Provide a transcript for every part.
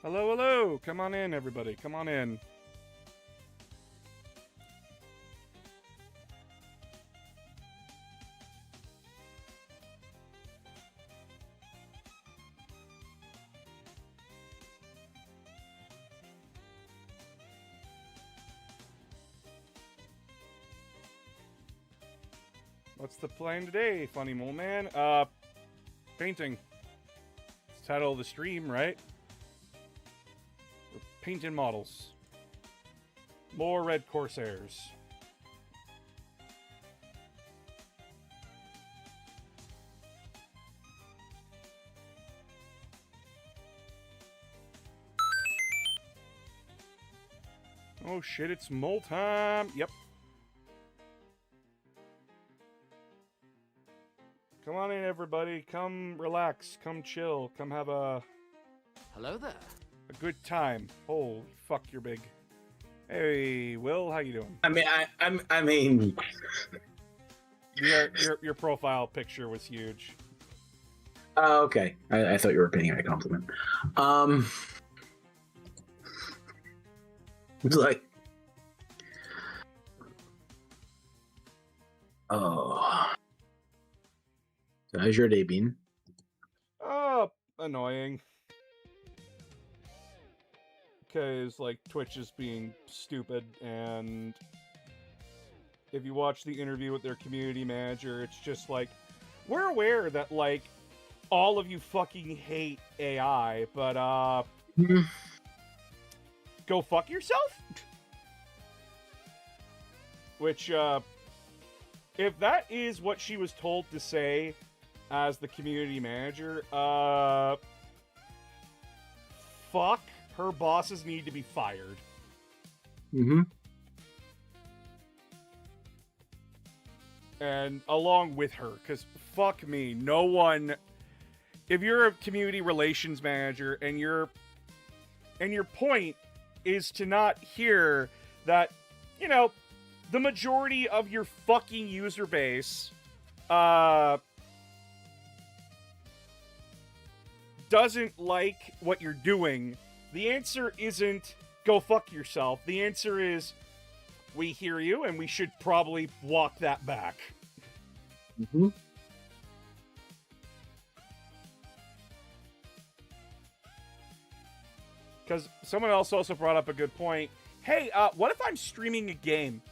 Hello, hello. Come on in, everybody. Come on in. What's the plan today, funny mole man? Painting. It's the title of the stream, right? We're painting models. More Red Corsairs. Oh shit, it's mole time. Yep. Come on in, everybody. Come relax. Come chill. Come have a Hello there. good time. Holy fuck, you're big. Hey, Will, how you doing? I mean, Your profile picture was huge. okay. I thought you were paying a compliment. Like, oh, so how's your day been? Oh, annoying. Because, like, Twitch is being stupid, and if you watch the interview with their community manager, it's just like, we're aware that, like, all of you fucking hate AI, but, go fuck yourself? Which, if that is what she was told to say as the community manager, fuck, her bosses need to be fired. Mm-hmm. And along with her, because fuck me, no one... If you're a community relations manager and your point is to not hear that, you know, the majority of your fucking user base doesn't like what you're doing, the answer isn't go fuck yourself. The answer is we hear you and we should probably walk that back. Mm-hmm. Because someone else also brought up a good point. Hey, what if I'm streaming a game?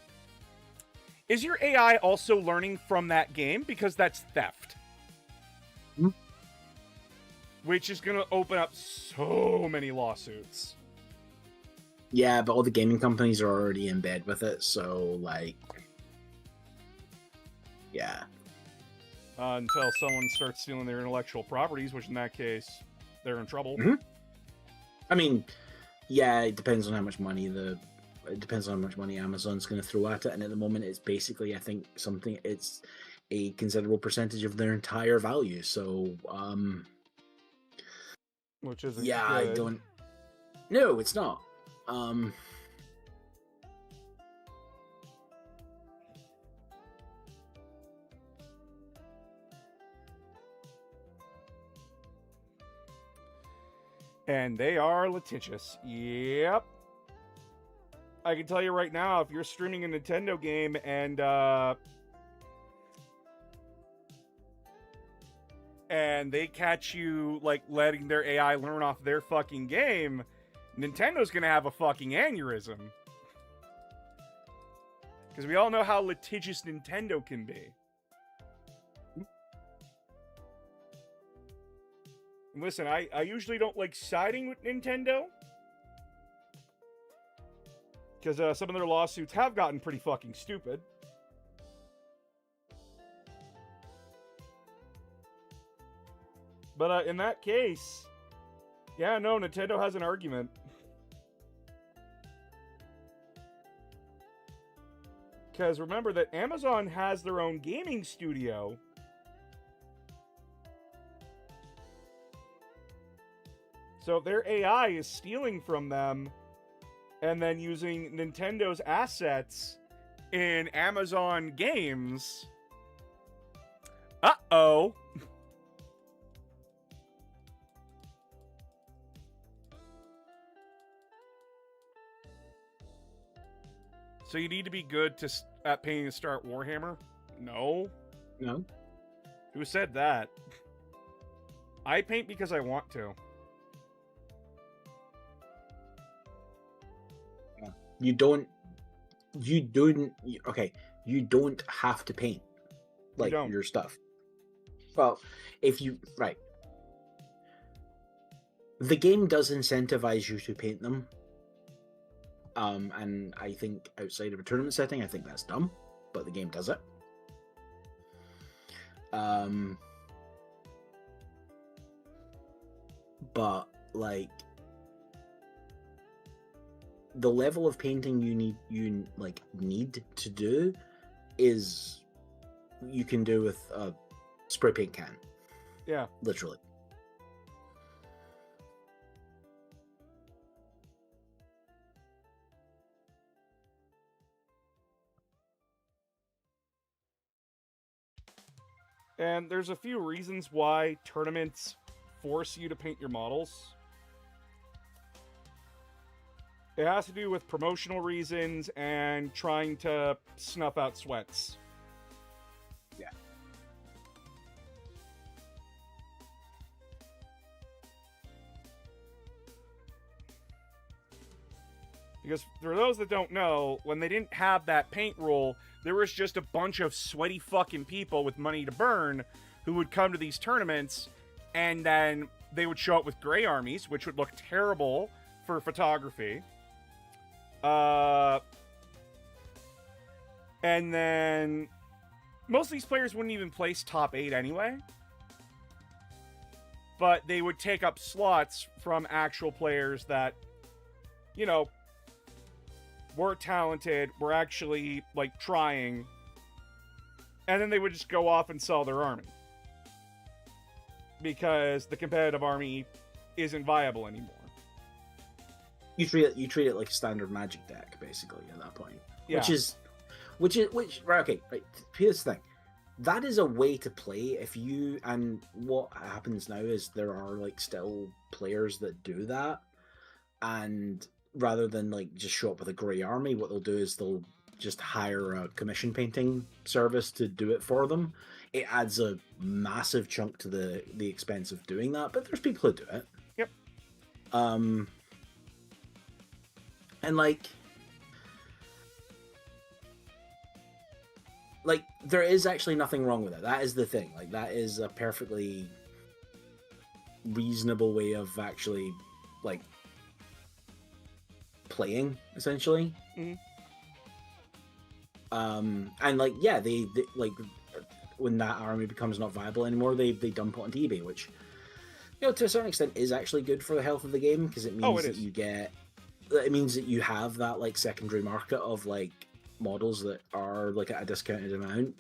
Is your AI also learning from that game? Because that's theft. Mm-hmm. Which is going to open up so many lawsuits. Yeah, but all the gaming companies are already in bed with it, so, like, yeah. Until someone starts stealing their intellectual properties, which in that case, they're in trouble. Mm-hmm. I mean, yeah, it depends on how much money Amazon's going to throw at it, and at the moment, it's basically, I think, it's a considerable percentage of their entire value. So, which isn't yeah, good. I don't. No, it's not. And they are litigious. Yep. I can tell you right now, if you're streaming a Nintendo game and they catch you, like, letting their AI learn off their fucking game, Nintendo's gonna have a fucking aneurysm. Because we all know how litigious Nintendo can be. Listen, I usually don't like siding with Nintendo. Because some of their lawsuits have gotten pretty fucking stupid. But in that case, yeah, no, Nintendo has an argument. Because remember that Amazon has their own gaming studio. So if their AI is stealing from them and then using Nintendo's assets in Amazon games, uh-oh. So you need to be good at painting to start Warhammer? No. No. Who said that? I paint because I want to. You don't. Okay. You don't have to paint like your stuff. Well, right. The game does incentivize you to paint them. And I think outside of a tournament setting, I think that's dumb, but the game does it. But like the level of painting you need to do is you can do with a spray paint can. Yeah, literally. And there's a few reasons why tournaments force you to paint your models. It has to do with promotional reasons and trying to snuff out sweats. Yeah. Because for those that don't know, when they didn't have that paint rule, there was just a bunch of sweaty fucking people with money to burn who would come to these tournaments, and then they would show up with gray armies, which would look terrible for photography. And then most of these players wouldn't even place top 8 anyway. But they would take up slots from actual players that, you know, were talented, were actually, like, trying, and then they would just go off and sell their army. Because the competitive army isn't viable anymore. You treat it like a standard Magic deck, basically, at that point. Yeah. Right, okay, right, here's the thing. That is a way to play and what happens now is there are, like, still players that do that, and rather than like just show up with a grey army, what they'll do is they'll just hire a commission painting service to do it for them. It adds a massive chunk to the expense of doing that, but there's people who do it. Yep. And like there is actually nothing wrong with it. That is the thing. Like that is a perfectly reasonable way of actually like playing, essentially. Mm-hmm. And like, yeah, they like when that army becomes not viable anymore, they dump it onto eBay, which, you know, to a certain extent is actually good for the health of the game, because it means it means that you have that like secondary market of like models that are like at a discounted amount.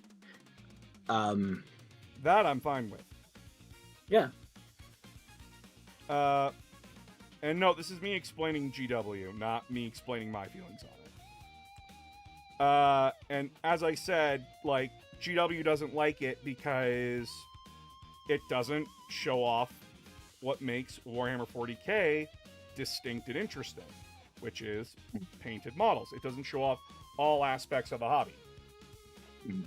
That I'm fine with. Yeah. And no, this is me explaining GW, not me explaining my feelings on it. And as I said, like, GW doesn't like it because it doesn't show off what makes Warhammer 40k distinct and interesting, which is painted models. It doesn't show off all aspects of the hobby. And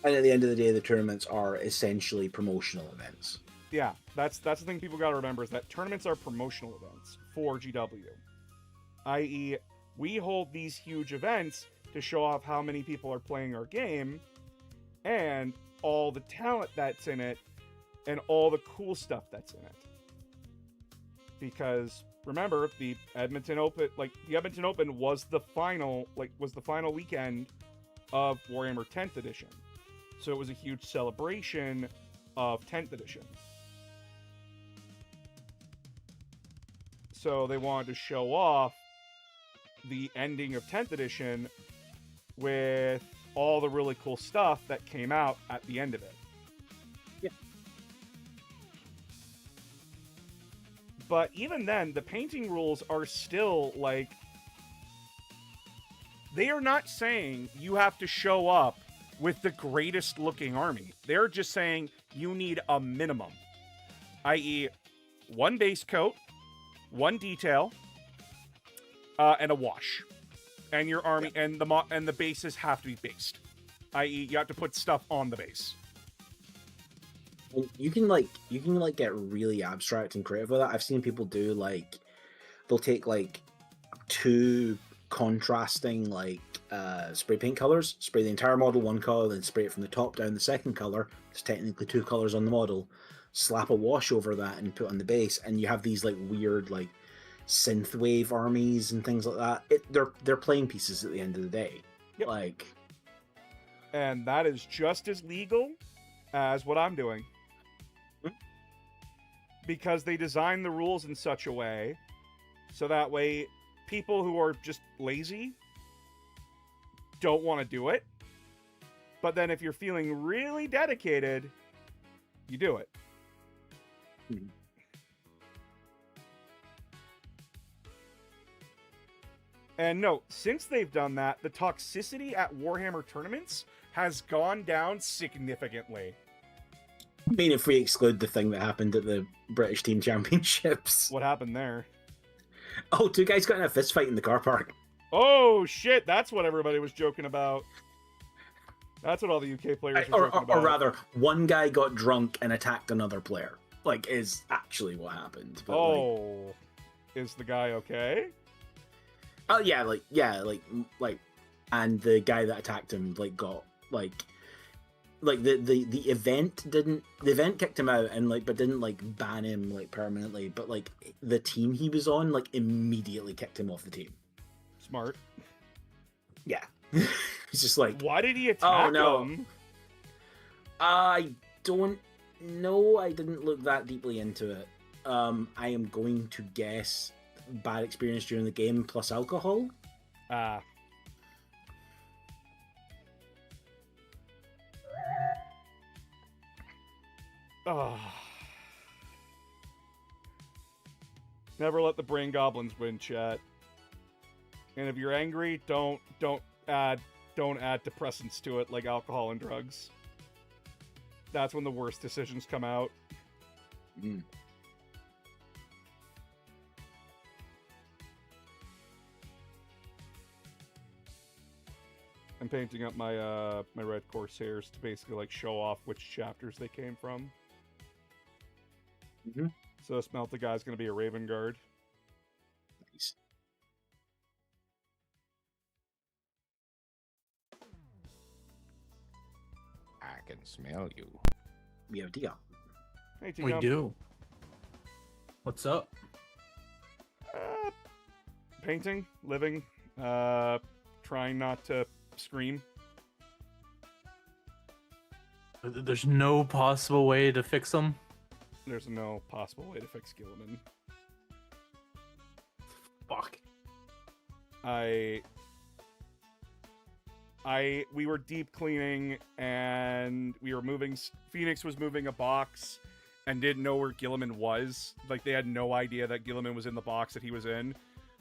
at the end of the day, the tournaments are essentially promotional events. Yeah, that's the thing people got to remember, is that tournaments are promotional events for GW. I.e., we hold these huge events to show off how many people are playing our game and all the talent that's in it and all the cool stuff that's in it. Because remember, the Edmonton Open was the final weekend of Warhammer 10th edition. So it was a huge celebration of 10th edition. So they wanted to show off the ending of 10th edition with all the really cool stuff that came out at the end of it. Yeah. But even then, the painting rules are still like, they are not saying you have to show up with the greatest looking army. They're just saying you need a minimum, i.e., one base coat, one detail, and a wash. and your army and the bases have to be based, i.e., you have to put stuff on the base. And you can get really abstract and creative with that. I've seen people do like they'll take like two contrasting like spray paint colors, spray the entire model one color, then spray it from the top down the second color. It's technically two colors on the model. Slap a wash over that and put on the base, and you have these like weird like synthwave armies and things like that. They're playing pieces at the end of the day. Yep. Like, and that is just as legal as what I'm doing. Because they design the rules in such a way so that way people who are just lazy don't want to do it. But then if you're feeling really dedicated, you do it. Mm-hmm. And no, since they've done that, the toxicity at Warhammer tournaments has gone down significantly. I mean, if we exclude the thing that happened at the British Team Championships. What happened there? Oh, two guys got in a fist fight in the car park. Oh, shit, that's what everybody was joking about. That's what all the UK players were joking about. Or rather, one guy got drunk and attacked another player. Like, is actually what happened. But, is the guy okay? Oh, yeah, and the guy that attacked him, like, got, like the event kicked him out and like but didn't like ban him like permanently, but like the team he was on like immediately kicked him off the team. Smart. Yeah. He's just like, why did he attack him? I don't know. I didn't look that deeply into it. I am going to guess bad experience during the game plus alcohol. Oh. Never let the brain goblins win, chat. And if you're angry, don't add depressants to it like alcohol and drugs. That's when the worst decisions come out. Mm. I'm painting up my my red Corsairs to basically like show off which chapters they came from. Mm-hmm. So this Melta guy's gonna be a Raven Guard. Nice. I can smell you. We have Dia. Hey, We do. What's up? Painting, living, trying not to scream. There's no possible way to fix them. There's no possible way to fix Gilliman. Fuck. We were deep cleaning and we were moving. Phoenix was moving a box and didn't know where Gilliman was. Like, they had no idea that Gilliman was in the box that he was in.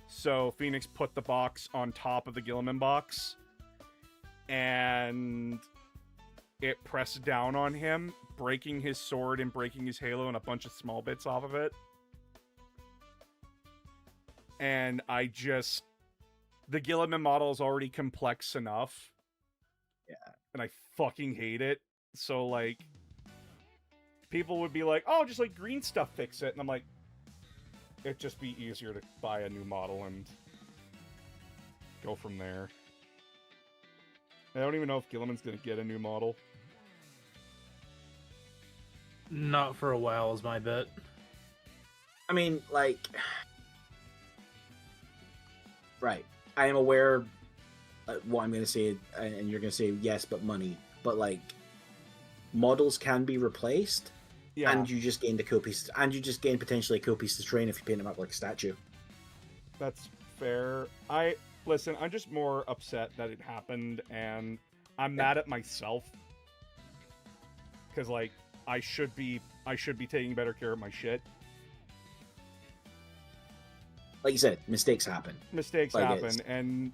So Phoenix put the box on top of the Gilliman box and it pressed down on him, breaking his sword and breaking his halo and a bunch of small bits off of it. And the Gilliman model is already complex enough. Yeah. And I fucking hate it. So, like, people would be like, oh, just like green stuff fix it. And I'm like, it'd just be easier to buy a new model and go from there. I don't even know if Gilliman's gonna get a new model. Not for a while is my bet. I mean, like, right. I am aware what I'm going to say, and you're going to say yes, but money. But like, models can be replaced, Yeah. and you just gain the cool piece, and you just gain potentially a cool piece to train if you paint them up like a statue. That's fair. Listen, I'm just more upset that it happened, and I'm mad at myself. Because, like, I should be taking better care of my shit. Like you said, mistakes happen. Mistakes Like, happen, and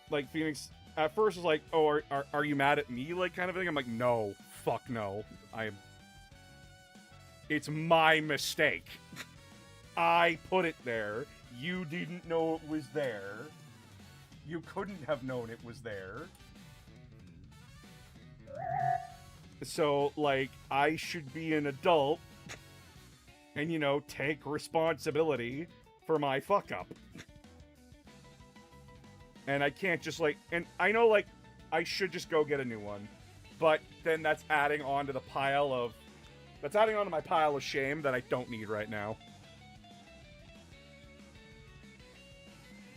like Phoenix at first was like, "Oh, are you mad at me?" Like, kind of thing. I'm like, "No, fuck no. It's my mistake. I put it there. You didn't know it was there. You couldn't have known it was there. So, like, I should be an adult and, you know, take responsibility for my fuck up. And I can't just, like, and I know, like, I should just go get a new one. But then that's adding on to the pile of, that's adding on to my pile of shame that I don't need right now.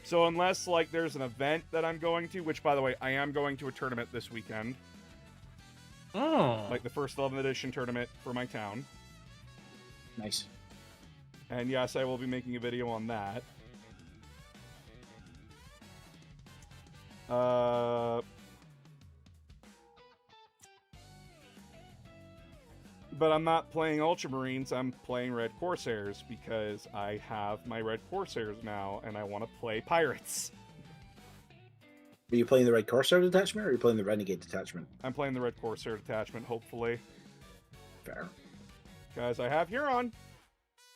So unless, like, there's an event that I'm going to, which, by the way, I am going to a tournament this weekend. Oh. Like the first 11th edition tournament for my town. Nice. And yes, I will be making a video on that. But I'm not playing Ultramarines, I'm playing Red Corsairs because I have my Red Corsairs now and I want to play Pirates. Are you playing the Red Corsair detachment or are you playing the Renegade detachment? I'm playing the Red Corsair detachment, hopefully. Fair. Because I have Huron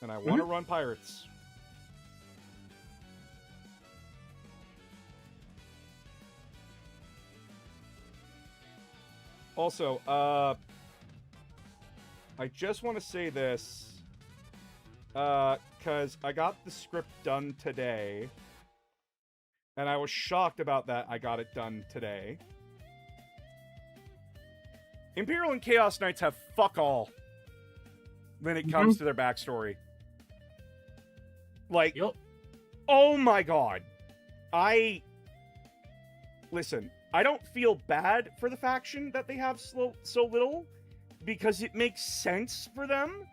and I want to run Pirates. Also, I just want to say this, because I got the script done today, and I was shocked about that I got it done today. Imperial and Chaos Knights have fuck all when it comes to their backstory. Like, oh my god. Listen, I don't feel bad for the faction that they have so little, because it makes sense for them,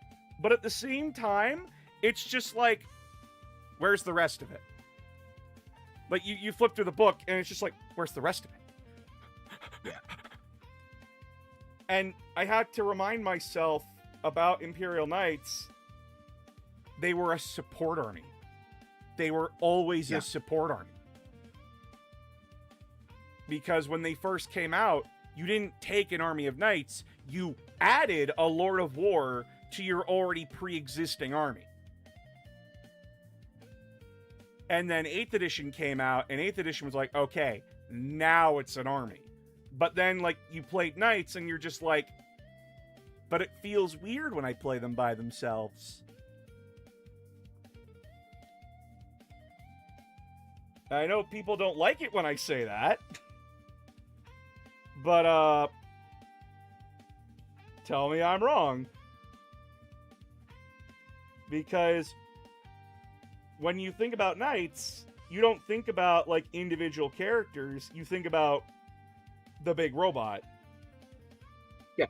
but at the same time, it's just like, where's the rest of it? Like, you flip through the book, and it's just like, where's the rest of it? And I had to remind myself about Imperial Knights, they were a support army. They were always a support army. Because when they first came out, you didn't take an army of knights, you added a Lord of War to your already pre-existing army. And then 8th edition came out, and 8th edition was like, okay, now it's an army. But then, like, you played knights, and you're just like, but it feels weird when I play them by themselves. I know people don't like it when I say that. But, tell me I'm wrong. Because when you think about knights, you don't think about, like, individual characters. You think about the big robot. Yeah.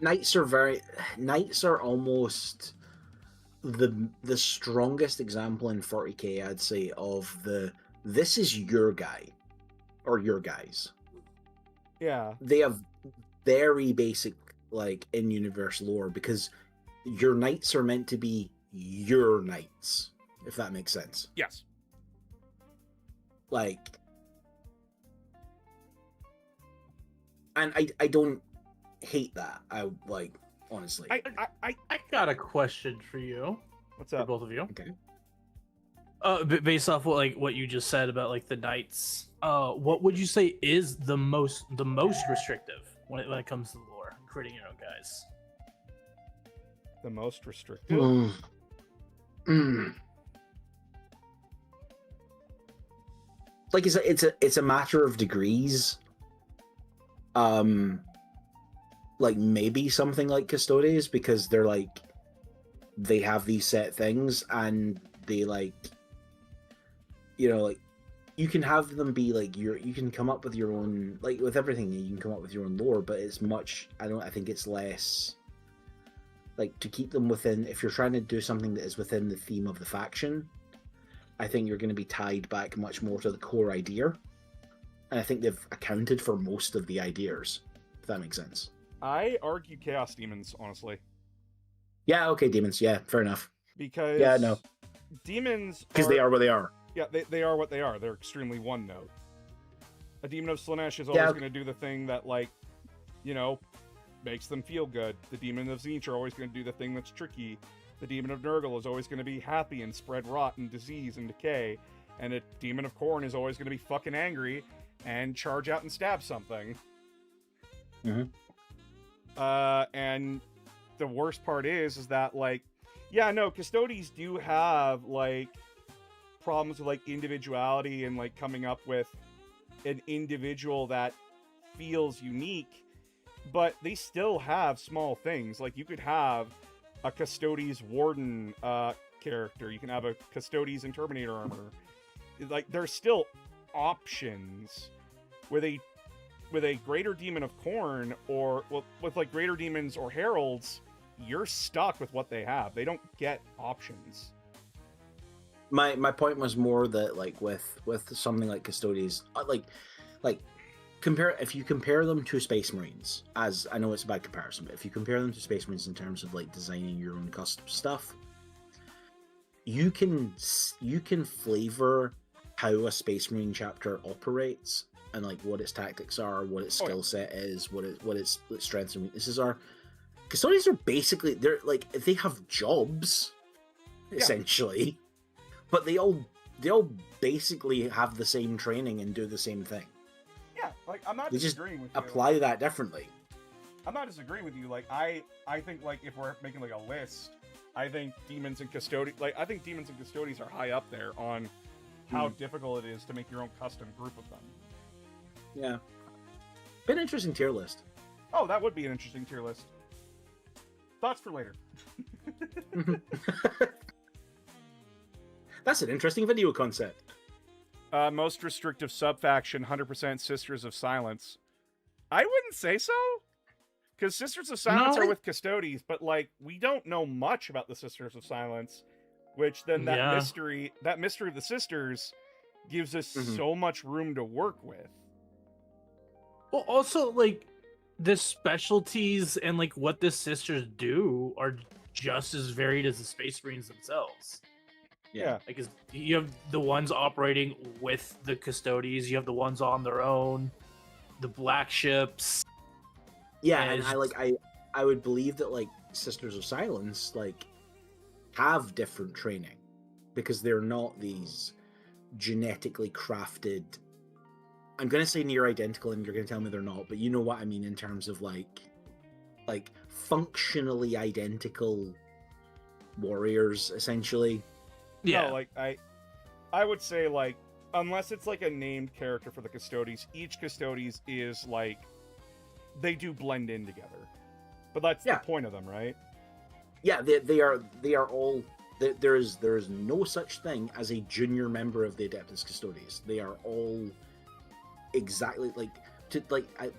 Knights are almost the strongest example in 40k, I'd say, of this is your guy. Or your guys. Yeah. They have very basic, like, in-universe lore, because your knights are meant to be your knights, if that makes sense. Yes. Like, and I don't hate that. I, like, honestly. I got a question for you. What's For up? both of you. Okay. Based off what you just said about, like, the knights, what would you say is the most restrictive when it comes to the lore, creating your own guys? The most restrictive? Like, it's a matter of degrees. Like, maybe something like Custodes, because they're like, they have these set things, and they, like, you know, like, you can have them be like you can come up with your own, like, with everything you can come up with your own lore, but it's much, I think it's less, like, to keep them within, if you're trying to do something that is within the theme of the faction, I think you're going to be tied back much more to the core idea, and I think they've accounted for most of the ideas, if that makes sense. I argue Chaos Demons, honestly. Yeah, okay, demons, yeah, fair enough. Because Yeah, no. Demons Because they are what they are. Yeah, they are what they are. They're extremely one-note. A Demon of Slaanesh is always going to do the thing that, like, you know, makes them feel good. The Demon of Tzeentch are always going to do the thing that's tricky. The Demon of Nurgle is always going to be happy and spread rot and disease and decay. and a demon of Khorne is always going to be fucking angry and charge out and stab something. And the worst part is that, like, yeah, no, Custodes do have, like, problems with, like, individuality and, like, coming up with an individual that feels unique, but they still have small things. Like, you could have a Custodes Warden character. You can have a Custodes in Terminator armor. Like, there's still options with a greater demon of Khorne, or with like greater demons or heralds. You're stuck with what they have. They don't get options. My point was more that, like, with something like Custodes, like if you compare them to Space Marines, as I know it's a bad comparison, but if you compare them to Space Marines in terms of, like, designing your own custom stuff, you can flavor how a Space Marine chapter operates and, like, what its tactics are, what its skill set is, what its strengths and weaknesses are. Custodians are basically, they're like, they have jobs essentially, but they all basically have the same training and do the same thing. Yeah, like, I'm not They just disagreeing with you. apply that differently. I'm not disagreeing with you. Like, I think, like, if we're making, like, a list, I think demons and Custodes, like, I think demons and Custodes are high up there on how difficult it is to make your own custom group of them. Yeah. Be an interesting tier list. Oh, that would be an interesting tier list. Thoughts for later. That's an interesting video concept. Most restrictive subfaction, 100% Sisters of Silence. I wouldn't say so. Because Sisters of Silence are with Custodes, but, like, we don't know much about the Sisters of Silence, which then that mystery of the Sisters gives us so much room to work with. Well, also, like, the specialties and, like, what the Sisters do are just as varied as the Space Marines themselves. Yeah. Like, you have the ones operating with the Custodes, you have the ones on their own, the black ships. Yeah, and I would believe that, like, Sisters of Silence, like, have different training because they're not these genetically crafted. I'm gonna say near identical, and you're gonna tell me they're not, but you know what I mean in terms of, like functionally identical warriors, essentially. Yeah, no, like, I would say, like, unless it's, like, a named character for the Custodes, each Custodes is, like, they do blend in together. But that's the point of them, right? Yeah, they are all. There is no such thing as a junior member of the Adeptus Custodes. They are all exactly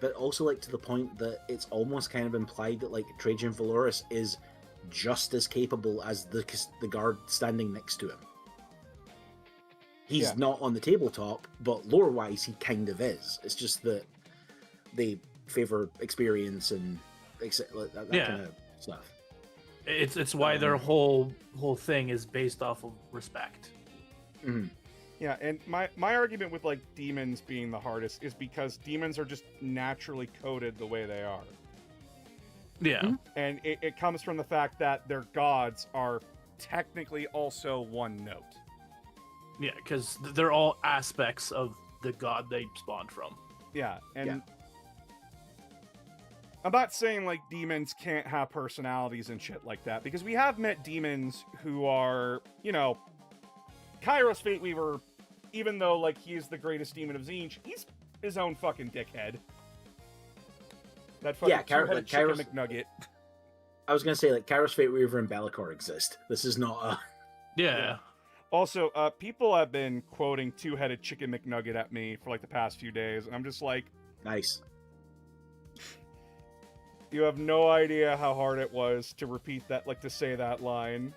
but also, like, to the point that it's almost kind of implied that, like, Trajan Valoris is just as capable as the guard standing next to him. He's not on the tabletop, but lore-wise, he kind of is. It's just that they favor experience and that kind of stuff. It's why their whole thing is based off of respect. Mm-hmm. Yeah, and my argument with, like, demons being the hardest is because demons are just naturally coded the way they are. Yeah. And it comes from the fact that their gods are technically also one note. Yeah, because they're all aspects of the god they spawned from. Yeah, and I'm not saying, like, demons can't have personalities and shit like that, because we have met demons who are, you know, Kairos Fateweaver, even though, like, he is the greatest demon of Tzeentch, he's his own fucking dickhead. That fucking two-headed chicken McNugget. I was gonna say, like, Kairos Fateweaver and Be'lakor exist. This is not a... Yeah. Also, people have been quoting two-headed chicken McNugget at me for, like, the past few days, and I'm just like... Nice. You have no idea how hard it was to repeat that, like, to say that line.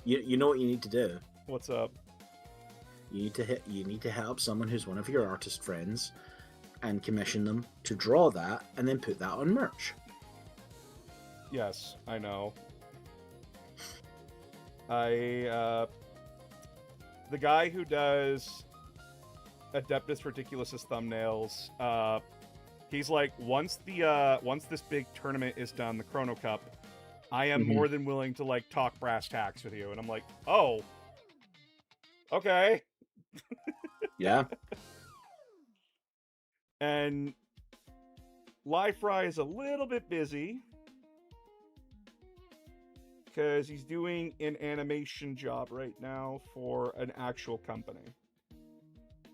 You know what you need to do? What's up? You need to hit up someone who's one of your artist friends and commission them to draw that and then put that on merch. Yes, I know. The guy who does Adeptus Ridiculous's thumbnails, he's like, once this big tournament is done, the Chrono Cup, I am more than willing to, like, talk brass tacks with you. And I'm like, oh, Okay. Yeah. And Liefry is a little bit busy because he's doing an animation job right now for an actual company.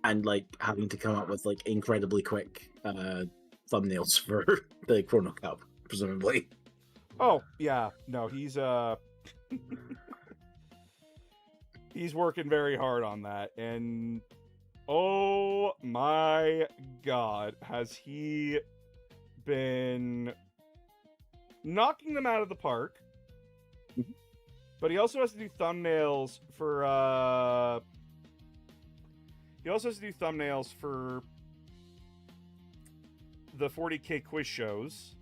And like having to come up with like incredibly quick thumbnails for the Chrono Cup, presumably. Oh, yeah. No, he's he's working very hard on that, and oh my god, has he been knocking them out of the park. But he also has to do thumbnails for the 40K quiz shows.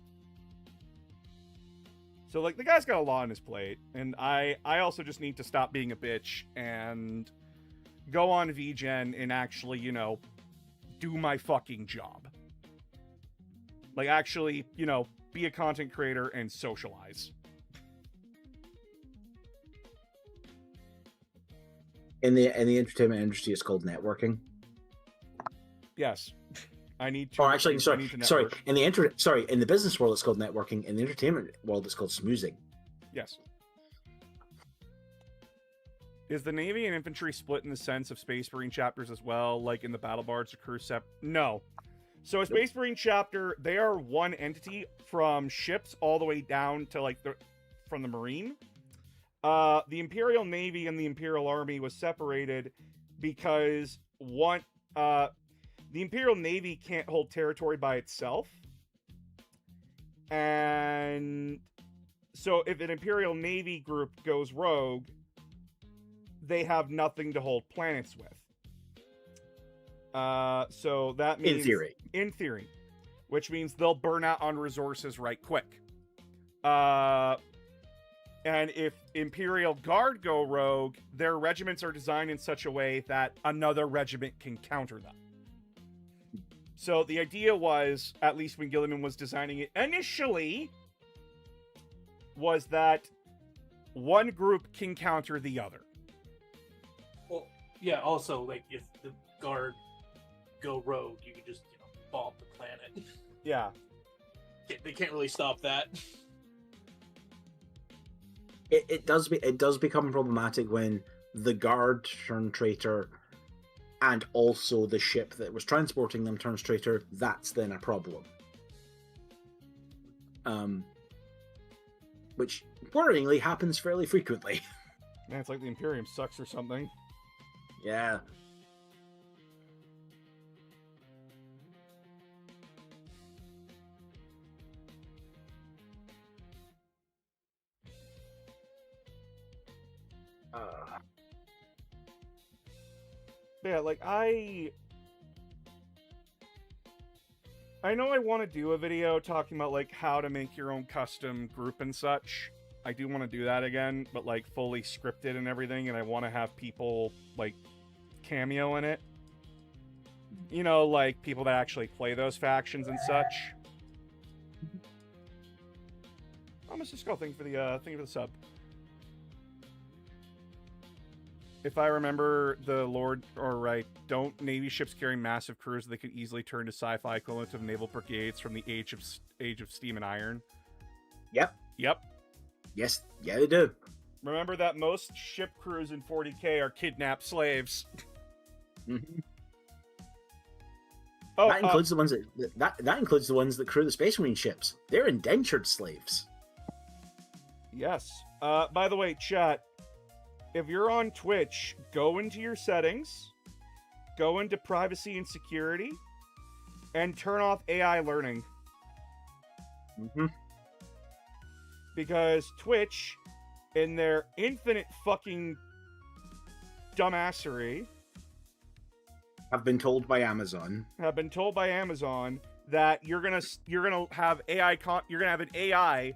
So like the guy's got a lot on his plate, and I also just need to stop being a bitch and go on VGen and actually, you know, do my fucking job. Like actually, you know, be a content creator and socialize. In the entertainment industry, it's called networking. Yes. I need to. Or actually, I need to sorry. network. In the business world, it's called networking. In the entertainment world, it's called smoozing. Yes. Is the Navy and infantry split in the sense of Space Marine chapters as well, like in the Battle Bards or Crew Sep? No. So a Space Marine chapter, they are one entity from ships all the way down to like from the Marine. The Imperial Navy and the Imperial Army was separated because the Imperial Navy can't hold territory by itself. And so if an Imperial Navy group goes rogue, they have nothing to hold planets with. So that means... In theory. Which means they'll burn out on resources right quick. And if Imperial Guard go rogue, their regiments are designed in such a way that another regiment can counter them. So the idea was, at least when Gilliman was designing it initially, was that one group can counter the other. Well, yeah, also, like, if the Guard go rogue, you can just, you know, bomb the planet. Yeah. They can't really stop that. It does become problematic when the guard turn traitor and also the ship that was transporting them turns traitor. That's then a problem. Which worryingly happens fairly frequently. Man, it's like the Imperium sucks or something. Yeah. Yeah, like I know I want to do a video talking about like how to make your own custom group and such. I do want to do that again, but like fully scripted and everything, and I want to have people like cameo in it. You know, like people that actually play those factions and such. Oh, Mr. Skull, thank you for the sub. If I remember the Lord or right, don't Navy ships carry massive crews that they could easily turn to sci-fi equivalent of naval brigades from the age of steam and iron? Yep. Yes. Yeah, they do. Remember that most ship crews in 40K are kidnapped slaves. Mm-hmm. Oh, that includes the ones that includes the ones that crew the Space Marine ships. They're indentured slaves. Yes. By the way, chat. If you're on Twitch, go into your settings, go into privacy and security, and turn off AI learning. Mm-hmm. Because Twitch, in their infinite fucking dumbassery, have been told by Amazon that you're gonna have an AI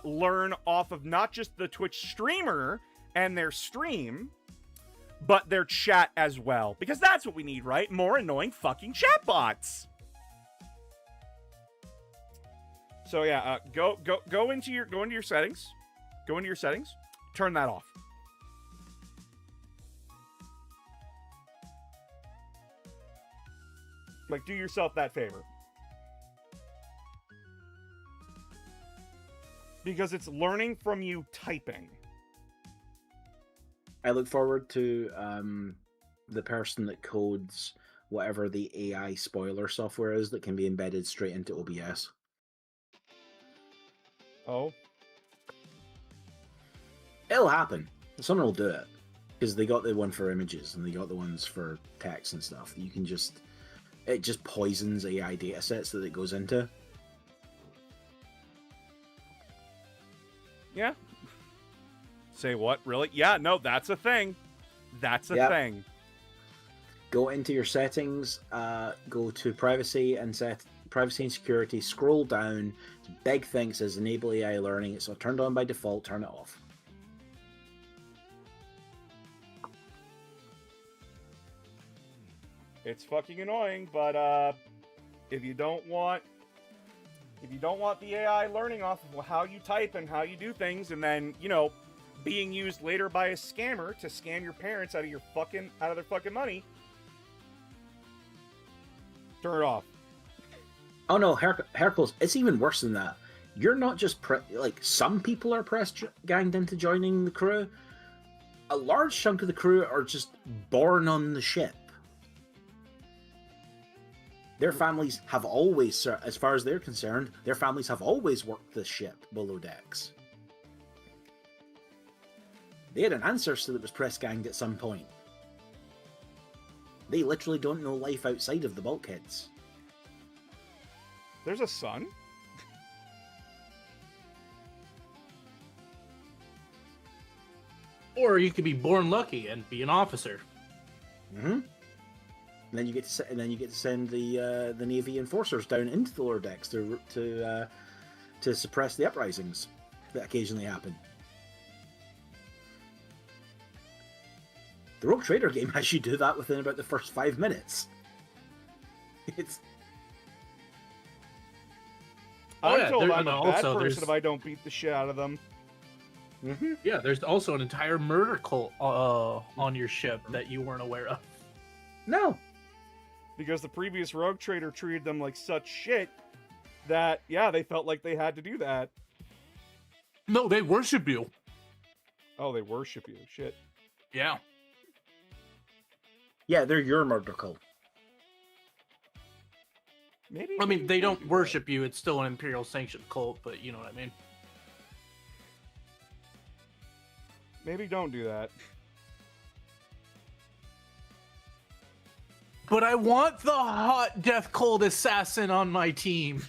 learn off of not just the Twitch streamer and their stream, but their chat as well. Because that's what we need, right? More annoying fucking chatbots. So yeah, go into your settings. Go into your settings. Turn that off. Like, do yourself that favor. Because it's learning from you typing. I look forward to the person that codes whatever the AI spoiler software is that can be embedded straight into OBS. Oh. It'll happen. Someone will do it. Because they got the one for images and they got the ones for text and stuff. You can just... It just poisons AI datasets that it goes into. Yeah. Say what? Really? Yeah, no, that's a thing. That's a Yep. thing. Go into your settings, go to privacy and set privacy and security, scroll down, big thing says enable AI learning. It's turned on by default, turn it off. It's fucking annoying, but if you don't want the AI learning off of how you type and how you do things, and then, you know, being used later by a scammer to scam your parents out of their fucking money, turn it off. Oh no, Hercules, it's even worse than that. You're not just like some people are press ganged into joining the crew. A large chunk of the crew are just born on the ship. Their families have always, as far as they're concerned, their families have always worked the ship below decks. They had an ancestor that was press ganged at some point. They literally don't know life outside of the bulkheads. There's a son? Or you could be born lucky and be an officer. Mm-hmm. And then you get to send the Navy enforcers down into the lower decks to suppress the uprisings that occasionally happen. The Rogue Trader game has you do that within about the first 5 minutes. It's I'm told there- I'm no, a bad also person there's- if I don't beat the shit out of them. mm-hmm. Yeah, there's also an entire murder cult on your ship that you weren't aware of. No. Because the previous Rogue Trader treated them like such shit that, yeah, they felt like they had to do that. No, they worship you. Oh, they worship you. Shit. Yeah. Yeah, they're your murder cult. Maybe. I mean, they don't do that. worship you. It's still an Imperial sanctioned cult, but you know what I mean. Maybe don't do that. But I want the hot death cult assassin on my team.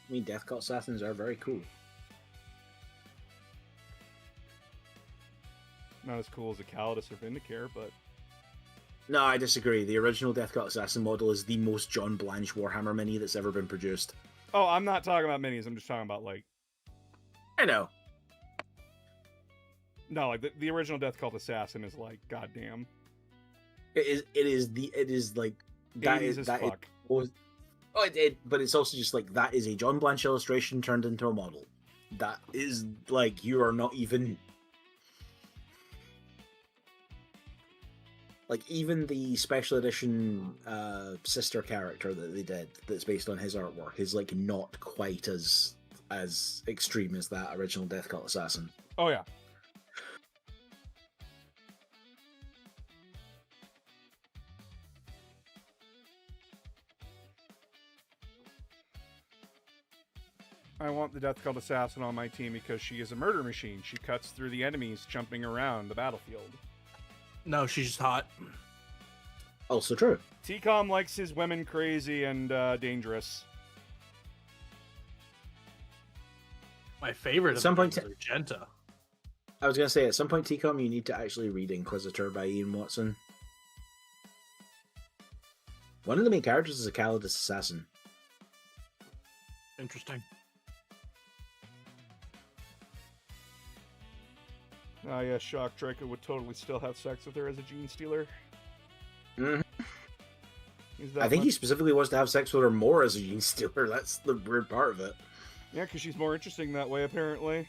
I mean, Death Cult assassins are very cool. Not as cool as a Calidus or Vindicare, but No, I disagree. The original Death Cult assassin model is the most John Blanche Warhammer mini that's ever been produced. oh, I'm not talking about minis. I'm just talking about like I know. no, like the original Death Cult assassin is like goddamn. It is like that 80s is as that is- fuck. but it's also just like that is a John Blanche illustration turned into a model. That is like you are not even like even the special edition sister character that they did that's based on his artwork is like not quite as extreme as that original Death Cult assassin. Oh yeah. I want the Death Cult assassin on my team because she is a murder machine. She cuts through the enemies jumping around the battlefield. No, she's just hot. Also true. T-Com likes his women crazy and dangerous. My favorite At of some them point is Argenta. I was gonna say at some point, TCOM, you need to actually read Inquisitor by Ian Watson. One of the main characters is a Calidus assassin. Interesting. Ah, yeah, Shock Draco would totally still have sex with her as a gene stealer. Mhm. He's that I think he much- specifically wants to have sex with her more as a gene stealer. That's the weird part of it. Yeah, because she's more interesting that way, apparently.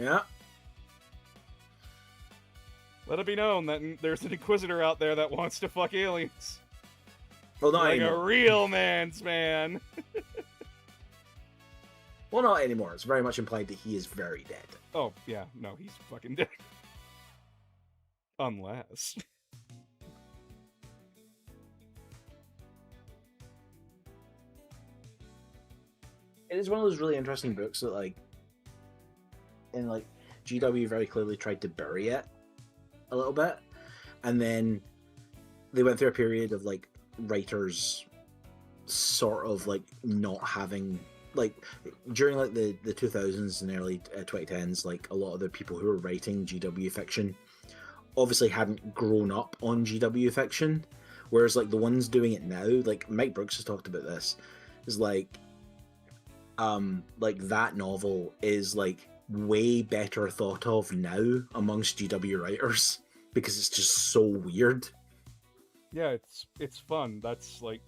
Yeah. Let it be known that there's an Inquisitor out there that wants to fuck aliens. Well, not Like anymore. a real man's man. Well, not anymore. It's very much implied that he is very dead. Oh, yeah. No, he's fucking dead. Unless. It is one of those really interesting books that, like, in like GW very clearly tried to bury it a little bit, and then they went through a period of like writers sort of like not having, like, during like the 2000s and early 2010s, like a lot of the people who were writing GW fiction obviously hadn't grown up on GW fiction, whereas like the ones doing it now, like Mike Brooks has talked about this, is like that novel is like way better thought of now amongst GW writers because it's just so weird. Yeah, it's fun. That's like,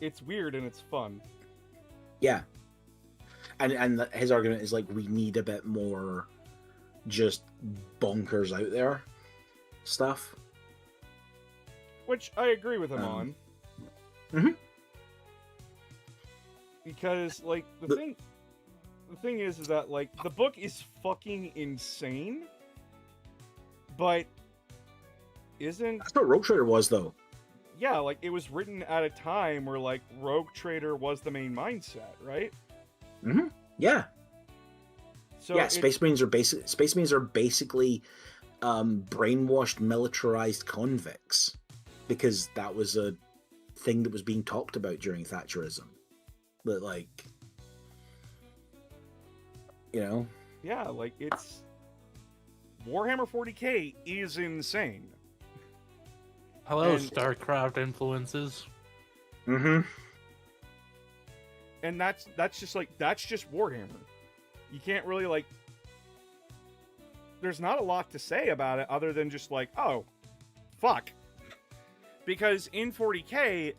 it's weird and it's fun. Yeah, and his argument is like we need a bit more just bonkers out there stuff, Which I agree with him on. Mhm. Because like the thing is that like the book is fucking insane, but isn't That's what Rogue Trader was, though. yeah, like it was written at a time where like Rogue Trader was the main mindset, right? Mm-hmm. Yeah. So yeah, Space Marines are basically brainwashed, militarized convicts, because that was a thing that was being talked about during Thatcherism. But like, you know, yeah, like it's Warhammer 40K is insane. Hello, And- StarCraft influences. mm-hmm. And that's just Warhammer. You can't really like there's not a lot to say about it other than just like, oh, fuck. Because in 40K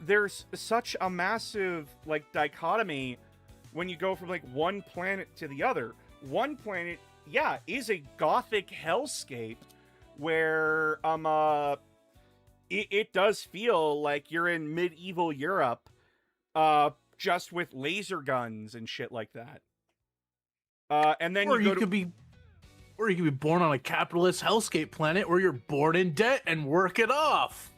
there's such a massive like dichotomy when you go from like one planet to the other. One planet, yeah, is a gothic hellscape where it does feel like you're in medieval Europe, just with laser guns and shit like that. And then Or you you could be born on a capitalist hellscape planet where you're born in debt and work it off.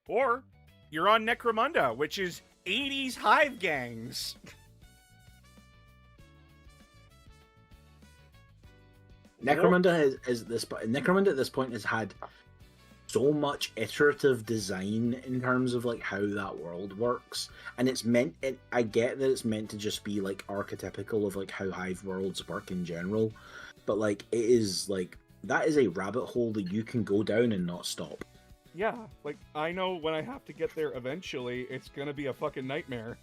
or you're on Necromunda, which is 80s hive gangs. Necromunda Necromunda at this point has had so much iterative design in terms of like how that world works, and I get that it's meant to just be like archetypical of like how hive worlds work in general, but like it is like that is a rabbit hole that you can go down and not stop. Yeah, like I know when I have to get there eventually, it's gonna be a fucking nightmare.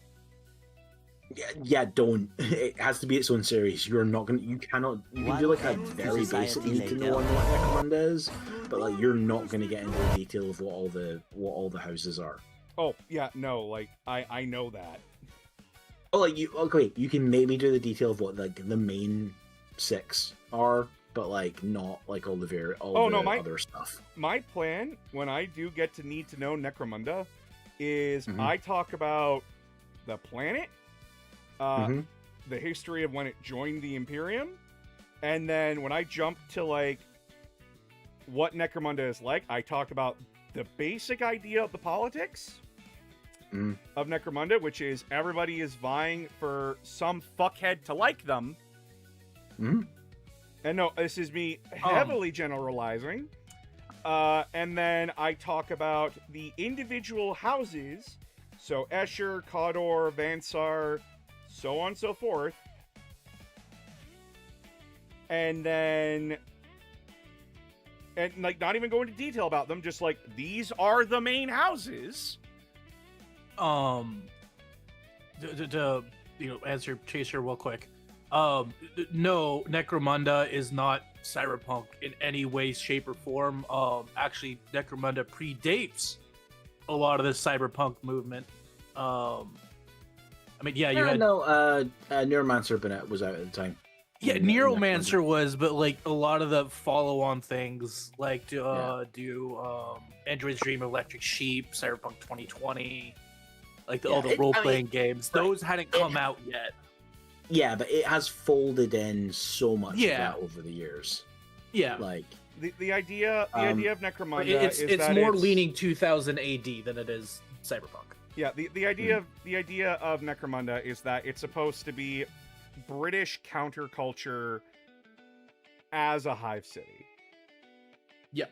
Yeah, don't. It has to be its own series. You can do like a very basic need to know on what Necromunda is, but like you're not gonna get into the detail of what all the houses are. Oh, yeah, no, like I know that. Oh, like you can maybe do the detail of what like the main 6 are, but like not like all the other stuff. My plan when I do get to need to know Necromunda is Mhm. I talk about the planet, Mhm. the history of when it joined the Imperium, and then when I jump to like what Necromunda is like, I talk about the basic idea of the politics Mhm. of Necromunda, which is everybody is vying for some fuckhead to like them. Mhm. And no, this is me heavily generalizing. And then I talk about the individual houses, so Escher, Kador, Vansar, so on and so forth. And then, and like not even go into detail about them, just like these are the main houses. To answer Chaser real quick. No, Necromunda is not cyberpunk in any way, shape, or form. Actually, Necromunda predates a lot of this cyberpunk movement. I mean, yeah, you had Neuromancer Bennett was out at the time. Yeah, in Necromunda. Neuromancer was, but like a lot of the follow-on things, like Android's Dream, Electric Sheep, Cyberpunk 2020, like all the role-playing games, right, those hadn't come out yet. Yeah, but it has folded in so much Yeah. of that over the years. Yeah, Like the idea of Necromunda it's is that more leaning 2000 AD than it is Cyberpunk. Yeah, the idea of Necromunda is that it's supposed to be British counterculture as a hive city. Yeah.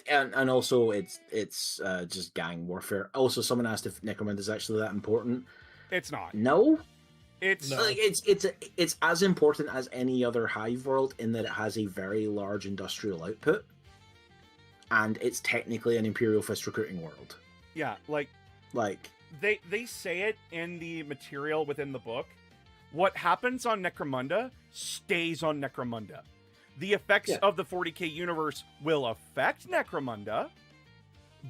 And also it's just gang warfare. Also, someone asked if Necromunda is actually that important. It's not. No, It's No. like it's as important as any other hive world in that it has a very large industrial output, and it's technically an Imperial Fist recruiting world. yeah, like they say it in the material within the book. What happens on Necromunda stays on Necromunda. The effects of the 40k universe will affect Necromunda,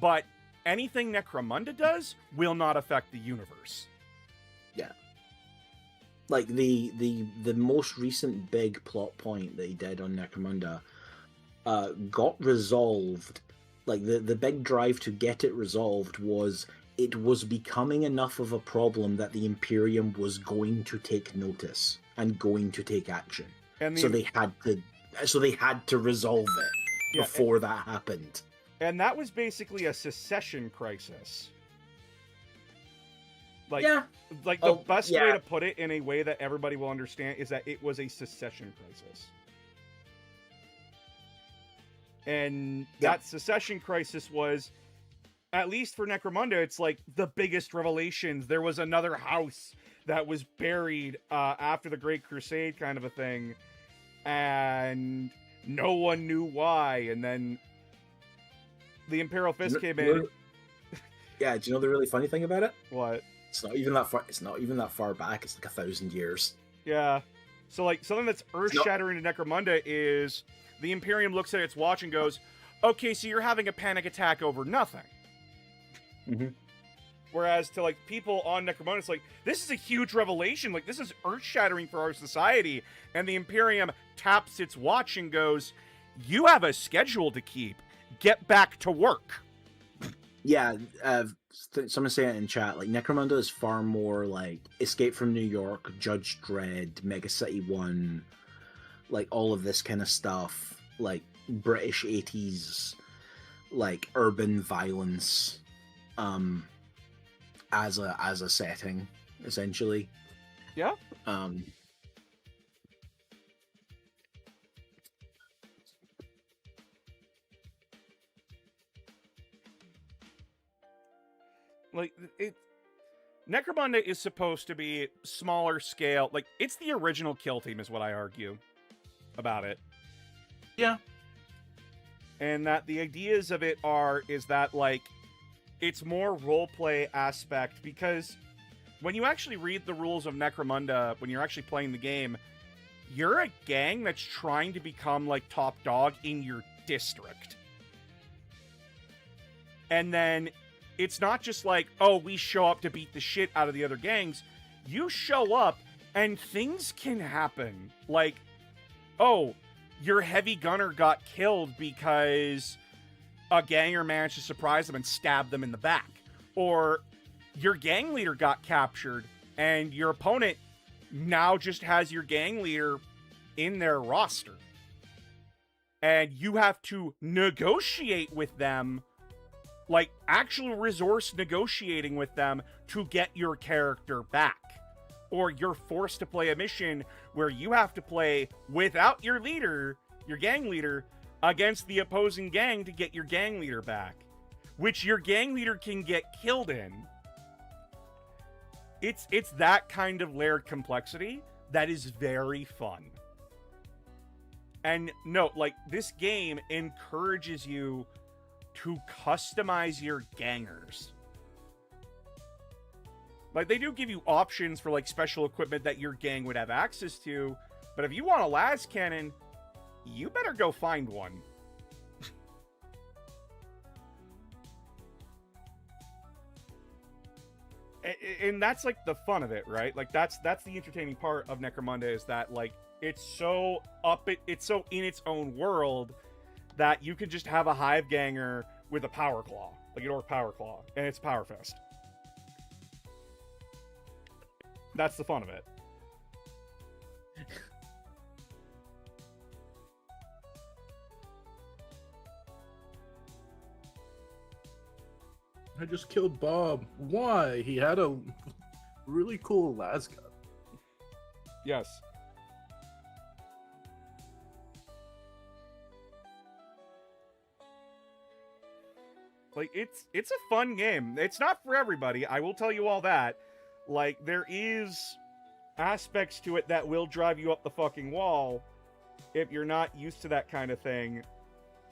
but anything Necromunda does will not affect the universe. Yeah. Like the most recent big plot point that he did on Necromunda got resolved. Like the big drive to get it resolved was it was becoming enough of a problem that the Imperium was going to take notice and going to take action. And So they had to resolve it Yeah, before that happened. and that was basically a secession crisis. Like, Yeah. like the Oh, best yeah. way to put it in a way that everybody will understand is that it was a secession crisis. And Yeah. that secession crisis was, at least for Necromunda, it's like the biggest revelations. There was another house that was buried after the Great Crusade, kind of a thing. And no one knew why. And then the Imperial Fist came in. Yeah, do you know the really funny thing about it? What? It's not even that far. It's not even that far back. It's like 1,000 years. Yeah. So, like, something that's earth-shattering to Necromunda is the Imperium looks at its watch and goes, okay, so you're having a panic attack over nothing. Mhm. Whereas to, like, people on Necromunda, it's like, this is a huge revelation. Like, this is earth-shattering for our society. And the Imperium taps its watch and goes, you have a schedule to keep. Get back to work. Yeah, someone say it in chat. Like Necromunda is far more like Escape from New York, Judge Dredd, Mega City 1, like all of this kind of stuff. Like British 80s, like urban violence, as a setting, essentially. Yeah. Like, Necromunda is supposed to be smaller scale. Like, it's the original Kill Team is what I argue about it. Yeah. And that the ideas of it is that, like, it's more roleplay aspect, because when you actually read the rules of Necromunda, when you're actually playing the game, you're a gang that's trying to become, like, top dog in your district. And then it's not just like, oh, we show up to beat the shit out of the other gangs. You show up and things can happen. Like, oh, your heavy gunner got killed because a ganger managed to surprise them and stab them in the back. Or your gang leader got captured and your opponent now just has your gang leader in their roster. And you have to negotiate with them, like actual resource negotiating with them to get your character back. Or you're forced to play a mission where you have to play without your leader, your gang leader, against the opposing gang to get your gang leader back, which your gang leader can get killed in. It's that kind of layered complexity that is very fun. And no, like, this game encourages you to customize your gangers. Like, they do give you options for, like, special equipment that your gang would have access to, but if you want a las cannon, you better go find one. and that's like the fun of it, right? Like that's the entertaining part of Necromunda is that like it's so it's so in its own world that you could just have a hive ganger with a power claw, like an orc power claw, and it's Power Fest. That's the fun of it. I just killed Bob. Why? He had a really cool lasgun. Yes. Like it's a fun game. It's not for everybody. I will tell you all that. Like there is aspects to it that will drive you up the fucking wall if you're not used to that kind of thing.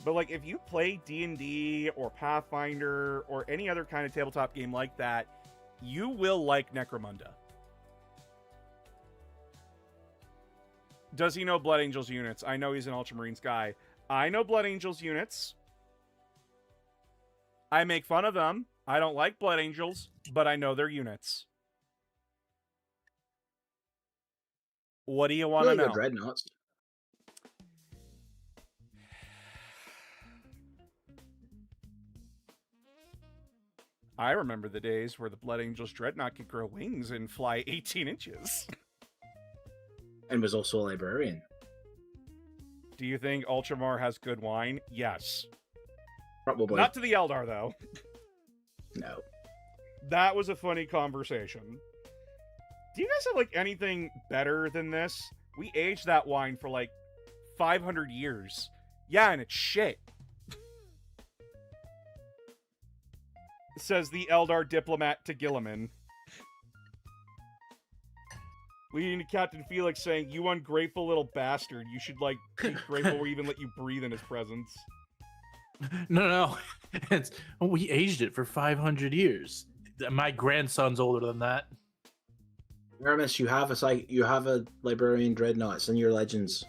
But like if you play D&D or Pathfinder or any other kind of tabletop game like that, you will like Necromunda. Does he know Blood Angels units? I know he's an Ultramarines guy. I know Blood Angels units. I make fun of them. I don't like Blood Angels, but I know their units. What do you want to know? Dreadnoughts. I remember the days where the Blood Angels Dreadnought could grow wings and fly 18 inches. And was also a librarian. Do you think Ultramar has good wine? Yes. Probably. Not to the Eldar, though. No. That was a funny conversation. Do you guys have, like, anything better than this? We aged that wine for, like, 500 years. Yeah, and it's shit. Says the Eldar diplomat to Gilliman. Leading to Captain Felix saying, "You ungrateful little bastard. You should, like, be grateful we even let you breathe in his presence." No. We aged it for 500 years. My grandson's older than that. Aramis, you have a librarian dreadnought. It's in your Legends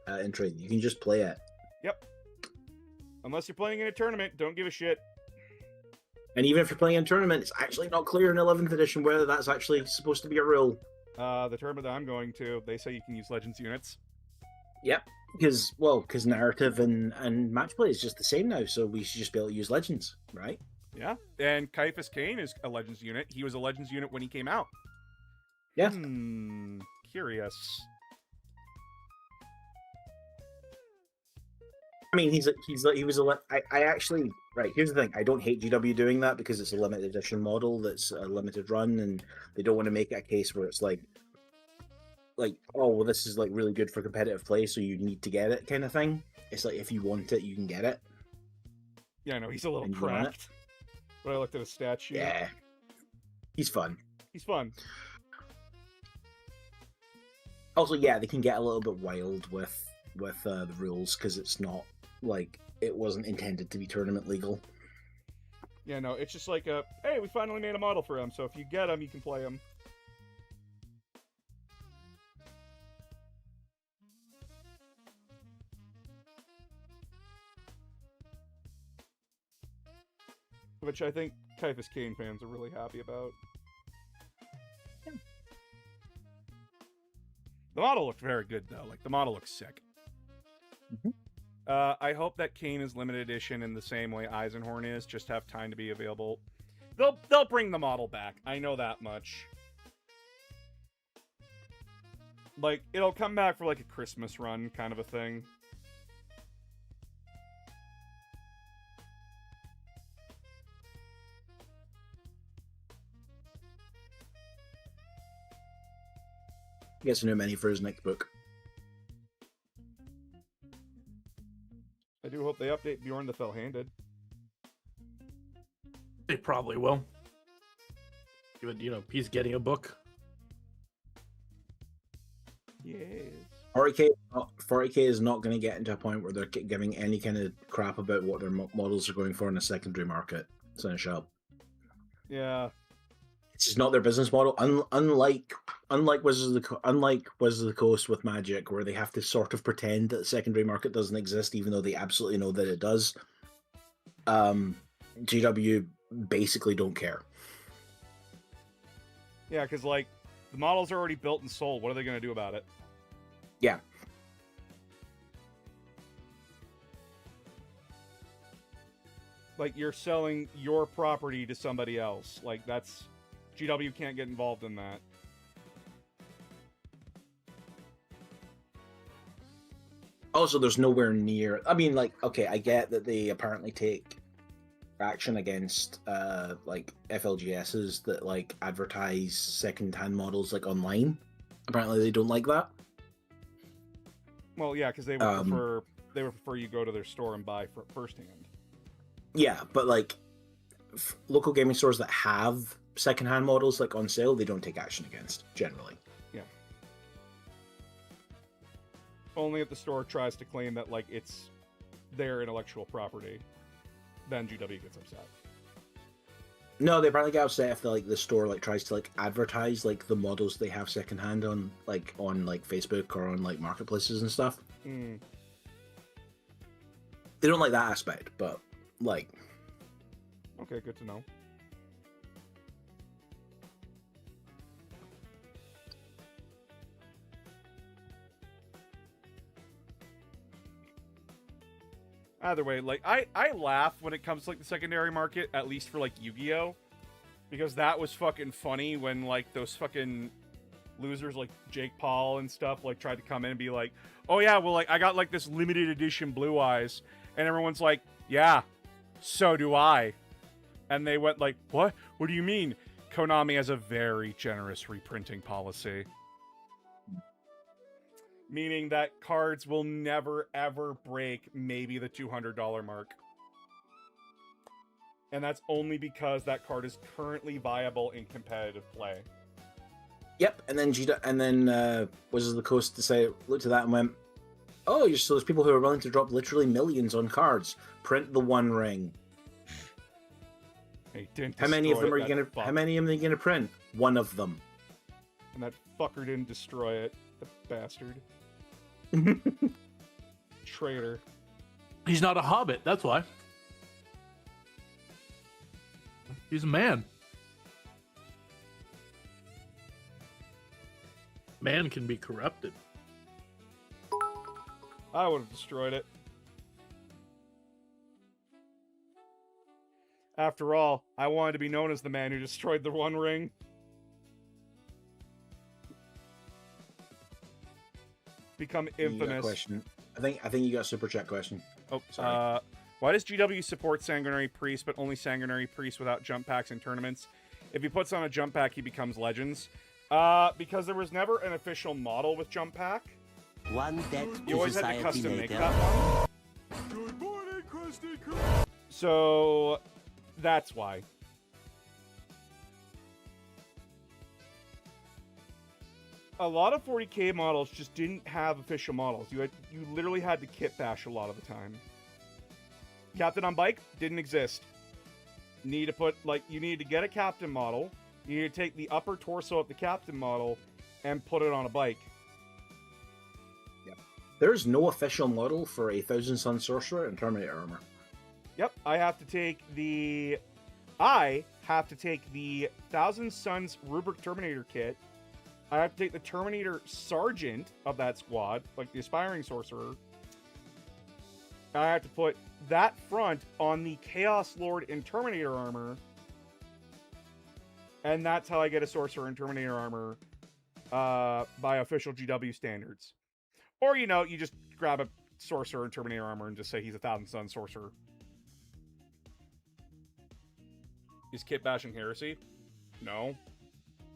entry. You can just play it. Yep. Unless you're playing in a tournament, don't give a shit. And even if you're playing in a tournament, it's actually not clear in 11th edition whether that's actually supposed to be a rule. The tournament that I'm going to, they say you can use Legends units. Yep. Because narrative and match play is just the same now, so we should just be able to use Legends, right? Yeah. And Caiaphas Cain is a Legends unit. He was a Legends unit when he came out. Yeah. Curious. I mean, I actually, right, here's the thing. I don't hate GW doing that because it's a limited edition model that's a limited run, and they don't want to make it a case where it's like, oh, well, this is like really good for competitive play, so you need to get it kind of thing. It's like, if you want it, you can get it. Yeah, no, he's a little And you want cracked. When I looked at his stat sheet. Yeah. He's fun. He's fun. Also, yeah, they can get a little bit wild with the rules because it's not like it wasn't intended to be tournament legal. Yeah, no, it's just like hey, we finally made a model for him, so if you get him, you can play him. Which I think Caiaphas Cain fans are really happy about. Yeah. The model looked very good, though. Like, the model looks sick. Mm-hmm. I hope that Cain is limited edition in the same way Eisenhorn is, just have time to be available. They'll bring the model back. I know that much. Like, it'll come back for, like, a Christmas run kind of a thing. He gets a new menu for his next book. I do hope they update Bjorn the Fell-Handed. They probably will. He's getting a book. Yes. 40k is not going to get into a point where they're giving any kind of crap about what their models are going for in a secondary market. It's in a shop. Yeah. It's just not their business model. Unlike Wizards of the Coast with Magic, where they have to sort of pretend that the secondary market doesn't exist, even though they absolutely know that it does. GW basically don't care. Yeah, because like the models are already built and sold. What are they going to do about it? Yeah. Like you're selling your property to somebody else. Like that's GW can't get involved in that. Also, there's nowhere near. I mean, like, okay, I get that they apparently take action against like FLGSs that like advertise second-hand models like online. Apparently, they don't like that. Well, yeah, because they would prefer you go to their store and buy firsthand. Yeah, but like local gaming stores that have second-hand models like on sale, they don't take action against generally. Yeah. Only if the store tries to claim that like it's their intellectual property, then GW gets upset. No, they apparently get upset if the store like tries to like advertise like the models they have secondhand on Facebook or on like marketplaces and stuff. Mm. They don't like that aspect, but like, okay, good to know. Either way, like I laugh when it comes to like the secondary market, at least for like Yu-Gi-Oh, because that was fucking funny when like those fucking losers like Jake Paul and stuff like tried to come in and be like, oh yeah, well like I got like this limited edition Blue Eyes, and everyone's like, yeah, so do I. And they went like, what? What do you mean? Konami has a very generous reprinting policy. Meaning that cards will never, ever break maybe the $200 mark. And that's only because that card is currently viable in competitive play. yep. And then Wizards of the Coast looked at that and went, oh, so there's people who are willing to drop literally millions on cards. Print the One Ring. Hey, didn't How many of them destroy are it, How many of them are you gonna print? One of them. And that fucker didn't destroy it. The bastard. Traitor. He's not a hobbit, that's why. He's a man. Man can be corrupted. I would have destroyed it. After all, I wanted to be known as the man who destroyed the One Ring. Become infamous. Question. I think you got a super chat question. Oh, sorry. Why does GW support Sanguinary Priest, but only Sanguinary Priest without jump packs in tournaments? If he puts on a jump pack, he becomes Legends. Because there was never an official model with jump pack. One that You always had to custom make that later. one. Good morning, Krusty Krab. So that's why. A lot of 40k models just didn't have official models. You literally had to kit bash a lot of the time. Captain on bike didn't exist. You need to get a captain model. You need to take the upper torso of the captain model and put it on a bike. There's no official model for a Thousand Sun Sorcerer and Terminator armor. Yep, I have to take the Thousand Suns Rubric Terminator kit. I have to take the Terminator Sergeant of that squad, like the Aspiring Sorcerer. I have to put that front on the Chaos Lord and Terminator armor. And that's how I get a Sorcerer and Terminator armor by official GW standards. Or, you just grab a Sorcerer and Terminator armor and just say he's a Thousand Sun Sorcerer. Is kit bashing heresy? No.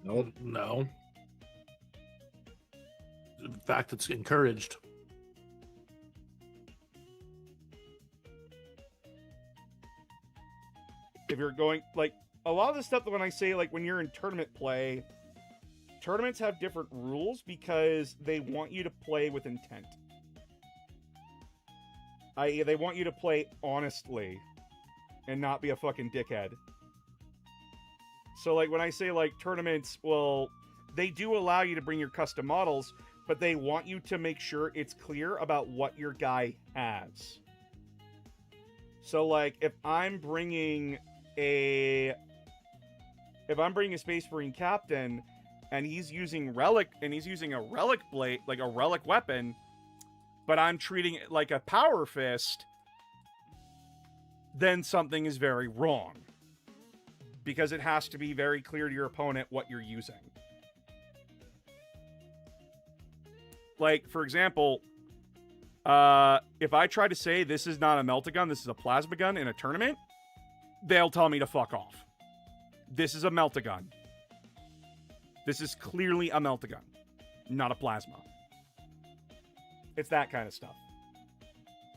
Nope. No. In fact, it's encouraged. If you're going, like, a lot of the stuff that when I say, like, when you're in tournament play, tournaments have different rules because they want you to play with intent. I.e., they want you to play honestly and not be a fucking dickhead. So, like, when I say, like, tournaments, well, they do allow you to bring your custom models, but they want you to make sure it's clear about what your guy has. So, like, if I'm bringing if I'm bringing a Space Marine captain and he's using a relic blade, like a relic weapon, but I'm treating it like a power fist, then something is very wrong. Because it has to be very clear to your opponent what you're using. Like, for example, if I try to say this is not a meltagun, this is a plasma gun in a tournament, they'll tell me to fuck off. This is a meltagun. This is clearly a meltagun, not a plasma. It's that kind of stuff.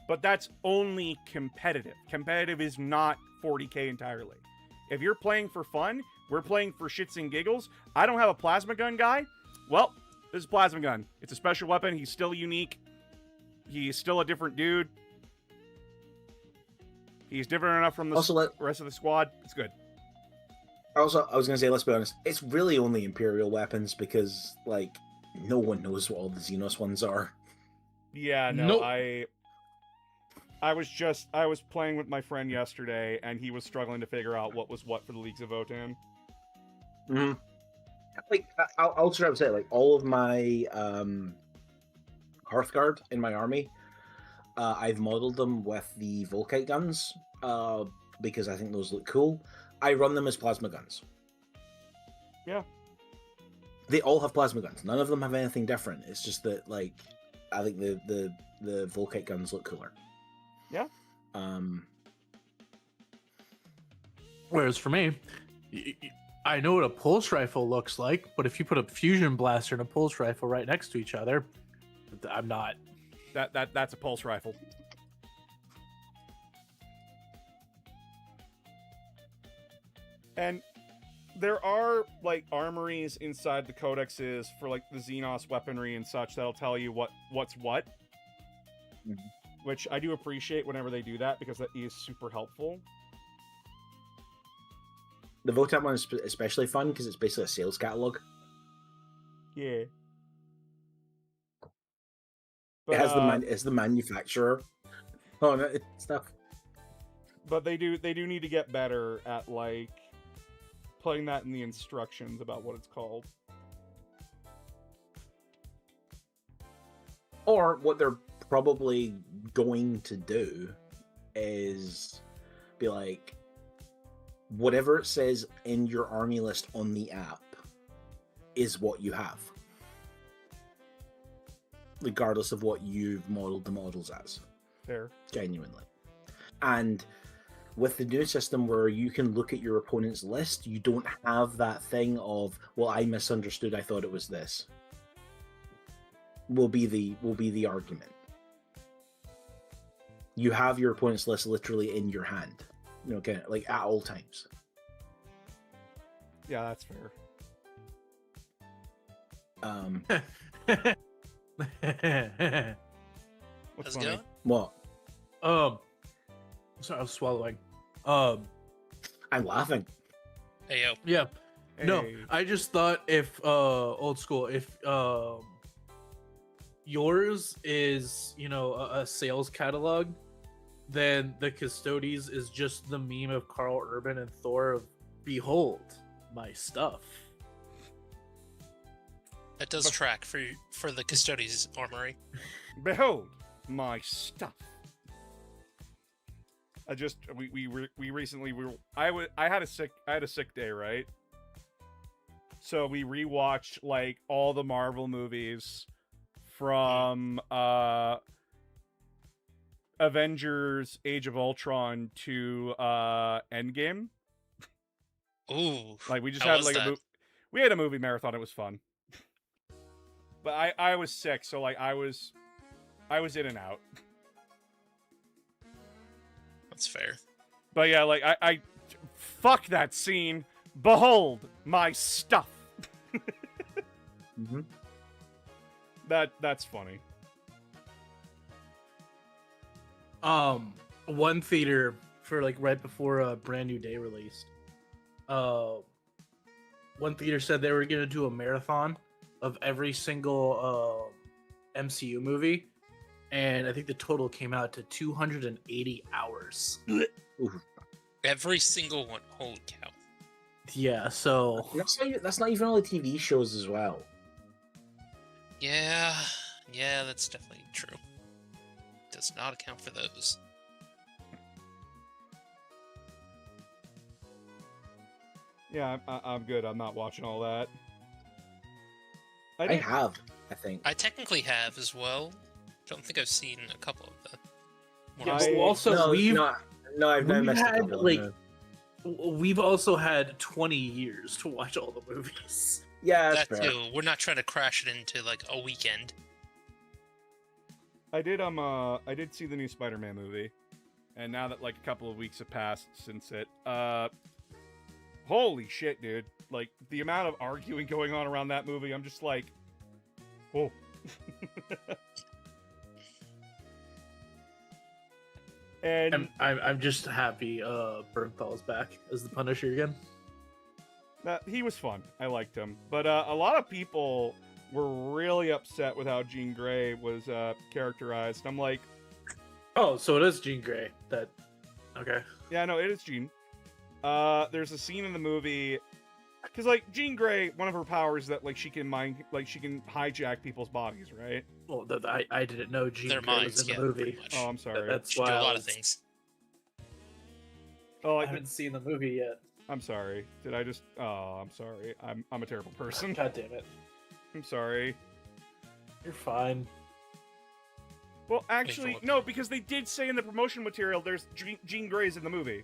But that's only competitive. Competitive is not 40k entirely. If you're playing for fun, we're playing for shits and giggles. I don't have a plasma gun guy. Well, this is a plasma gun. It's a special weapon. He's still unique. He's still a different dude. He's different enough from the rest of the squad. It's good. Also, I was going to say, let's be honest, it's really only Imperial weapons because, like, no one knows what all the Xenos ones are. Yeah, no, nope. I was playing with my friend yesterday, and he was struggling to figure out what was what for the Leagues of Votan. Mm-hmm. Like, I'll try to say, like, all of my Hearthguard in my army, I've modeled them with the Volkite guns, because I think those look cool. I run them as plasma guns. Yeah. They all have plasma guns. None of them have anything different. It's just that, like, I think the Volkite guns look cooler. Yeah. Whereas for me, I know what a pulse rifle looks like, but if you put a fusion blaster and a pulse rifle right next to each other, I'm not. That's a pulse rifle. And there are, like, armories inside the codexes for, like, the Xenos weaponry and such that'll tell you what's what. Mm-hmm. Which I do appreciate whenever they do that, because that is super helpful. The Votan one is especially fun because it's basically a sales catalog. Yeah. But, it's the manufacturer on it stuff. But they do need to get better at, like, putting that in the instructions about what it's called. Or what they're probably going to do is be like, whatever it says in your army list on the app is what you have, regardless of what you've modeled the models as. Fair. Genuinely. And with the new system where you can look at your opponent's list, you don't have that thing of, well, I misunderstood, I thought it was this. Will be the argument. You have your opponent's list literally in your hand, you know, kind of like at all times. Yeah, that's fair. What's How's it going? What? Sorry, I was swallowing. I'm laughing. Hey, yo. Yeah. Hey. No, I just thought if old school, if yours is, you know, a sales catalog, then the Custodes is just the meme of Carl Urban and Thor of "Behold my stuff." That does track for the Custodes armory. Behold my stuff. We recently I had a sick day, right? So we rewatched, like, all the Marvel movies from Avengers Age of Ultron to Endgame. Ooh. Like, we just how had was like that? we had a movie marathon. It was fun. But I was sick, so, like, I was in and out. That's fair. But yeah, like, I fuck that scene. Behold my stuff. Mm-hmm. That's funny. One theater for, like, right before a Brand New Day released, one theater said they were gonna do a marathon of every single MCU movie, and I think the total came out to 280 hours. Every single one. Holy cow. Yeah, so That's not even all the TV shows as well. Yeah, that's definitely true. Does not account for those. Yeah, I'm good. I'm not watching all that. I did- have, I think. I technically have as well. Don't think I've seen a couple of the. yeah, more but I- also no, we've no, I've never we've missed a had, couple. like- no. we've also had 20 years to watch all the movies. Yeah, that that's fair. too. We're not trying to crash it into like a weekend. I did see the new Spider-Man movie, and now that like a couple of weeks have passed since it, holy shit, dude! Like the amount of arguing going on around that movie, I'm just like, whoa. And I'm just happy Bernthal's back as the Punisher again. he was fun. I liked him, but a lot of people were really upset with how Jean Grey was characterized. I'm like, Oh, so it is Jean Grey. Okay. yeah, no, it is Jean. There's a scene in the movie because like Jean Grey, one of her powers is that like she can hijack people's bodies, right? Well, I didn't know Jean Their Grey minds, was in yeah, the movie. pretty much. Oh, I'm sorry. That's She do why a I lot was- of things. Oh, I haven't seen the movie yet. I'm sorry. Did I just? Oh, I'm sorry. I'm a terrible person. God damn it. I'm sorry. You're fine. Well, actually, what? no, because they did say in the promotion material there's Jean Grey's in the movie.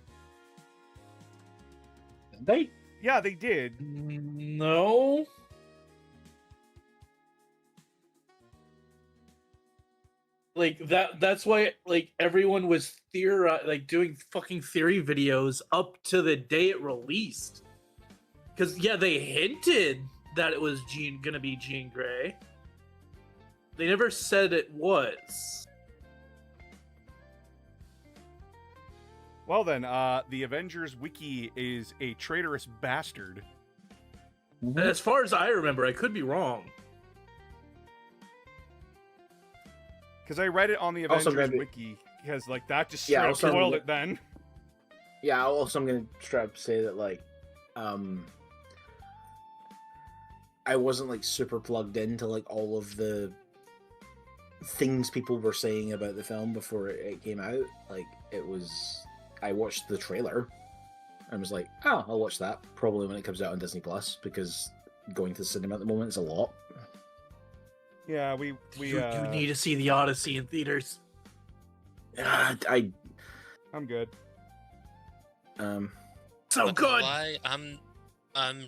They Yeah, they did. No. Like that's why like everyone was doing fucking theory videos up to the day it released. Cuz yeah, they hinted that it was gonna be Jean Grey. They never said it was. Well then, the Avengers wiki is a traitorous bastard. As far as I remember, I could be wrong. Because I read it on the Also, Avengers maybe- wiki, because like that just Yeah, straight up also- spoiled it then. Yeah, also I'm gonna try to say that like I wasn't like super plugged into like all of the things people were saying about the film before it came out. Like I watched the trailer and was like, oh, I'll watch that probably when it comes out on Disney Plus because going to the cinema at the moment is a lot. Yeah, we You need to see the Odyssey in theaters. I I'm good. So Not gonna good. lie, I'm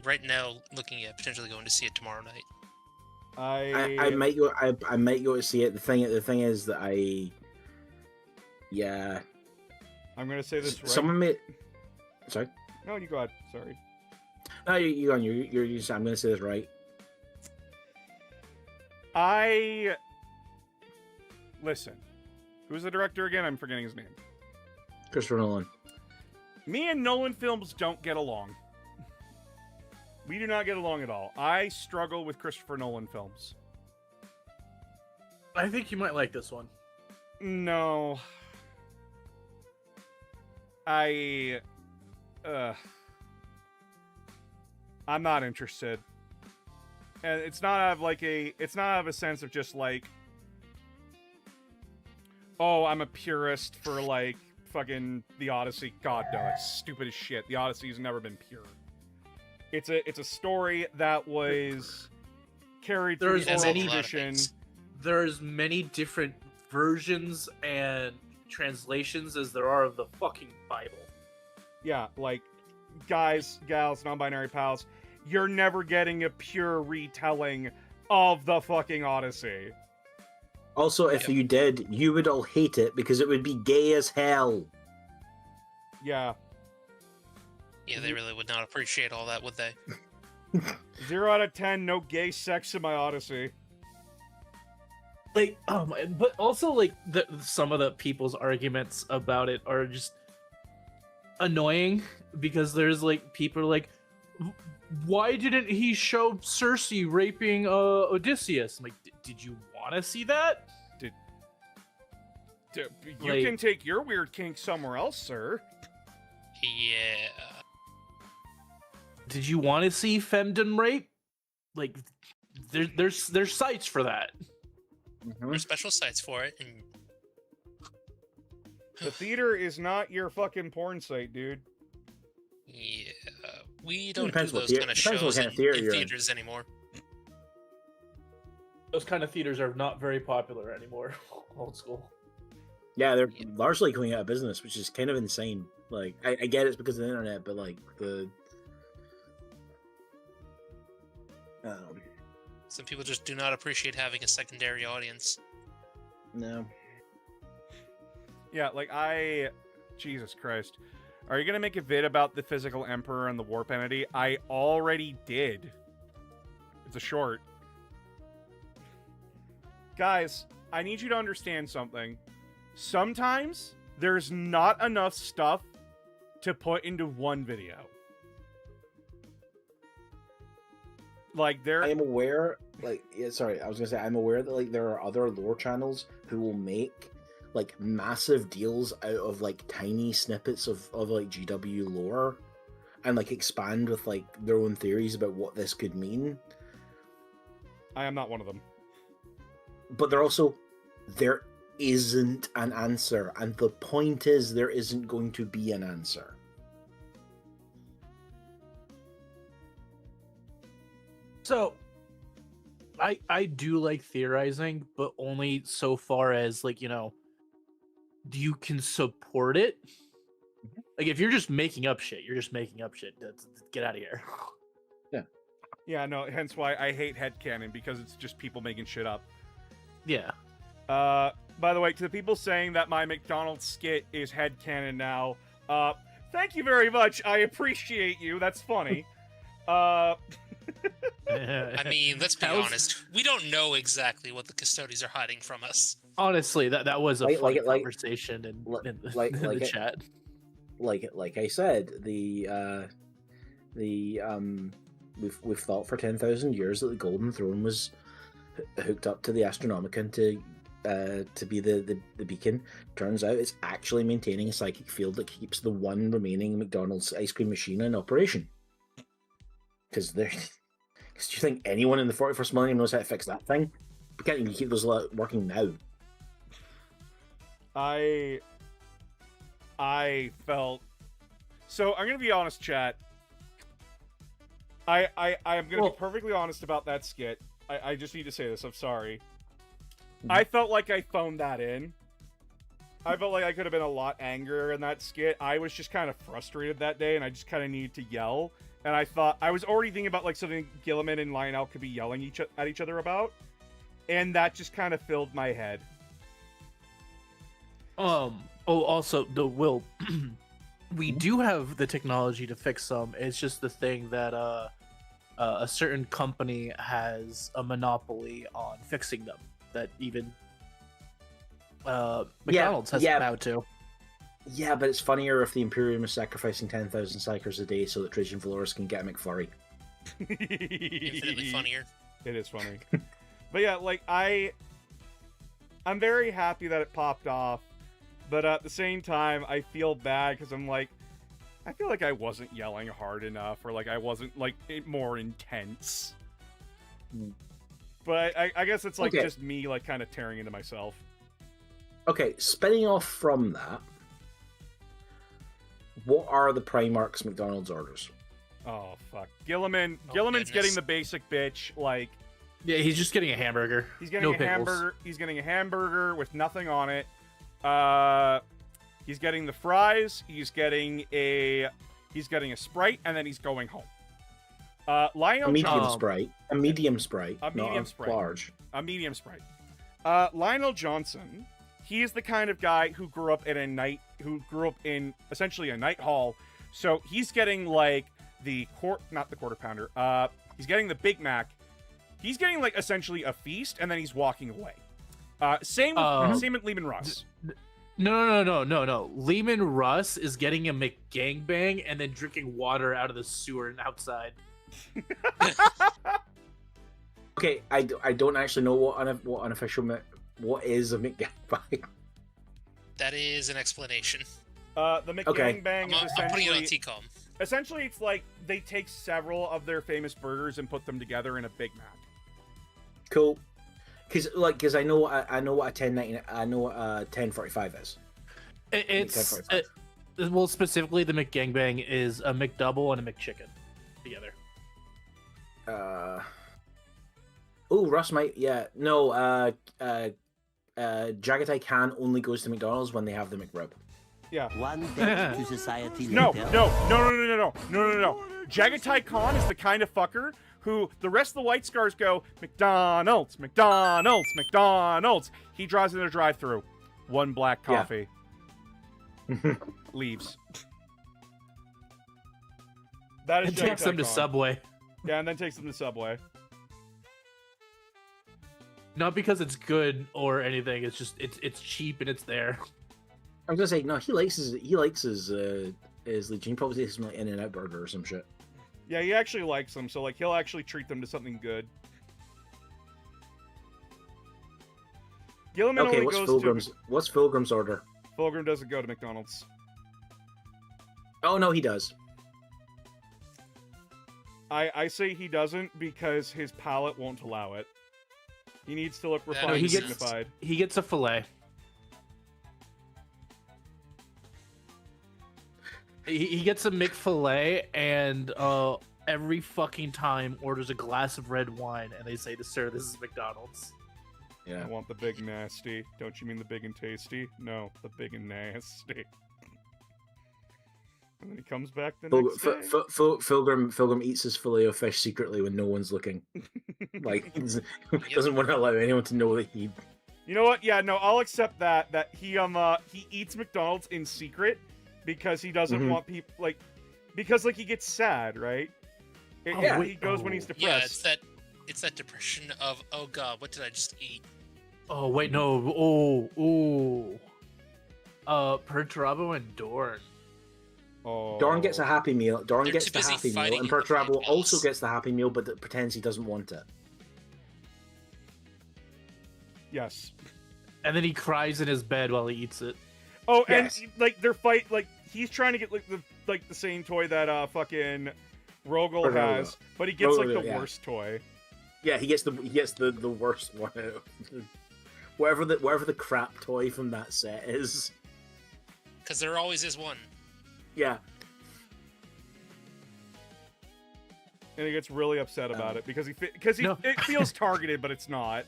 right now looking at potentially going to see it tomorrow night. I might go. I might go to see it. The thing is that yeah. I'm gonna say this right. Someone made. Sorry. No, you go ahead. Sorry. No, you on. You're. I'm gonna say this right. Listen. Who's the director again? I'm forgetting his name. Christopher Nolan. Me and Nolan films don't get along. We do not get along at all. I struggle with Christopher Nolan films. I think you might like this one. No. I'm not interested. And it's not out of a sense of just like, oh, I'm a purist for like fucking the Odyssey. God no, it's stupid as shit. The Odyssey's never been pure. It's a story that was carried through There's the oral many- tradition. There's many different versions and translations as there are of the fucking Bible. Yeah, like guys, gals, non-binary pals, you're never getting a pure retelling of the fucking Odyssey. Also, if you did, you would all hate it because it would be gay as hell. Yeah. Yeah, they really would not appreciate all that, would they? 0 out of 10, no gay sex in my Odyssey. Like, oh my, but also like some of the people's arguments about it are just annoying because there's like people are like, why didn't he show Cersei raping Odysseus? I'm like, did you want to see that? You Like- can take your weird kink somewhere else, sir. Yeah. did you want to see femdom rape? Like, there's sites for that. There's special sites for it, and The theater is not your fucking porn site, dude. yeah, we don't do depends what those thea- kind of depends what shows kind of in theater you're in. theaters anymore. Those kind of theaters are not very popular anymore. Old school. Yeah, they're Yeah. largely going out of business, which is kind of insane. Like, I get it's because of the internet, but like Some people just do not appreciate having a secondary audience. no. Yeah, like Jesus Christ. Are you gonna make a vid about the physical emperor and the warp entity? I already did. It's a short. Guys, I need you to understand something. Sometimes there's not enough stuff to put into one video. Like I am aware, like, yeah, sorry, I was gonna say I'm aware that like there are other lore channels who will make like massive deals out of like tiny snippets of like GW lore and like expand with like their own theories about what this could mean. I am not one of them. But there isn't an answer, and the point is there isn't going to be an answer. So, I do like theorizing, but only so far as like, you know, you can support it. Like, if you're just making up shit, you're just making up shit. Get out of here. Yeah, no, hence why I hate headcanon, because it's just people making shit up. Yeah. By the way, to the people saying that my McDonald's skit is headcanon now, thank you very much. I appreciate you. That's funny. I mean, let's be That was- honest. We don't know exactly what the custodians are hiding from us. Honestly, that was a Like- funny like- conversation in the, like- in like the it- chat. Like I said, we've thought for 10,000 years that the Golden Throne was hooked up to the Astronomicon to be the beacon. Turns out it's actually maintaining a psychic field that keeps the one remaining McDonald's ice cream machine in operation. Because do you think anyone in the 41st millennium knows how to fix that thing? We can't even keep those working now. I felt so. I'm gonna be honest, chat. I am gonna Well- be perfectly honest about that skit. I just need to say this. I'm sorry. I felt like I phoned that in. I felt like I could have been a lot angrier in that skit. I was just kind of frustrated that day, and I just kind of needed to yell. And I thought I was already thinking about like something Gilliman and Lionel could be yelling at each other about, and that just kind of filled my head. Also, we do have the technology to fix them. It's just the thing that a certain company has a monopoly on fixing them. That even McDonald's has yeah. now too. Yeah, but it's funnier if the Imperium is sacrificing 10,000 psychers a day so that Trajan Valoris can get a McFlurry. Infinitely funnier. It is funny. But yeah, like I'm very happy that it popped off, but at the same time I feel bad because I'm like, I feel like I wasn't yelling hard enough, or like I wasn't like more intense. But I guess it's like Okay. just me like kind of tearing into myself. Okay, spinning off from that, what are the Primarch's McDonald's orders? Oh fuck, Gilliman's goodness. getting the basic bitch. Like Yeah, he's just getting a hamburger. he's getting No a pickles. hamburger. He's getting a hamburger with nothing on it. He's getting the fries. He's getting a Sprite, and then he's going home. Lionel A medium Johnson, Sprite. A medium Sprite. A medium not Sprite. large. a medium Sprite. Lionel Johnson. He's the kind of guy who grew up in essentially a night hall. So he's getting like not the quarter pounder. He's getting the Big Mac. He's getting like essentially a feast, and then he's walking away. Same with Lehman Russ. No. Lehman Russ is getting a McGangbang and then drinking water out of the sewer and outside. Okay, I don't actually know what unofficial what is a McGangbang. That is an explanation. The McGangbang Okay. is I'm putting it on essentially TCOM. Essentially, it's like they take several of their famous burgers and put them together in a Big Mac. Cool. Because I know what a 10.99, I know what a 10.45 is. It's well, specifically the McGangbang is a McDouble and a McChicken together. Oh, Russ might. Yeah, no. Jagatai Khan only goes to McDonald's when they have the McRib. Yeah. One debt to society. No. later. No. Jagatai Khan is the kind of fucker who the rest of the White Scars go, McDonald's. He drives in their drive-thru. One black coffee. Leaves. That is And takes them to Khan. Subway. Yeah, and then takes them to Subway. Not because it's good or anything. It's just it's cheap and it's there. I was gonna say no. He likes his Legion. He probably takes some like In-N-Out burger or some shit. Yeah, he actually likes them, so like he'll actually treat them to something good. Gilliman Okay, only what's goes What's Fulgrim's order? to Fulgrim doesn't go to McDonald's. Oh no, he does. I say he doesn't because his palate won't allow it. He needs to look That refined and makes sense. dignified. He gets a fillet. He gets a McFillet and every fucking time orders a glass of red wine and they say to sir, this is McDonald's. Yeah. I want the big nasty. Don't you mean the big and tasty? No, the big and nasty. And then he comes back the next day. Fulgrim eats his fillet of fish secretly when no one's looking. Like, doesn't want to allow anyone to know that he. You know what? Yeah, no, I'll accept that. That he eats McDonald's in secret because he doesn't want people because he gets sad, right? Yeah. He goes when he's Yeah, depressed. it's that depression of, oh god, what did I just eat? Oh wait, no. Perturabo and Dorn. Oh. Dorn gets a Happy Meal. Dorn They're gets too the busy Happy Meal, fighting and in the Perturabo fight also palace. gets the Happy Meal, but pretends he doesn't want it. Yes. And then he cries in his bed while he eats it. Oh, Yes. and they're he's trying to get the same toy that fucking Rogel Perturabo. has, but he gets Rogel, the yeah. worst toy. Yeah, he gets the worst one out. Whatever the crap toy from that set is. Because there always is one. Yeah. And he gets really upset about it because No. it feels targeted, but it's not.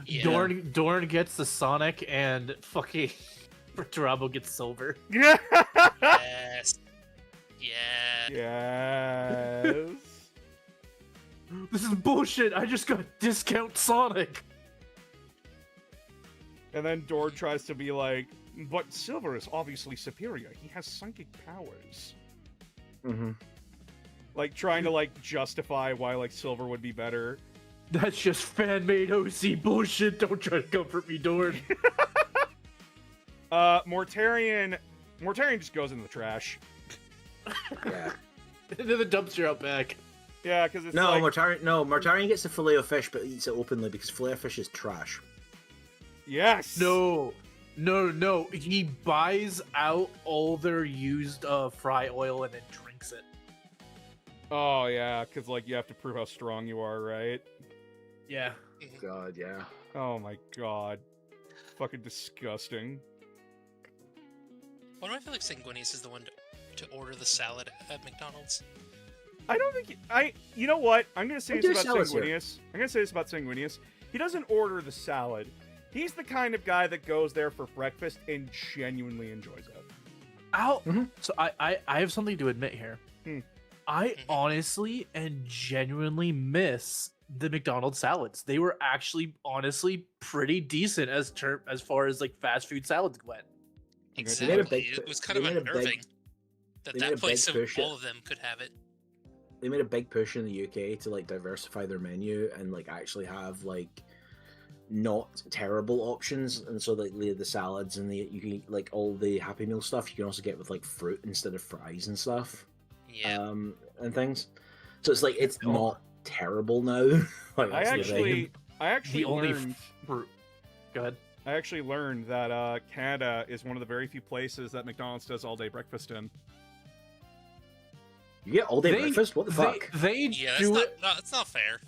Yeah. Dorn gets the Sonic and fucking Perturabo gets silver. Yeah. Yes. Yeah. Yes. This is bullshit. I just got discount Sonic. And then Dorn tries to be like, but Silver is obviously superior. He has psychic powers. Mm-hmm. Like trying to justify why Silver would be better. That's just fan-made OC bullshit. Don't try to comfort me, Dorn. Mortarion just goes in the trash. Yeah. Into the dumpster out back. Yeah, because it's Mortarion gets the fillet of fish, but eats it openly because fillet of fish is trash. yes. No. He buys out all their used fry oil and then drinks it. Oh yeah, because you have to prove how strong you are, right? Yeah. God, yeah. Oh my god, fucking disgusting. Why do I feel like Sanguinius is the one to order the salad at McDonald's? I don't think you know what? I'm gonna say Who this does about salads here? Sanguinius. I'm gonna say this about Sanguinius. He doesn't order the salad. He's the kind of guy that goes there for breakfast and genuinely enjoys it. Ow. Mhm. So I have something to admit here. I honestly and genuinely miss the McDonald's salads. They were actually honestly pretty decent as far as fast food salads went. They made a Exactly. big- It was kind of they made a big- unnerving that they made a that big place of push all of them could have it. They made a big push in the UK to diversify their menu and actually have not terrible options, and so the salads and you can eat all the Happy Meal stuff. You can also get with fruit instead of fries and stuff. Yeah. And things. So it's not terrible now. I that's the thing. actually The only learned. fruit. Go ahead. I actually learned that Canada is one of the very few places that McDonald's does all-day breakfast in. You get all day breakfast? What the fuck? They Yeah, do that's it. not, that's not fair.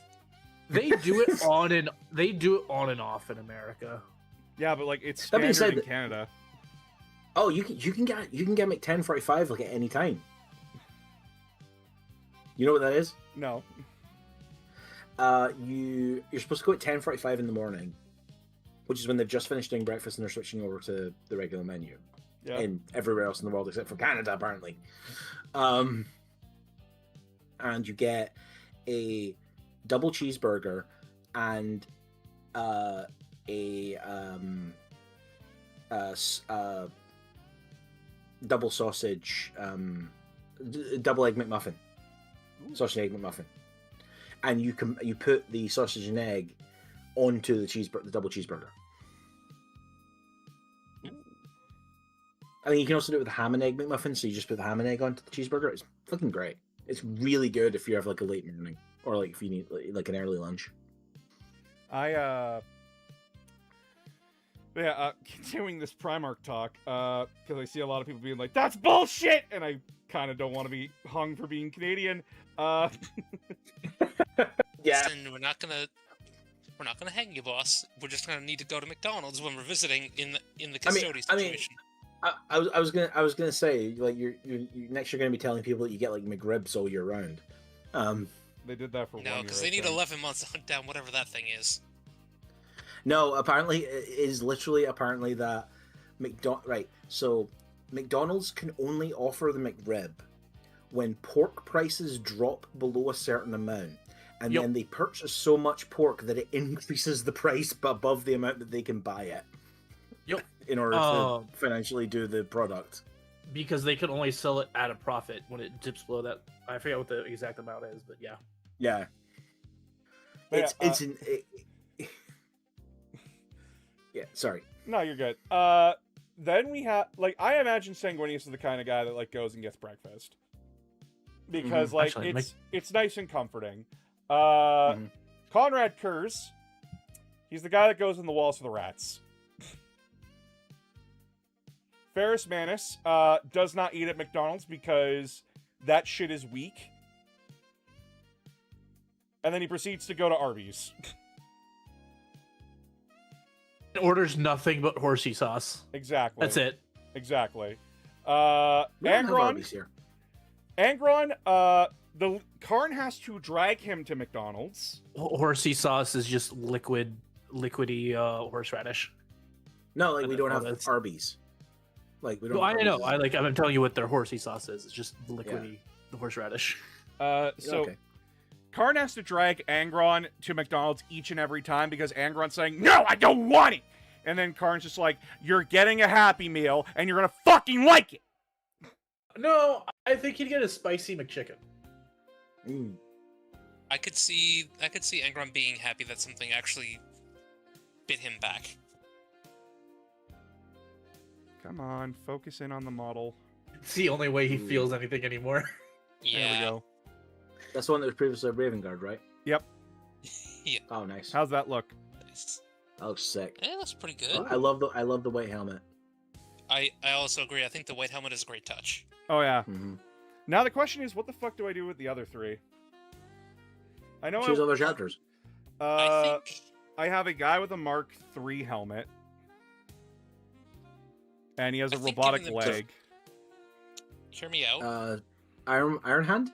They do it on and off in America. Yeah, but like it's That being standard said- in Canada. Oh, you can get like 10:45 like at any time. You know what that is? No. You're supposed to go at 10:45 in the morning, which is when they've just finished doing breakfast and they're switching over to the regular menu. Yeah. And everywhere else in the world except for Canada, apparently. And you get a double cheeseburger and double sausage, double egg McMuffin, sausage egg McMuffin, and you put the sausage and egg onto the double cheeseburger. I mean, you can also do it with a ham and egg McMuffin, so you just put the ham and egg onto the cheeseburger. It's fucking great. It's really good if you have like a late morning or like if you need like an early lunch. Continuing this Primark talk, because I see a lot of people being like, "That's bullshit," and I kind of don't want to be hung for being Canadian. Yeah. Listen, we're not gonna hang you, boss. We're just gonna need to go to McDonald's when we're visiting in the custody situation. I was gonna say like you're next you're gonna be telling people that you get like McRibs all year round. They did that for 1 year. No, because they need 11 months to hunt down whatever that thing is. No, apparently it is literally that so McDonald's can only offer the McRib when pork prices drop below a certain amount, and Yep. then they purchase so much pork that it increases the price above the amount that they can buy it. Yep. In order to financially do the product. Because they can only sell it at a profit when it dips below that. I forget what the exact amount is, but yeah. Yeah. But Yeah, sorry. No, you're good. Then we have like I imagine Sanguinius is the kind of guy that like goes and gets breakfast because like Actually, it's nice and comforting. Mhm. Conrad Kurz, he's the guy that goes in the walls for the rats. Ferris Manus does not eat at McDonald's because that shit is weak. And then he proceeds to go to Arby's. Orders nothing but horsey sauce. Exactly. That's it. Exactly. We don't have Angron, Arby's here. the Karn has to drag him to McDonald's. Horsey sauce is just liquidy horseradish. No, like we don't have That's- Arby's. Like we don't. No, I have know. Arby's. I'm telling you what their horsey sauce is. It's just liquidy the horseradish. So Okay. Karn has to drag Angron to McDonald's each and every time because Angron's saying, "No, I don't want it." And then Karn's just like, "You're getting a Happy Meal and you're gonna fucking like it." No, I think he'd get a spicy McChicken. Mm. I could see Angron being happy that something actually bit him back. Come on, focus in on the model. It's the only way he Ooh. feels anything anymore. Yeah. There we go. That's the one that was previously a Raven Guard, right? Yep. Yeah. Oh, nice. How's that look? Nice. That looks sick. Yeah, that's pretty good. I love the white helmet. I also agree. I think the white helmet is a great touch. Oh yeah. Mm-hmm. Now the question is, what the fuck do I do with the other three? I know Choose other chapters. I think I have a guy with a Mark III helmet, and he has I a think robotic giving them to- leg. hear me out. Iron Hand.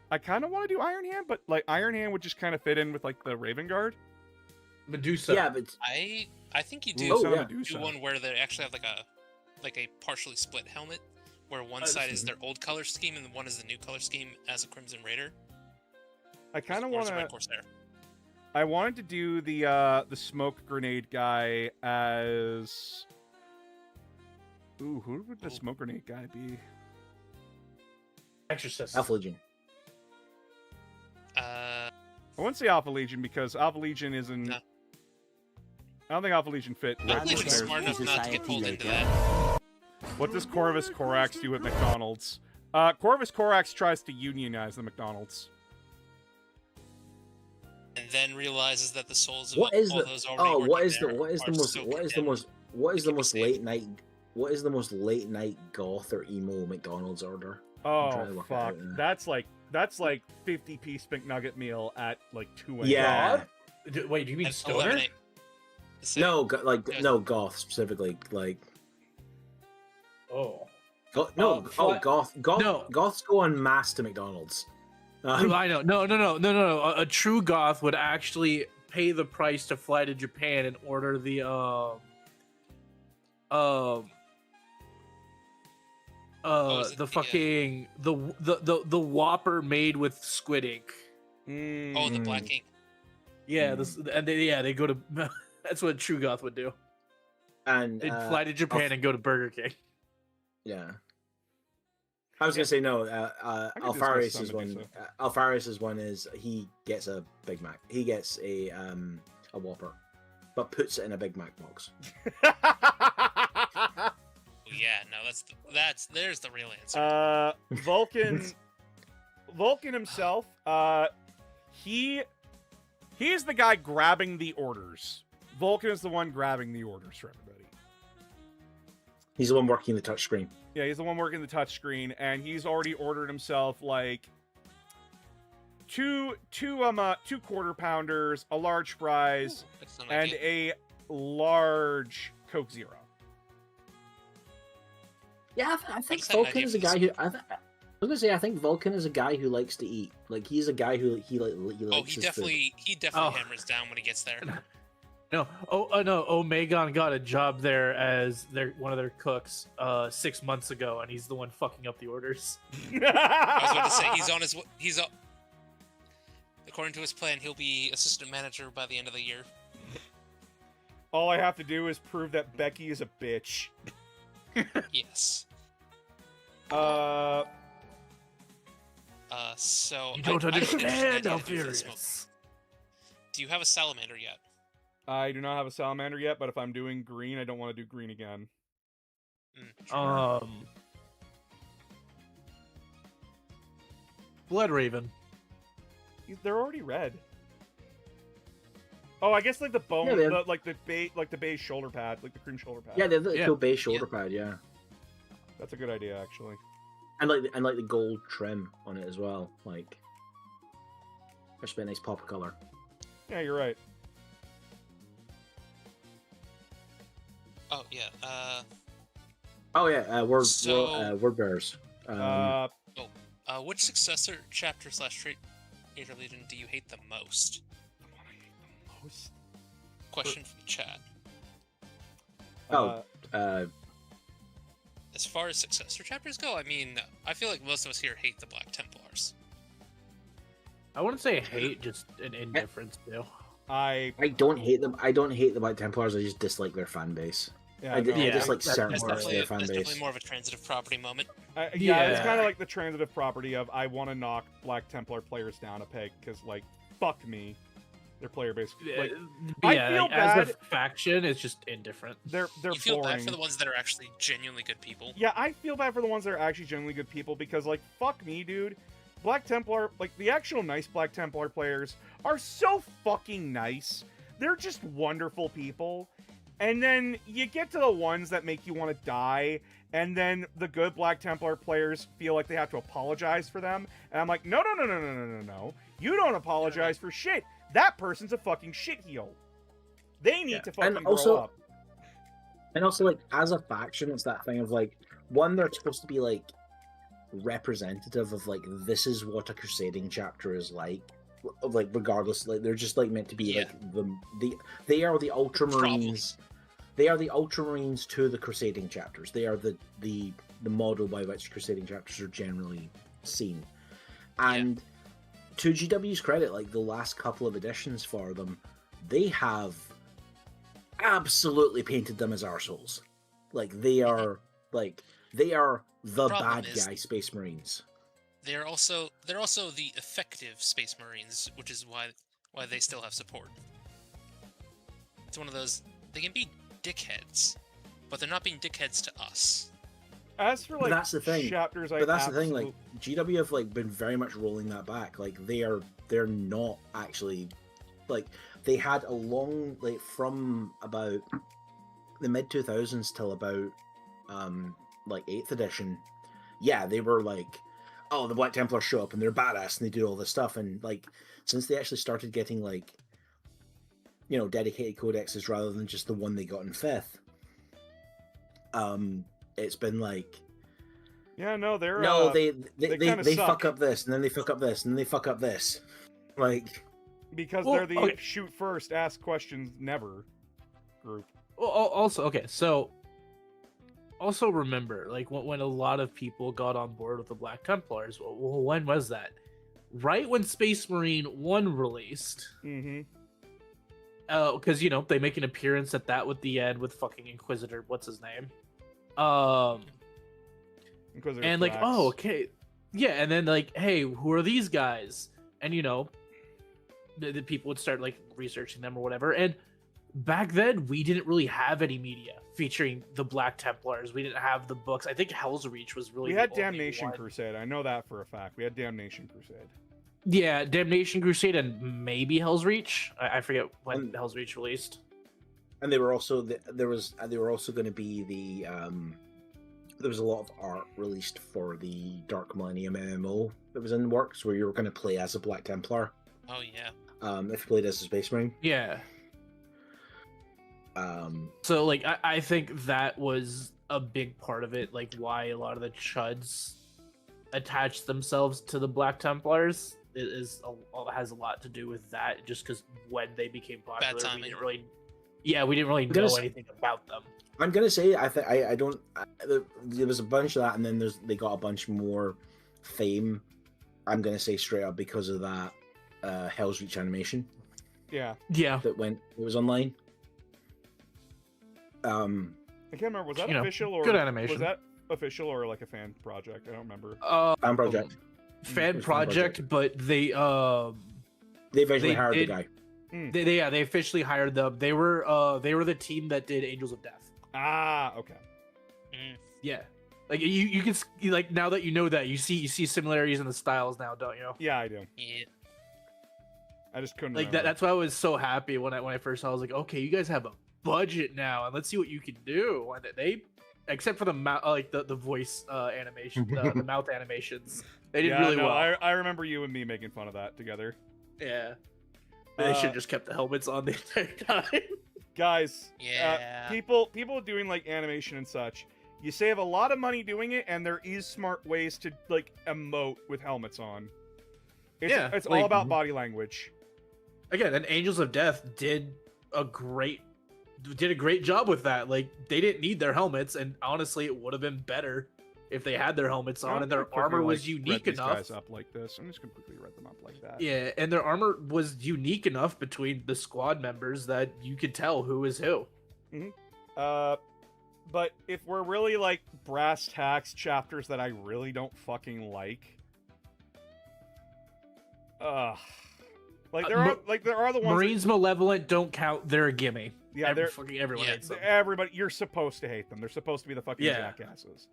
I kind of want to do Iron Hand, but like Iron Hand would just kind of fit in with like the Raven Guard. Medusa. Yeah, but I think you Ooh, do son of yeah. Medusa. do one where they actually have like a partially split helmet, where one side is their old color scheme and one is the new color scheme as a Crimson Raider. I kind of Or want as a Red to. Corsair. I wanted to do the smoke grenade guy as. Ooh, who would the smoke grenade guy be? Exorcist. Alpha Legion. I wouldn't say Alpha Legion because Alpha Legion isn't. No. I don't think Alpha Legion fit. Alpha with Legion's theirs. smart enough not to get pulled into Society that. What does Corvus Corax do at McDonald's? Corvus Corax tries to unionize the McDonald's. And then realizes that the souls of What is all the those already what is working there are so condemned. what is the Make it most safe. late night goth or emo McDonald's order? Oh trying to work it fuck, out, yeah. that's like 50-piece McNugget meal at like 2 a.m. Yeah. Wait, do you mean At stoner? 11 So, No, Yeah. no, goth specifically. Like, Oh. goth. No. Goths go en masse to McDonald's. I know. No. A true goth would actually pay the price to fly to Japan and order the is it the the, fucking the Whopper made with squid ink. Oh, the black ink. Yeah, they go to. That's what a true goth would do. And They'd fly to Japan and go to Burger King. yeah. I was gonna say no. I could discuss Alfarius's some one. Medusa. Alfarius's one is he gets a Big Mac. He gets a Whopper, but puts it in a Big Mac box. Oh, yeah, no, there's the real answer. Vulcan himself, he's the guy grabbing the orders. Vulcan is the one grabbing the orders for everybody. He's the one working the touchscreen. Yeah, he's the one working the touchscreen, and he's already ordered himself like two quarter pounders, a large fries, That's not and idea. a large Coke Zero. Yeah, I think just have an Vulcan idea is a for guy this. who. I was gonna say I think Vulcan is a guy who likes to eat. Like he's a guy who he likes Oh, he his definitely Oh. hammers down when he gets there. No, no. Omegon got a job there as one of their cooks 6 months ago, and he's the one fucking up the orders. I was about to say according to his plan, he'll be assistant manager by the end of the year. All I have to do is prove that Becky is a bitch. Yes. So You don't I have an interesting understand, idea to do for this moment. Alfarius. Do you have a salamander yet? I do not have a salamander yet, but if I'm doing green, I don't want to do green again. Blood Raven. They're already red. Oh, I guess like the bone, Yeah, they're- like the beige shoulder pad, like the cream shoulder pad. Yeah, the Yeah. cool base shoulder pad. Yeah, That's a good idea, actually. and like the gold trim on it as well. Like, that should be a nice pop of color. Yeah, you're right. Oh yeah. Oh yeah, So- word bearers. Which successor chapter / Traitor Legion do you hate the most? The one I hate the most. Question from chat. Oh. As far as successor chapters go, I mean, I feel like most of us here hate the Black Templars. I wouldn't say hate, just an indifference too. I don't hate them. I don't hate the White Templars. I just dislike their fan base. yeah, I no, just like that's certain That's parts of definitely, their fan that's base. definitely more of a transitive property moment. yeah, it's Yeah. kind of like the transitive property of I want to knock Black Templar players down a peg because like fuck me, their player base like I feel as bad- a faction, it's just indifferent. they're You feel boring. bad for the ones that are actually genuinely good people. Yeah, I feel bad for the ones that are actually genuinely good people because, like, fuck me, dude. Black Templar, like, the actual nice Black Templar players are so fucking nice. They're just wonderful people. And then you get to the ones that make you want to die, and then the good Black Templar players feel like they have to apologize for them. And I'm like, no. You don't apologize for shit. That person's a fucking shitheel. They need to fucking And also- grow up. And also, like, as a faction, it's that thing of like, one, they're supposed to be like representative of like this is what a crusading chapter is like, regardless, like they're just like meant to be Yeah. like they are the ultramarines. They are the ultramarines to the crusading chapters. They are the model by which crusading chapters are generally seen. And to GW's credit, like the last couple of editions for them, they have absolutely painted them as arseholes. Like they are the Problem bad is- guy Space Marines. They're also the effective Space Marines, which is why they still have support. It's one of those, they can be dickheads, but they're not being dickheads to us. As for, like, that's the thing. chapters, But that's the thing, like GW have like been very much rolling that back. Like they're not actually like they had a long like from about the mid 2000s till about like 8th edition. Yeah, they were like oh, the Black Templars show up and they're badass and they do all this stuff. And like, since they actually started getting like, you know, dedicated codexes rather than just the one they got in fifth, it's been like, Yeah, no, they're no, they kinda they suck. fuck up this and then they fuck up this and then they fuck up this, like. because Well, they're the okay. shoot first, ask questions never group. Well, also, okay, so also remember, like when a lot of people got on board with the Black Templars. Well, when was that? Right when Space Marine 1 released. Mm-hmm. Because you know they make an appearance at that with the end with fucking Inquisitor. What's his name? And like, oh, okay, yeah, and then like, hey, who are these guys? And you know, the people would start like researching them or whatever. And back then, we didn't really have any media featuring the Black Templars. We didn't have the books. I think Hell's Reach was really. We had the only Damnation one. Crusade. I know that for a fact. We had Damnation Crusade. Yeah, Damnation Crusade and maybe Hell's Reach. I forget when And- Hell's Reach released. And they were also they were also going to be the there was a lot of art released for the Dark Millennium MMO that was in the works where you were going to play as a Black Templar. Oh yeah. If you played as a Space Marine. Yeah. Um, So like I think that was a big part of it, like why a lot of the chuds attached themselves to the Black Templars has a lot to do with that. Just because when they became popular, we timing. didn't really, we didn't really gonna know s- anything about them. I'm gonna say I don't. There was a bunch of that, and then they got a bunch more fame. I'm gonna say straight up because of that Hell's Reach animation Yeah, Yeah, that was online. I can't remember. Was that You know, official or good animation. Was that official or like a fan project? I don't remember. Fan project. fan It's fan project, but they They eventually they hired did- the guy. they officially hired them. They were the team that did Angels of Death. Ah, okay. Yeah, like you can like now that you know that you see similarities in the styles now, don't you? Yeah, I do. Yeah. I just couldn't Like remember. that's why I was so happy when I first saw. I was like, okay, you guys have a budget now, and let's see what you can do. And they, except for the mouth, like the voice animation, the mouth animations, they did yeah, really no, well. I remember you and me making fun of that together. Yeah, they should have just kept the helmets on the entire time. Guys, Yeah. people doing like animation and such, you save a lot of money doing it, and there is smart ways to like emote with helmets on. It's all like- about body language. Again, and Angels of Death did a great job with that. Like they didn't need their helmets, and honestly, it would have been better if they had their helmets on I'm and their gonna quickly, armor was like, unique read these enough. guys up like this. I'm just gonna quickly read them up like that. Yeah, and their armor was unique enough between the squad members that you could tell who is who. But if we're really like brass tacks chapters that I really don't fucking like, like there are the ones. Marines Malevolent don't count. They're a gimme. Yeah, they're fucking everyone Yeah. hates them. everybody. You're supposed to hate them. They're supposed to be the fucking Yeah. jackasses.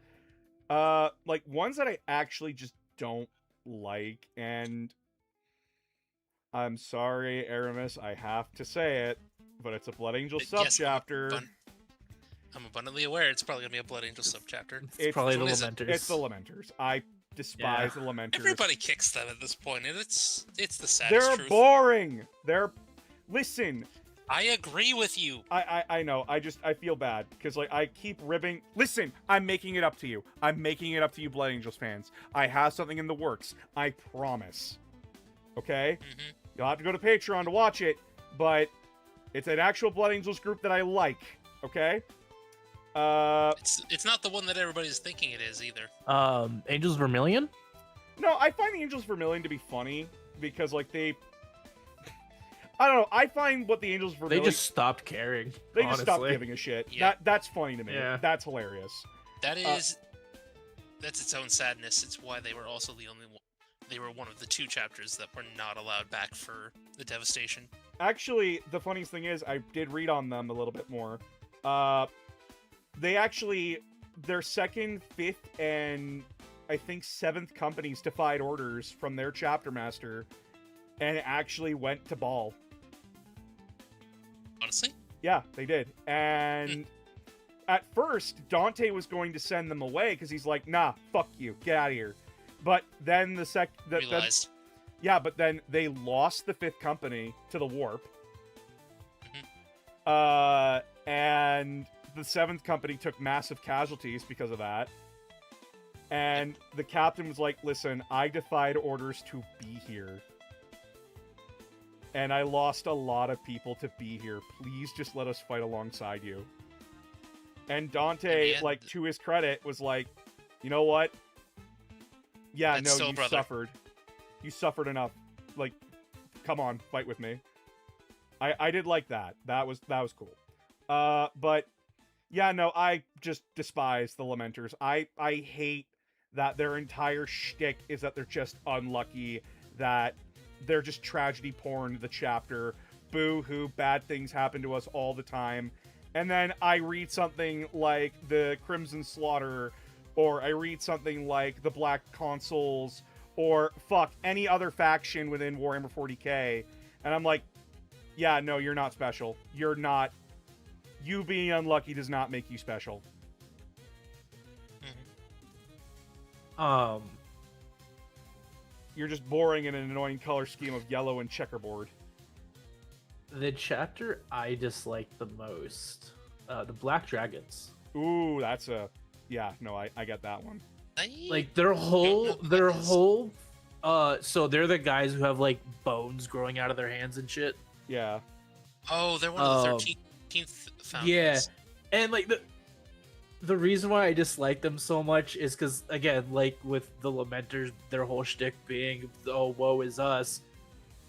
Like ones that I actually just don't like, and I'm sorry, Aramis, I have to say it, but it's a Blood Angel Yes, subchapter. I'm abundantly aware it's probably gonna be a Blood Angel subchapter. It's probably the what is it? Lamenters. It's the Lamenters. I despise the Lamenters. Everybody kicks them at this point, and it's the saddest They're truth. boring. Listen, I agree with you. I know. I feel bad because like I keep ribbing. Listen, I'm making it up to you. I'm making it up to you, Blood Angels fans. I have something in the works. I promise. Okay? hmm You'll have to go to Patreon to watch it, but it's an actual Blood Angels group that I like. Okay? It's not the one that everybody's thinking it is either. Angels Vermilion. No, I find the Angels Vermilion to be funny because like they. I don't know. I find what the Angels They Vermilion. just stopped caring. They just stopped honestly. giving a shit. Yeah. That's funny to me. Yeah. That's hilarious. That's its own sadness. It's why they were also the only one. They were one of the 2 chapters that were not allowed back for the devastation. Actually, the funniest thing is, I did read on them a little bit more. They actually, their 2nd, 5th, and I think 7th companies defied orders from their chapter master and actually went to Ball. Honestly, Yeah, they did. And at first, Dante was going to send them away because he's like, nah, fuck you, get out of here. But then Realized. yeah, but then they lost the 5th Company to the Warp. And the 7th Company took massive casualties because of that. And the captain was like, listen, I defied orders to be here. And I lost a lot of people to be here. Please just let us fight alongside you. And Dante, And like, to his credit, was like, you know what? Yeah, That's no, so, you brother. suffered. You suffered enough. Like, come on, fight with me. I did like that. That was cool. But yeah, no, I just despise the Lamenters. I hate that their entire shtick is that they're just unlucky, that they're just tragedy porn the chapter. Boo-hoo, bad things happen to us all the time. And then I read something like the Crimson Slaughter, or I read something like the Black Consuls, or fuck, any other faction within Warhammer 40k, and I'm like, yeah, no, you're not special. You're not. You being unlucky does not make you special. You're just boring in an annoying color scheme of yellow and checkerboard. The chapter I dislike the most, the Black Dragons. Ooh, that's a... Yeah, no, I get that one. Like their whole, so they're the guys who have like bones growing out of their hands and shit. Yeah. Oh, they're one of the 13th founders. Yeah, and like the reason why I dislike them so much is because, again, like with the Lamenters, their whole shtick being, oh, woe is us.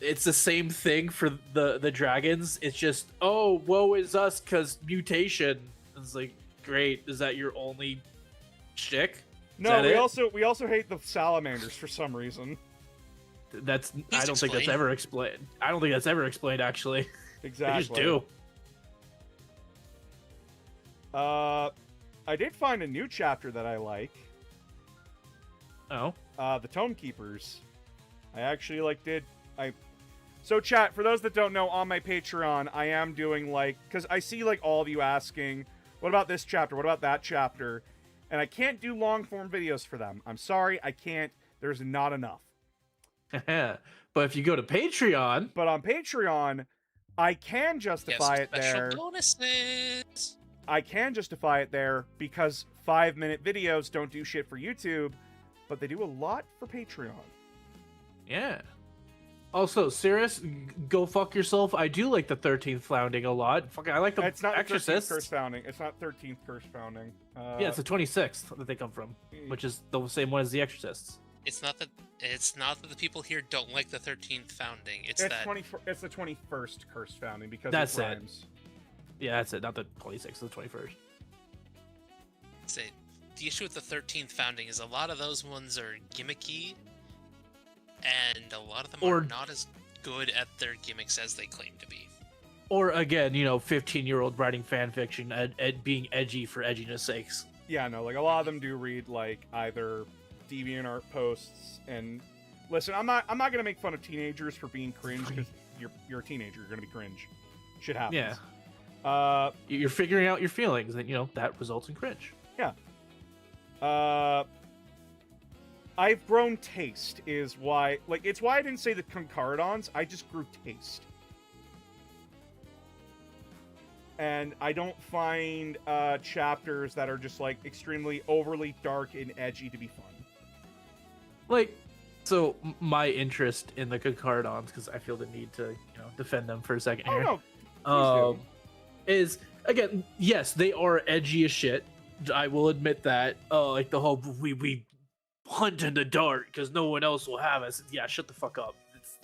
It's the same thing for the dragons. It's just, oh, woe is us because mutation. It's like, great. Is that your only shtick? No, we also hate the salamanders for some reason. I don't think that's ever explained. I don't think that's ever explained, actually. Exactly. They just do. I did find a new chapter that I like. Oh. The Tome Keepers. I actually So chat, for those that don't know, on my Patreon, I am doing because I see all of you asking, what about this chapter? What about that chapter? And I can't do long form videos for them. I'm sorry, I can't. There's not enough. But if you go to Patreon, But on Patreon, I can justify it there. Bonuses. I can justify it there because 5-minute videos don't do shit for YouTube, but they do a lot for Patreon. yeah. Also, Cirrus, go fuck yourself. I do like the 13th Founding a lot. Fuck, I like the It's not 13th Exorcists. Curse Founding. It's not 13th Curse Founding. Yeah, it's the 26th that they come from, which is the same one as the Exorcists. It's not that the people here don't like the 13th founding. It's the that 21st Curse Founding because That's it it. rhymes. Yeah, that's it. Not the 26th, the 21st. say the issue with the 13th founding is a lot of those ones are gimmicky, and a lot of them are not as good at their gimmicks as they claim to be. Or again, 15-year-old writing fan fiction, being edgy for edginess sakes. Yeah, no, a lot of them do read either DeviantArt posts and listen. I'm not gonna make fun of teenagers for being cringe because you're a teenager. You're gonna be cringe. Shit happens. Yeah. You're figuring out your feelings, and that results in cringe. Yeah. I've grown taste is why, it's why I didn't say the concordons. I just grew taste. And I don't find chapters that are just extremely overly dark and edgy to be fun. So my interest in the concordons, because I feel the need to defend them for a second here. Oh, no. Is again, yes, they are edgy as shit. I will admit that. The whole we hunt in the dark because no one else will have us. Yeah, shut the fuck up. It's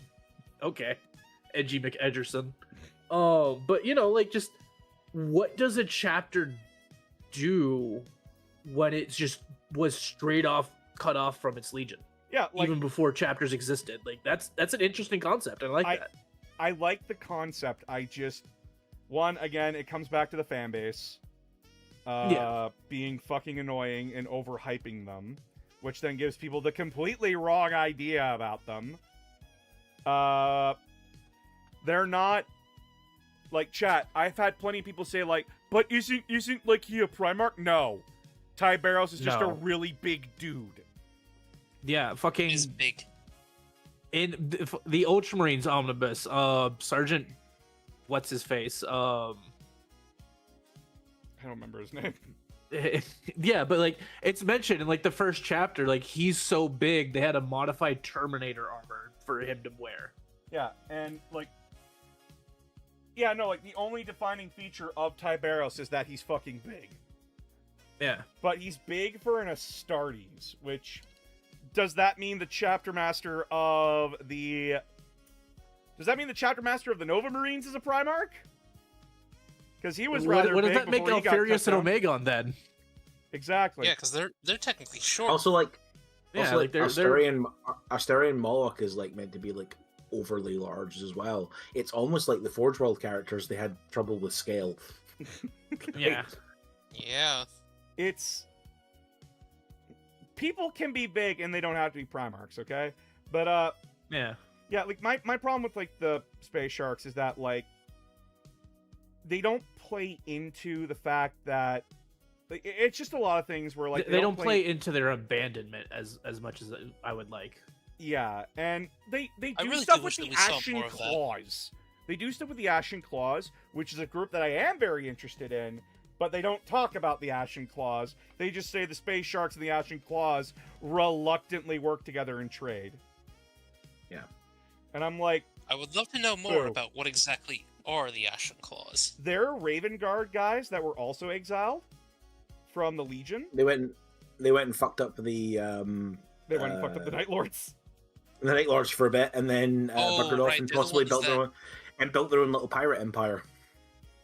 okay, edgy McEdgerson. But just what does a chapter do when it just was straight off cut off from its legion? Yeah, even before chapters existed. That's an interesting concept. I like that. I like the concept. I just again, it comes back to the fan base being fucking annoying and overhyping them, which then gives people the completely wrong idea about them. They're not chat. I've had plenty of people say but isn't he a Primarch? No, Ty Barrows is just a really big dude. Yeah, fucking Is big. in the Ultramarines omnibus, Sergeant, what's his face? I don't remember his name. Yeah, but like it's mentioned in like the first chapter, like he's so big they had a modified Terminator armor for him to wear. Yeah, and like, yeah, no, like the only defining feature of Tiberius is that he's fucking big. Yeah. But he's big for an Astartes, which does that mean the chapter master of the Nova Marines is a Primarch? Because he was rather what does big that make before he got Alfarius cut and down. Omegon then? Exactly. Yeah, because they're technically short. Also, like, Yeah, like they're Astarian Moloch is like meant to be like overly large as well. It's almost like the Forge World characters; they had trouble with scale. yeah. Yeah. It's people can be big and they don't have to be Primarchs, okay? But Yeah. yeah, like my problem with like the Space Sharks is that like they don't play into the fact that like, it's just a lot of things where like they don't play into their abandonment as much as I would like. Yeah, and they I do really stuff do with wish that the we saw Ashen more of that. Claws. They do stuff with the Ashen Claws, which is a group that I am very interested in, but they don't talk about the Ashen Claws. They just say the Space Sharks and the Ashen Claws reluctantly work together in trade. Yeah. And I'm like, I would love to know more Boo. about what exactly are the Ashen Claws. they're Raven Guard guys that were also exiled from the Legion. They went and fucked up the They went and fucked up the Night Lords. Night Lords for a bit, and then buggered off right, and they're the possibly ones built that- their own little pirate empire.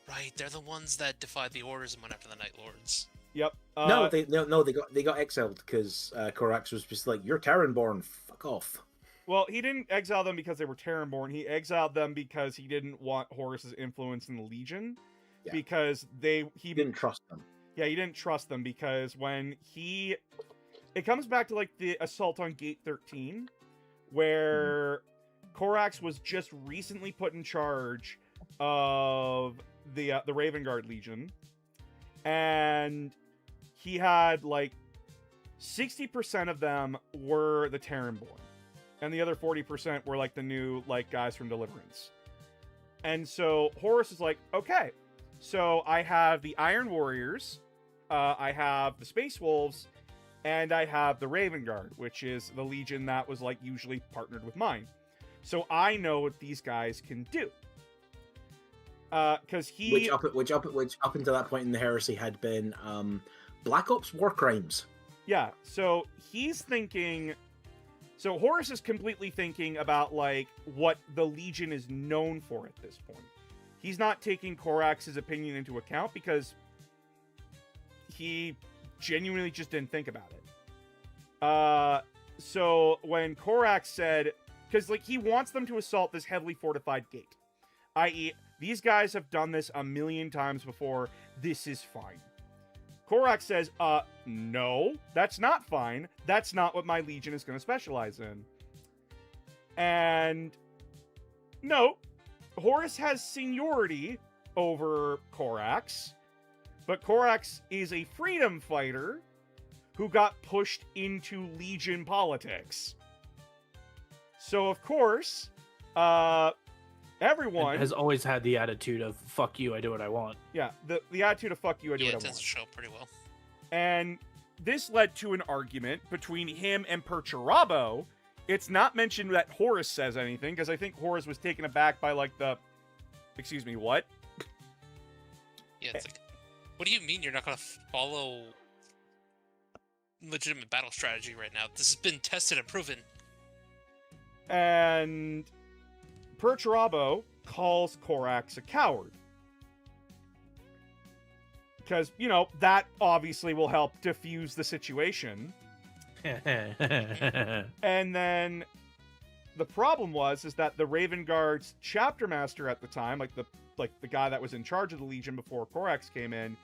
Right, they're the ones that defied the orders and went after the Night Lords. Yep. No, they got exiled because Korax was just like, "You're Terranborn, fuck off." Well, he didn't exile them because they were Terranborn. He exiled them because he didn't want Horus's influence in the Legion. Yeah. Because he He didn't trust them. Yeah, he didn't trust them because it comes back to like the assault on Gate 13, where Korax was just recently put in charge of the Raven Guard Legion, and he had like 60% of them were the Terranborn, and the other 40% were like the new like guys from Deliverance. And so Horus is like, okay, so I have the Iron Warriors, I have the Space Wolves, and I have the Raven Guard, which is the Legion that was like usually partnered with mine. So I know what these guys can do. Because Which up until that point in the heresy had been Black Ops war crimes. Yeah, so he's thinking. So Horus is completely thinking about like what the Legion is known for at this point. He's not taking Korax's opinion into account because he genuinely just didn't think about it. So when Korax said, because like he wants them to assault this heavily fortified gate, i.e., these guys have done this a million times before. This is fine. Korax says, no, that's not fine. That's not what my Legion is going to specialize in. And no, Horus has seniority over Korax, but Korax is a freedom fighter who got pushed into Legion politics. So, of course, everyone And has always had the attitude of "fuck you, I do what I want." Yeah, the attitude of fuck you, I do Yeah, what I it tends want. to show up pretty well. And this led to an argument between him and Perturabo. It's not mentioned that Horus says anything, because I think Horus was taken aback by, like, excuse me, what? Yeah, it's like, what do you mean you're not gonna follow legitimate battle strategy right now? This has been tested and proven. And Perturabo calls Korax a coward. Because, you know, that obviously will help diffuse the situation. And then the problem is that the Raven Guard's chapter master at the time, like the guy that was in charge of the Legion before Korax came in,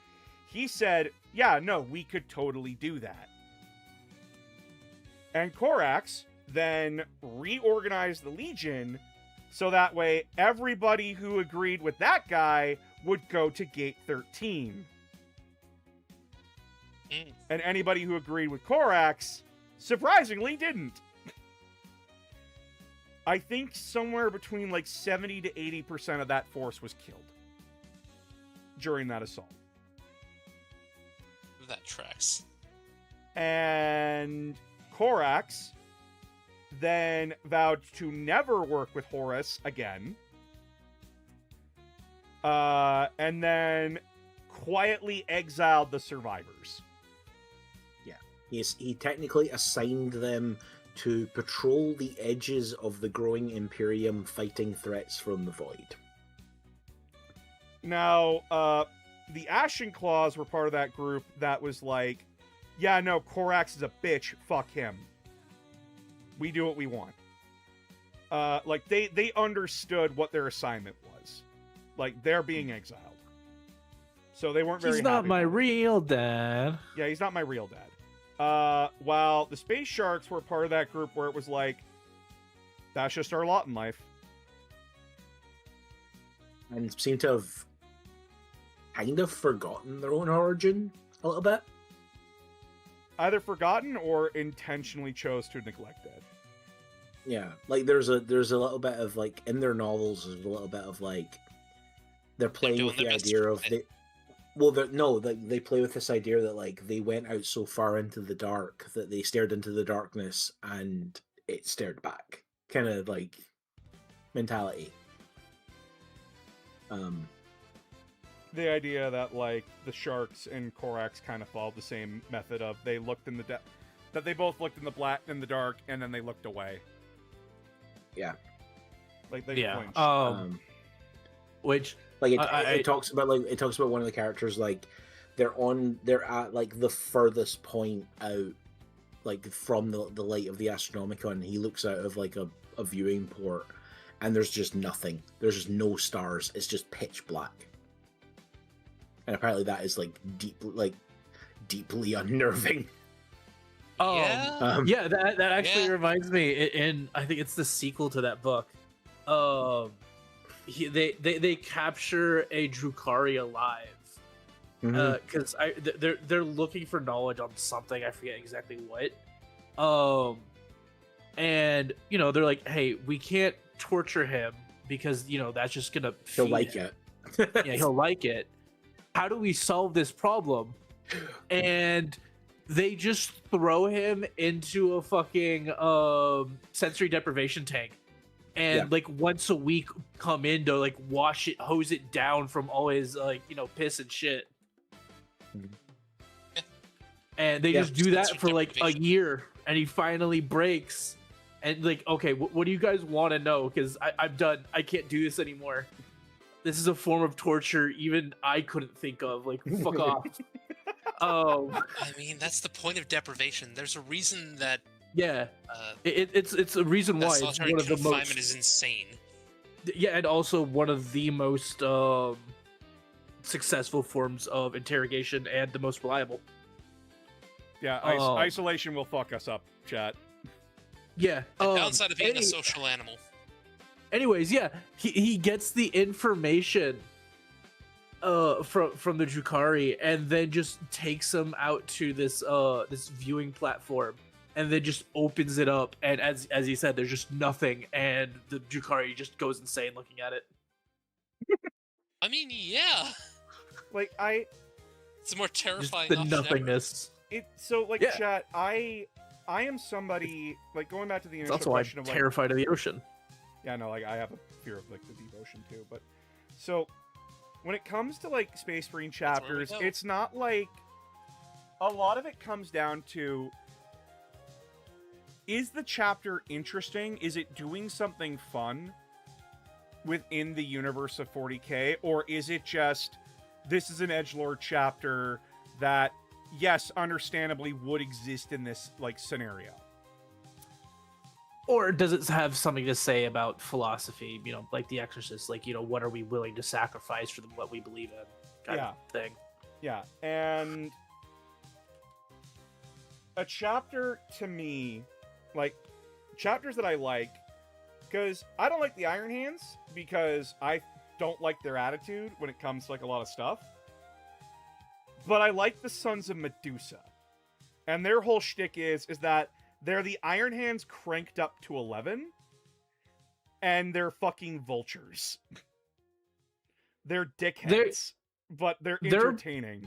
he said, yeah, no, we could totally do that. And Korax then reorganized the Legion so that way everybody who agreed with that guy would go to Gate 13. And anybody who agreed with Korax surprisingly didn't. I think somewhere between like 70 to 80% of that force was killed during that assault. That tracks. And Korax then vowed to never work with Horus again. And then quietly exiled the survivors. Yeah. He technically assigned them to patrol the edges of the growing Imperium, fighting threats from the void. Now, the Ashen Claws were part of that group that was like, yeah, no, Korax is a bitch, fuck him. We do what we want. Like, they understood what their assignment was. Like, they're being exiled. So they weren't very He's not happy my about it. real dad. Yeah, he's not my real dad. While the Space Sharks were part of that group where it was like, that's just our lot in life. And seem to have kind of forgotten their own origin a little bit. Either forgotten or intentionally chose to neglect it. Yeah, like there's a little bit of like in their novels, there's a little bit of like they're playing doing with their the best idea to of hide it. they play with this idea that like they went out so far into the dark that they stared into the darkness and it stared back, kind of like mentality. The idea that like the Sharks and Korax kind of followed the same method of they looked in that they both looked in the dark and then they looked away. Yeah. Like they Yeah. flinched. Which Like I- it talks about one of the characters like they're at like the furthest point out like from the light of the Astronomicon, and he looks out of like a viewing port and there's just nothing. There's just no stars. It's just pitch black. And apparently that is like deeply unnerving. Yeah. Yeah, that actually Yeah. reminds me, and I think it's the sequel to that book. They capture a Drukhari alive because they're looking for knowledge on something. I forget exactly what. And you know they're like, hey, we can't torture him because you know that's just gonna He'll feed like him. it. Yeah, he'll like it. How do we solve this problem? And they just throw him into a fucking sensory deprivation tank, and Yeah. like once a week come in to like wash it, hose it down from all his like piss and shit. Mhm. Yeah. And they Yeah. just do that Sensory for like a deprivation. year, and he finally breaks. And like, okay, what do you guys want to know? Because I'm done. I can't do this anymore. This is a form of torture even I couldn't think of. Like, fuck off. I mean, that's the point of deprivation. There's a reason that Yeah, it's a reason that why it's solitary one of the confinement most. is insane. Yeah, and also one of the most successful forms of interrogation and the most reliable. Yeah, isolation will fuck us up, chat. Yeah. The downside of being a any- social animal. Anyways, yeah, he gets the information from the Drukhari and then just takes them out to this this viewing platform and then just opens it up, and as he said, there's just nothing, and the Drukhari just goes insane looking at it. I mean, yeah. Like It's more Just terrifying the option ever. nothingness. Chat. Yeah. I am somebody like going back to the It's initial also why question I'm of like, terrified of the ocean. yeah, no, like I have a fear of like the deep ocean too. But so when it comes to like Space Marine where we chapters, go. it's not like a lot of it comes down to, is the chapter interesting? Is it doing something fun within the universe of 40K? Or is it just, this is an edgelord chapter that, yes, understandably would exist in this like scenario? Or does it have something to say about philosophy, like The Exorcist, like, what are we willing to sacrifice for what we believe in kind of thing? Yeah, and a chapter to me, like, chapters that I like, because I don't like the Iron Hands, because I don't like their attitude when it comes to, like, a lot of stuff. But I like the Sons of Medusa. And their whole shtick is that They're the Iron Hands cranked up to 11, and they're fucking vultures. They're dickheads, but they're entertaining.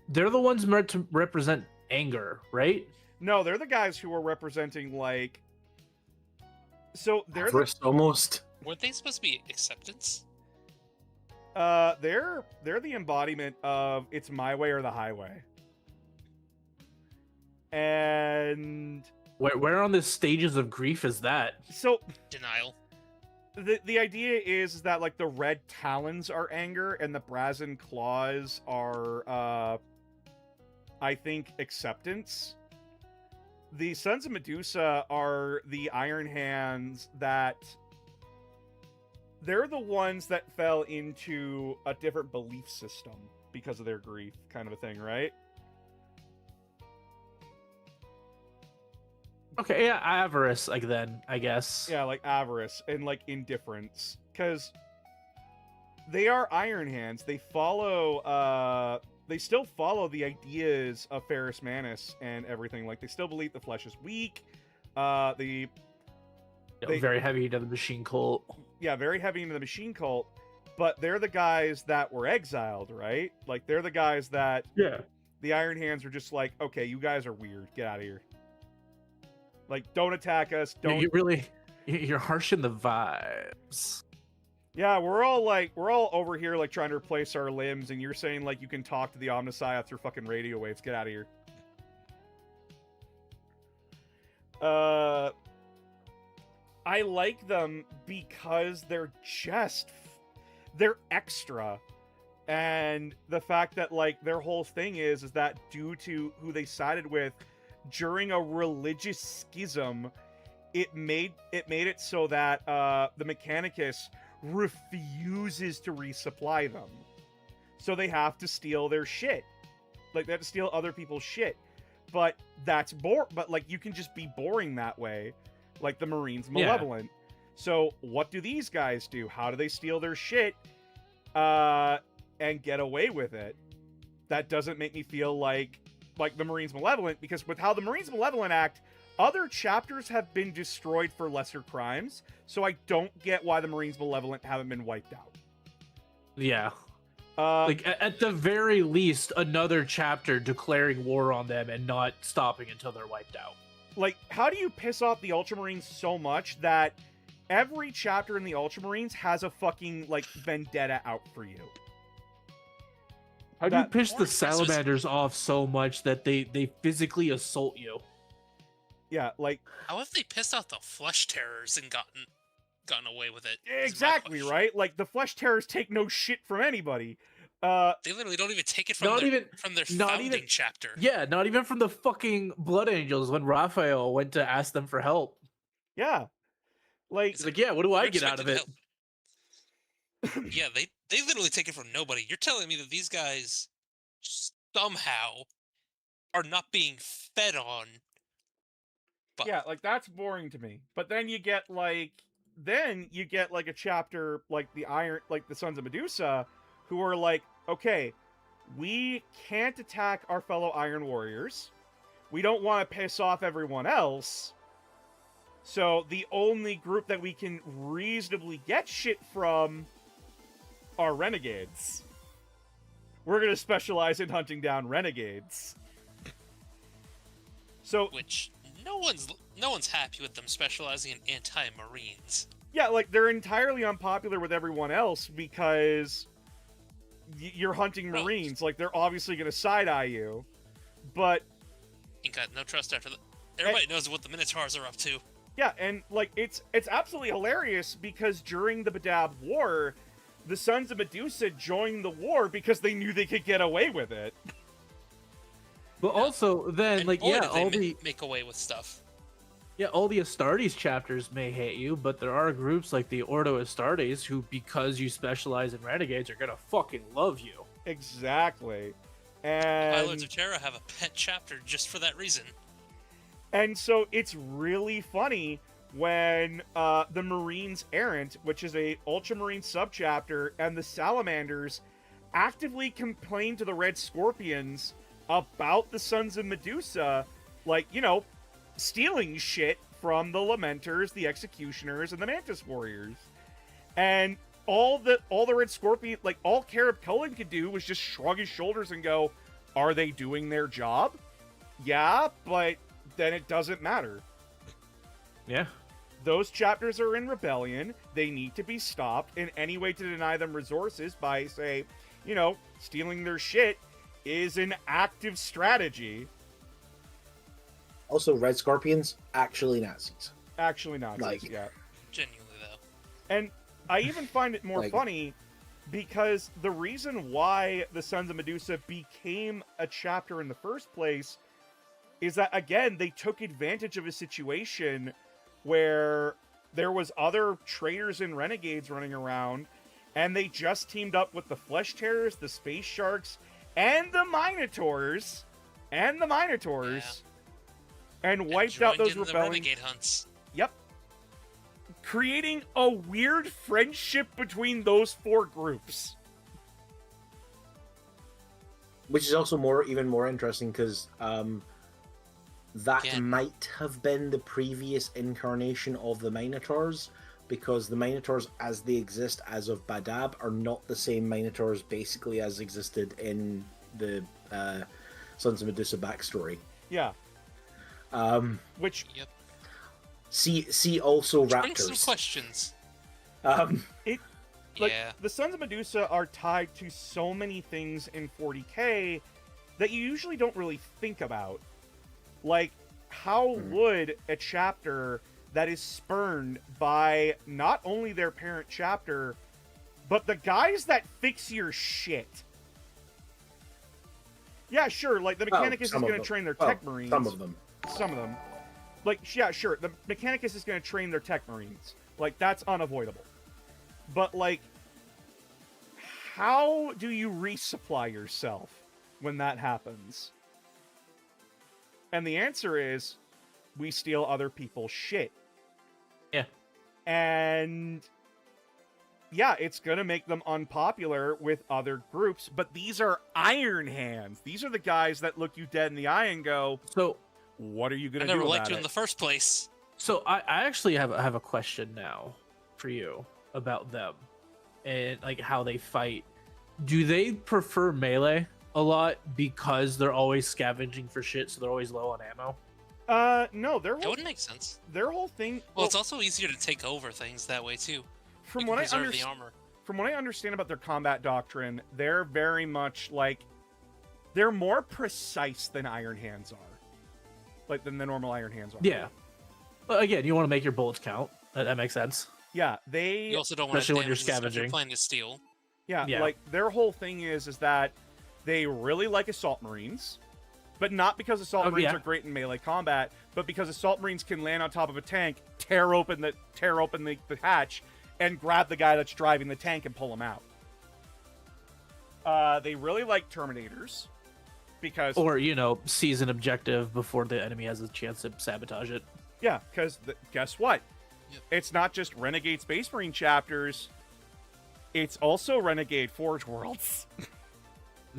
They're the ones meant to represent anger, right? No, they're the guys who are representing, like... So, they're Avarice, almost. Weren't they supposed to be acceptance? they're the embodiment of it's my way or the highway. And... Where on the stages of grief is that? So, Denial. the idea is that, like, the red talons are anger, and the brazen claws are, I think, acceptance. The Sons of Medusa are the Iron Hands that... They're the ones that fell into a different belief system because of their grief, kind of a thing, right? Okay, yeah, avarice, like then, I guess. Yeah, like avarice and, like, indifference. Because they are Iron Hands. They follow, they still follow the ideas of Ferrus Manus and everything. Like, they still believe the flesh is weak. They Very heavy into the machine cult. Yeah, very heavy into the machine cult. But they're the guys that were exiled, right? Like, they're the guys that Yeah. the Iron Hands were just like, okay, you guys are weird. Get out of here. Like, don't attack us. Don't. You're harsh in the vibes. Yeah, we're all over here, like, trying to replace our limbs, and you're saying, like, you can talk to the Omnissiah through fucking radio waves. Get out of here. I like them because they're extra. And the fact that, like, their whole thing is that due to who they sided with during a religious schism, it made it so that the Mechanicus refuses to resupply them. So they have to steal their shit. Like, they have to steal other people's shit. But that's but, like, you can just be boring that way. Like the Marines Malevolent. Yeah. So what do these guys do? How do they steal their shit and get away with it? That doesn't make me feel like the Marines Malevolent, because with how the Marines Malevolent act, other chapters have been destroyed for lesser crimes, so I don't get why the Marines Malevolent haven't been wiped out. Yeah. Like, at the very least, another chapter declaring war on them and not stopping until they're wiped out. Like, how do you piss off the Ultramarines so much that every chapter in the Ultramarines has a fucking, like, vendetta out for you? How do you piss the Salamanders off so much that they physically assault you? Yeah, like... How have they pissed off the Flesh Terrors and gotten away with it? Exactly, right? Like, the Flesh Terrors take no shit from anybody. They literally don't even take it from their founding chapter. Yeah, not even from the fucking Blood Angels when Raphael went to ask them for help. Yeah. Like, it's like, yeah, what do I get out of it? Yeah, they literally take it from nobody. You're telling me that these guys somehow are not being fed on. But... Yeah, like, that's boring to me. But then you get, like, a chapter like the Sons of Medusa, who are like, okay, we can't attack our fellow Iron Warriors. We don't want to piss off everyone else. So the only group that we can reasonably get shit from are renegades. We're going to specialize in hunting down renegades. So, which no one's happy with them specializing in anti-Marines. Yeah, like, they're entirely unpopular with everyone else because you're hunting Marines. Like, they're obviously going to side-eye you. But... You got no trust after that. Everybody knows what the Minotaurs are up to. Yeah, and, like, it's absolutely hilarious because during the Badab War, the Sons of Medusa joined the war because they knew they could get away with it. But also, then, and like, yeah, all the... make away with stuff. Yeah, all the Astartes chapters may hate you, but there are groups like the Ordo Astartes who, because you specialize in renegades, are gonna fucking love you. Exactly. And... Pilots of Terra have a pet chapter just for that reason. And so it's really funny when the Marines Errant, which is a Ultramarine subchapter, and the Salamanders actively complain to the Red Scorpions about the Sons of Medusa, like, you know, stealing shit from the Lamenters, the Executioners, and the Mantis Warriors. And all the Red Scorpion, like, all Carib Cullen could do was just shrug his shoulders and go, are they doing their job? Yeah, but then it doesn't matter. Yeah. Those chapters are in rebellion. They need to be stopped. And any way to deny them resources by, say, stealing their shit is an active strategy. Also, Red Scorpions, actually Nazis. Actually Nazis, Like- yeah. Genuinely, though. And I even find it more Like- funny because the reason why the Sons of Medusa became a chapter in the first place is that, again, they took advantage of a situation where there was other traitors and renegades running around, and they just teamed up with the Flesh Terrors, the Space Sharks, and the Minotaurs, and wiped out joined those in the rebellion. renegade hunts. Yep. Creating a weird friendship between those four groups. Which is also even more interesting because that Yeah. might have been the previous incarnation of the Minotaurs, because the Minotaurs as they exist as of Badab are not the same Minotaurs basically as existed in the Sons of Medusa backstory. Yeah. Which Yep. See also Bring some Raptors. questions. Like, Yeah. the Sons of Medusa are tied to so many things in 40k that you usually don't really think about. Like, how would a chapter that is spurned by not only their parent chapter, but the guys that fix your shit? Yeah, sure, like, the Mechanicus is some of going to them. train their Well, Tech Marines. Some of them. Some of them. Like, yeah, sure, the Mechanicus is going to train their Tech Marines. Like, that's unavoidable. But, like, how do you resupply yourself when that happens? And the answer is, we steal other people's shit. Yeah. And yeah, it's going to make them unpopular with other groups, but these are Iron Hands. These are the guys that look you dead in the eye and go, So what are you going I to do never about liked you it? in the first place. I actually have a question now for you about them and like how they fight. Do they prefer melee a lot because they're always scavenging for shit, so they're always low on ammo? No, That would make sense. their whole thing. Well, it's also easier to take over things that way too. from You what can I preserve the understand, armor. from what I understand about their combat doctrine, they're very much like, they're more precise than Iron Hands are, like than the normal Iron Hands are. Yeah. But again, you want to make your bullets count. That makes sense. Yeah, they. You also don't want to Especially when you're damage the stuff scavenging. you're planning to steal. Yeah, Yeah. like their whole thing is that they really like Assault Marines, but not because Assault Oh, Marines yeah. are great in melee combat, but because Assault Marines can land on top of a tank, tear open the hatch, and grab the guy that's driving the tank and pull him out. They really like Terminators because Or, seize an objective before the enemy has a chance to sabotage it. yeah, because guess what? Yep. It's not just Renegade Space Marine chapters. It's also Renegade Forge Worlds.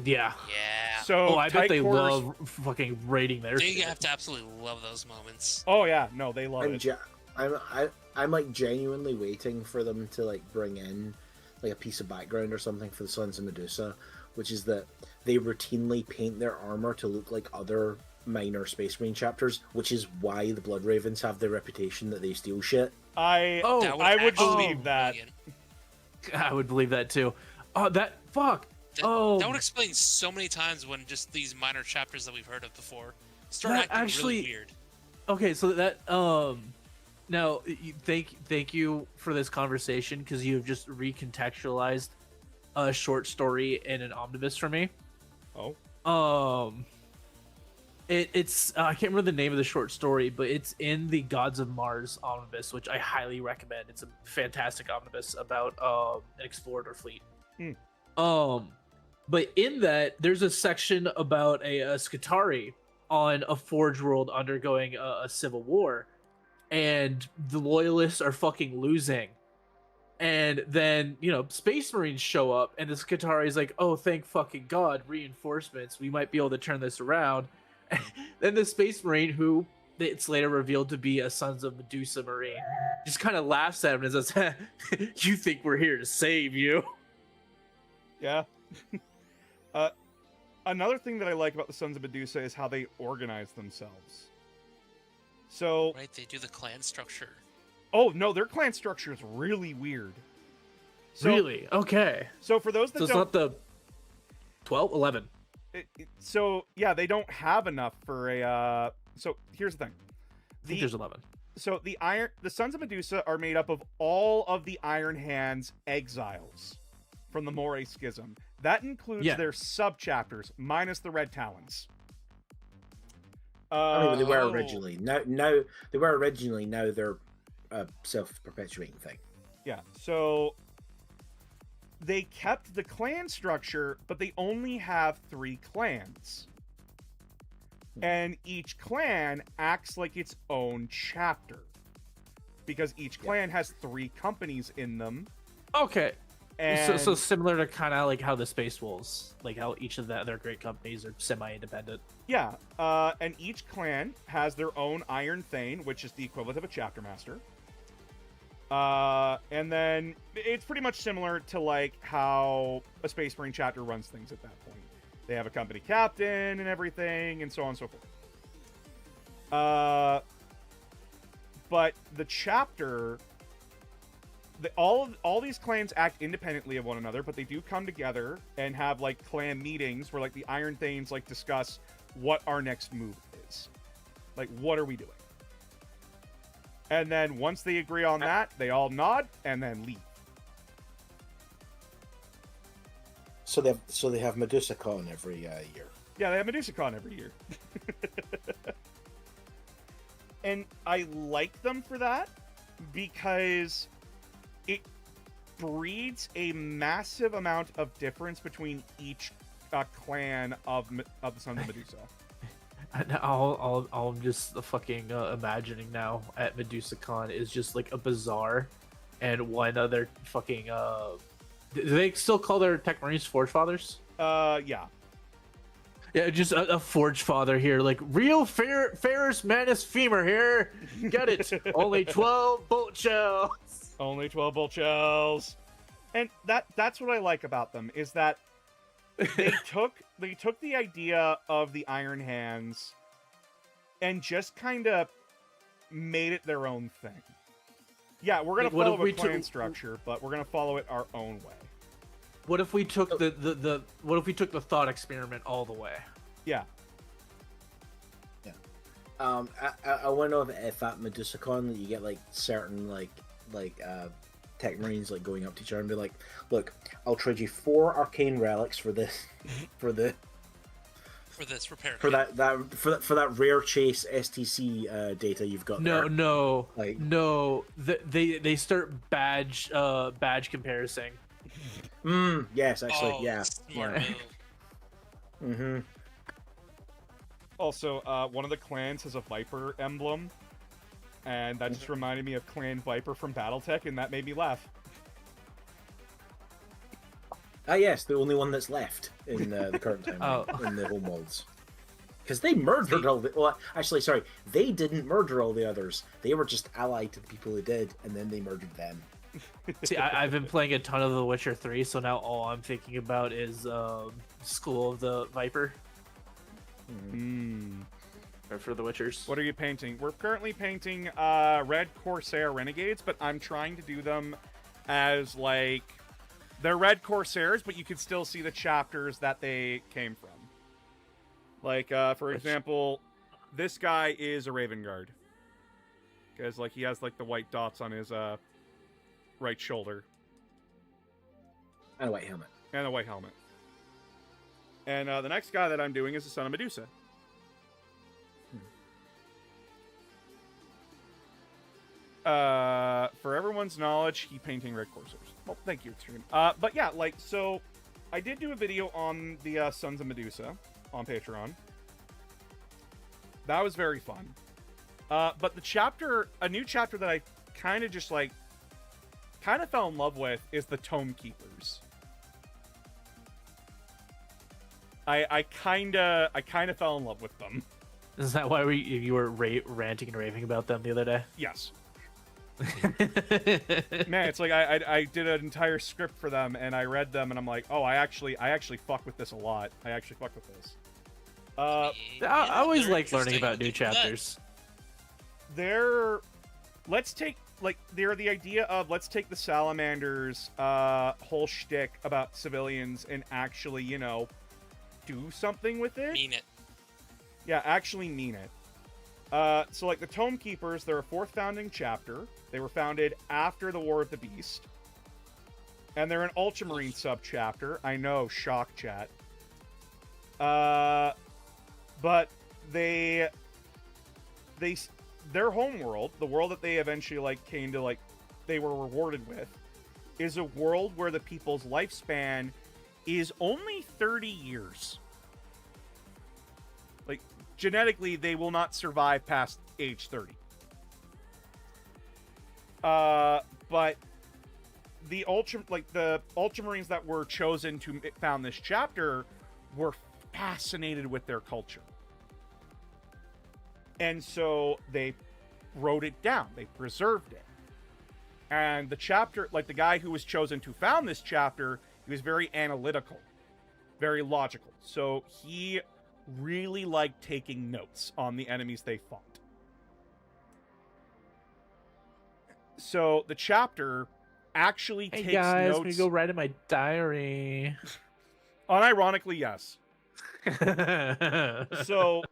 Yeah. Yeah. So I bet they Tychor's- love fucking raiding their They shit. have to absolutely love those moments. Oh yeah, no, they love it. I'm like genuinely waiting for them to like bring in like a piece of background or something for the Sons of Medusa, which is that they routinely paint their armor to look like other minor Space Marine chapters, which is why the Blood Ravens have the reputation that they steal shit. I Oh, That I would actually believe be that. brilliant. I would believe that too. Oh, fuck. That would explain so many times when just these minor chapters that we've heard of before start That acting actually- really weird. Okay, so that now thank you for this conversation because you've just recontextualized a short story in an omnibus for me. Oh, It's I can't remember the name of the short story, but it's in the Gods of Mars omnibus, which I highly recommend. It's a fantastic omnibus about an explorer fleet. But in that, there's a section about a Skitarii on a Forge world undergoing a civil war, and the loyalists are fucking losing. And then, Space Marines show up, and the Skitarii is like, oh, thank fucking God, reinforcements, we might be able to turn this around. Then the Space Marine, who it's later revealed to be a Sons of Medusa Marine. Just kind of laughs at him and says, "You think we're here to save you?" Yeah. Another thing that I like about the Sons of Medusa is how they organize themselves. So, Right, they do the clan structure. oh no, their clan structure is really weird. So, Really? Okay. So for those that So it's don't, not the 12, 11. so yeah, they don't have enough for a. So here's the thing. I think there's 11. So the Sons of Medusa are made up of all of the Iron Hands exiles from the Moray Schism. That includes their sub-chapters, minus the Red Talons. I mean, they were Oh. originally. Now they were originally. Now they're a self-perpetuating thing. Yeah, so they kept the clan structure, but they only have 3 clans. And each clan acts like its own chapter. Because each clan has 3 companies in them. Okay. And So similar to kind of like how the Space Wolves, like how each of the other great companies are semi-independent. yeah, and each clan has their own Iron Thane, which is the equivalent of a chapter master. And then it's pretty much similar to like how a Space Marine chapter runs things at that point. They have a company captain and everything, and so on and so forth. But the chapter, all these clans act independently of one another, but they do come together and have like clan meetings where like the Iron Thanes like discuss what our next move is. Like, what are we doing? And then once they agree on that, they all nod and then leave. So they have Medusa Con every year. Yeah, they have MedusaCon every year. And I like them for that because it breeds a massive amount of difference between each clan of the Sons of Medusa. And all I'm just fucking imagining now at MedusaCon is just like a bazaar, and one other fucking do they still call their Tech Marines Forge Fathers? Yeah. Yeah, just a Forge Father here, like real Ferris Manus Femur here. Get it? Only 12 bolt shells. Only 12 bolt shells. And that's what I like about them is that they took the idea of the Iron Hands and just kind of made it their own thing. Yeah, we're gonna What if follow we a clan took- structure, but we're gonna follow it our own way. What if we took the what if we took the thought experiment all the way? Yeah. I want to know if at Medusa Con you get like certain like Tech Marines like going up to each other and be like, "Look, I'll trade you 4 arcane relics for this, for this repair for kit. that rare chase STC data you've got there." No. Like- They start badge comparison. Yes, actually, Oh, yeah. smart Yeah. move. Mm-hmm. Also, one of the clans has a Viper emblem, and that just reminded me of Clan Viper from BattleTech, and that made me laugh. Ah, yes, the only one that's left in the current time in the homeworlds. Because they murdered all the... Well, actually, sorry. They didn't murder all the others. They were just allied to the people who did, and then they murdered them. See, I've been playing a ton of The Witcher 3, so now all I'm thinking about is School of the Viper for The Witchers. What are you painting? We're currently painting Red Corsair Renegades, but I'm trying to do them as, like... They're Red Corsairs, but you can still see the chapters that they came from. Like, for example, this guy is a Raven Guard. Because, like, he has, like, the white dots on his right shoulder. And a white helmet. And a white helmet. And the next guy that I'm doing is the Son of Medusa. For everyone's knowledge, he painting Red Corsairs. Well, thank you, Extreme. But yeah, like, so I did do a video on the Sons of Medusa on Patreon. That was very fun. But a new chapter that I kind of just like, kind of fell in love with is the Tome Keepers. I kind of fell in love with them. Is that why you were ranting and raving about them the other day? Yes. Man, it's like I did an entire script for them, and I read them, and I'm like, oh, I actually fuck with this a lot. I actually fuck with this. I always they're like learning interesting. about new Give them that. chapters. They're the idea of let's take the salamanders whole shtick about civilians and actually, do something with it. Mean it. Yeah, actually mean it. So like the Tome Keepers, they're a 4th founding chapter. They were founded after the War of the Beast. And they're an Ultramarine subchapter. I know, shock chat. But their home world, the world that they eventually came to they were rewarded with, is a world where the people's lifespan is only 30 years. Like genetically, they will not survive past age 30. But the Ultramarines that were chosen to found this chapter were fascinated with their culture. And so they wrote it down. They preserved it. And the chapter, the guy who was chosen to found this chapter, he was very analytical, very logical. So he really liked taking notes on the enemies they fought. So the chapter actually Hey takes guys, notes. I'm gonna go write in my diary. Unironically, yes. So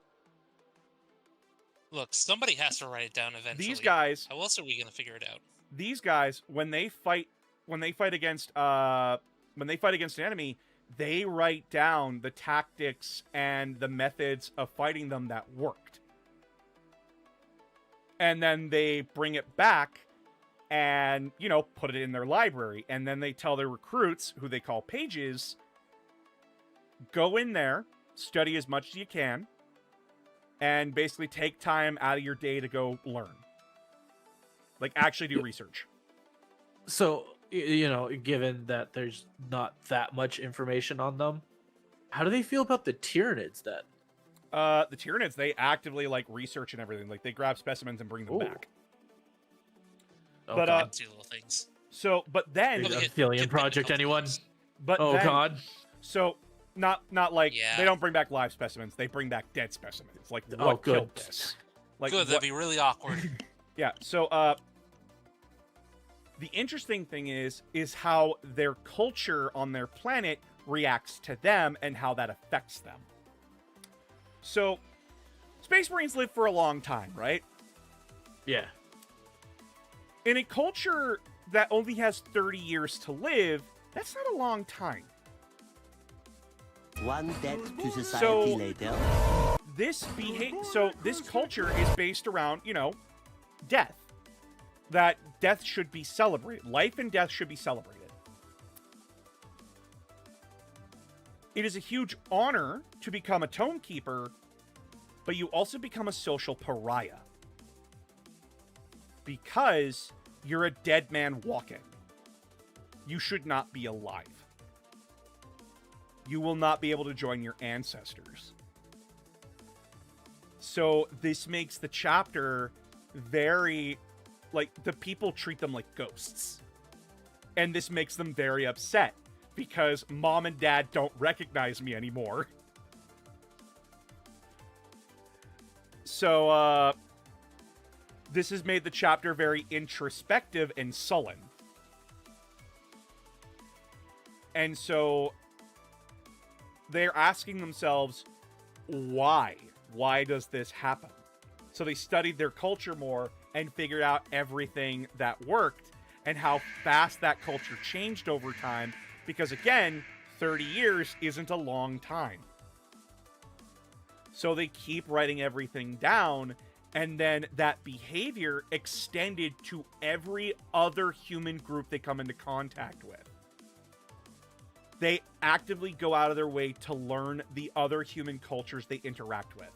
Look, somebody has to write it down eventually. these guys, How else are we gonna figure it out? when they fight against an enemy, they write down the tactics and the methods of fighting them that worked. And then they bring it back and, put it in their library. And then they tell their recruits, who they call pages, go in there, study as much as you can, and basically take time out of your day to go learn. Actually do research. So, given that there's not that much information on them, how do they feel about the Tyranids then? The Tyranids, they actively research and everything. They grab specimens and bring them Ooh. back. Oh, But, God. Two little things. So, but then, Probably get- Affiliate get project, technical anyone? things. but Oh, then, God. So, not Yeah. they don't bring back live specimens. They bring back dead specimens. What Oh, good. killed this? Good, what- that'd be really awkward. Yeah. So, the interesting thing is how their culture on their planet reacts to them and how that affects them. So, Space Marines live for a long time, right? Yeah. In a culture that only has 30 years to live, that's not a long time. One death to So- society later. This culture is based around, death. That death should be celebrated. Life and death should be celebrated. It is a huge honor to become a Tome Keeper, but you also become a social pariah. Because you're a dead man walking. You should not be alive. You will not be able to join your ancestors. So this makes the chapter very, the people treat them like ghosts. And this makes them very upset because mom and dad don't recognize me anymore. So, this has made the chapter very introspective and sullen. And so they're asking themselves, why? Why does this happen? So they studied their culture more and figured out everything that worked and how fast that culture changed over time. Because again, 30 years isn't a long time. So they keep writing everything down, and then that behavior extended to every other human group they come into contact with. They actively go out of their way to learn the other human cultures they interact with.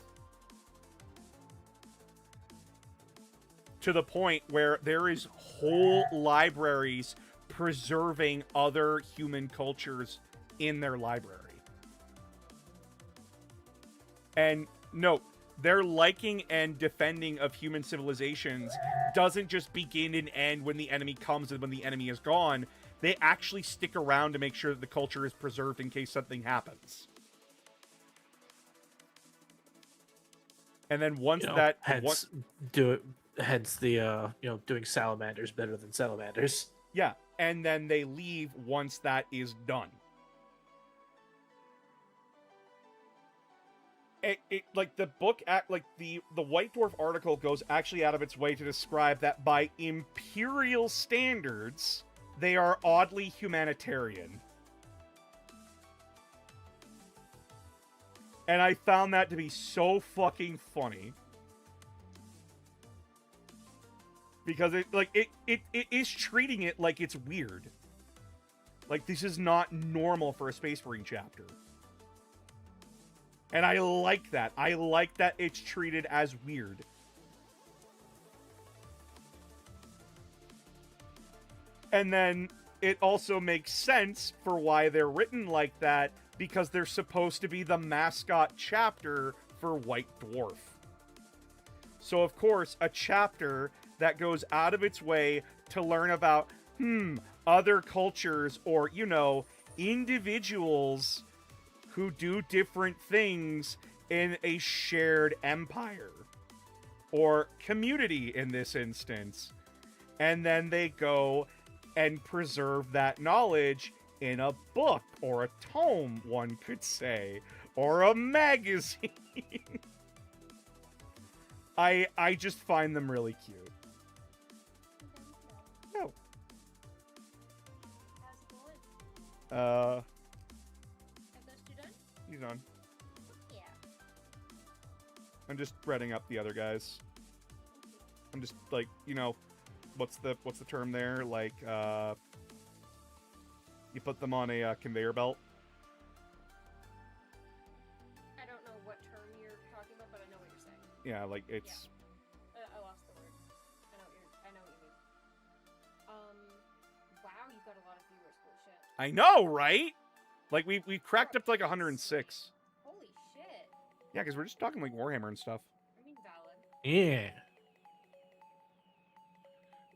To the point where there is whole libraries preserving other human cultures in their library. And note, their liking and defending of human civilizations doesn't just begin and end when the enemy comes and when the enemy is gone. They actually stick around to make sure that the culture is preserved in case something happens. And then once hence the doing salamanders better than salamanders. yeah, and then they leave once that is done. It like the book like the White Dwarf article goes actually out of its way to describe that by imperial standards they are oddly humanitarian. And I found that to be so fucking funny. Because it is treating it like it's weird. Like this is not normal for a Space Marine chapter. And I like that. I like that it's treated as weird. And then it also makes sense for why they're written like that, because they're supposed to be the mascot chapter for White Dwarf. So, of course, a chapter that goes out of its way to learn about, other cultures or, individuals who do different things in a shared empire or community in this instance. And then they go and preserve that knowledge in a book or a tome, one could say, or a magazine. I just find them really cute. Oh. He's on. Yeah. I'm just breading up the other guys. I'm just like, what's the term there? Like, you put them on a conveyor belt. I don't know what term you're talking about, but I know what you're saying. Yeah, like it's. Yeah. I lost the word. I know what you mean. Wow, you've got a lot of viewers. Holy shit. I know, right? Like we cracked up to like 106. Holy shit. Yeah, because we're just talking like Warhammer and stuff. I mean, valid. Yeah.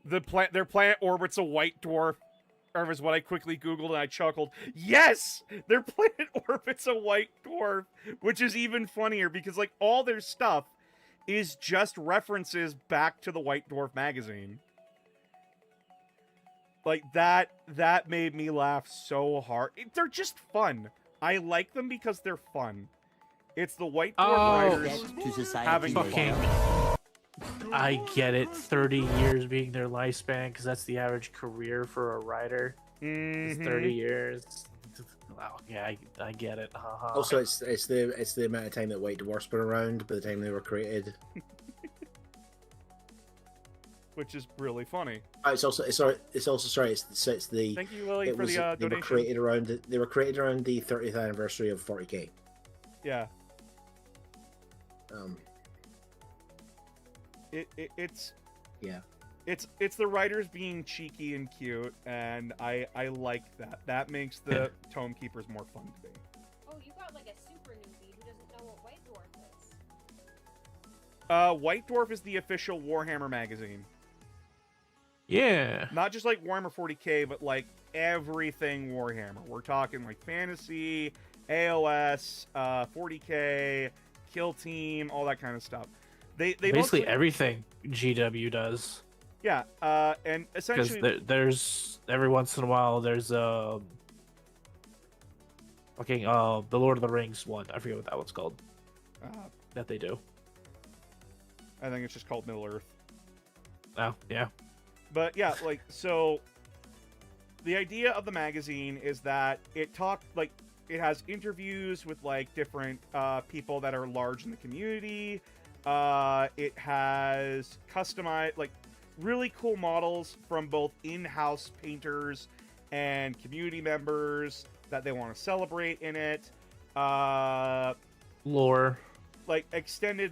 Their planet orbits a white dwarf, or is what I quickly Googled and I chuckled. Yes! Their planet orbits a white dwarf, which is even funnier because like all their stuff is just references back to the White Dwarf magazine. Like that made me laugh so hard. They're just fun. I like them because they're fun. It's the White Dwarf writers To society having Fucking. fun. I get it. 30 years being their lifespan, because that's the average career for a writer. It's 30 years. Wow, yeah, I get it. Also, it's the amount of time that White Dwarfs been around by the time they were created. Which is really funny. It's the Thank you, Lily, it for was, the they were donation. created around the 30th anniversary of 40k. Yeah. It's Yeah. It's the writers being cheeky and cute, and I like that. That makes the Tome Keepers more fun to me. Oh, you got like a super newbie who doesn't know what White Dwarf is. White Dwarf is the official Warhammer magazine. Yeah. Not just like Warhammer 40k, but like everything Warhammer. We're talking like fantasy, AOS, 40k, Kill Team, all that kind of stuff. They Basically mostly, everything GW does. yeah, and Because essentially there's every once in a while there's the Lord of the Rings one. I forget what that one's called. That they do. I think it's just called Middle Earth. Oh yeah. But yeah, like, so the idea of the magazine is that it has interviews with like different people that are large in the community. It has customized, like, really cool models from both in-house painters and community members that they want to celebrate in it. Lore. Like extended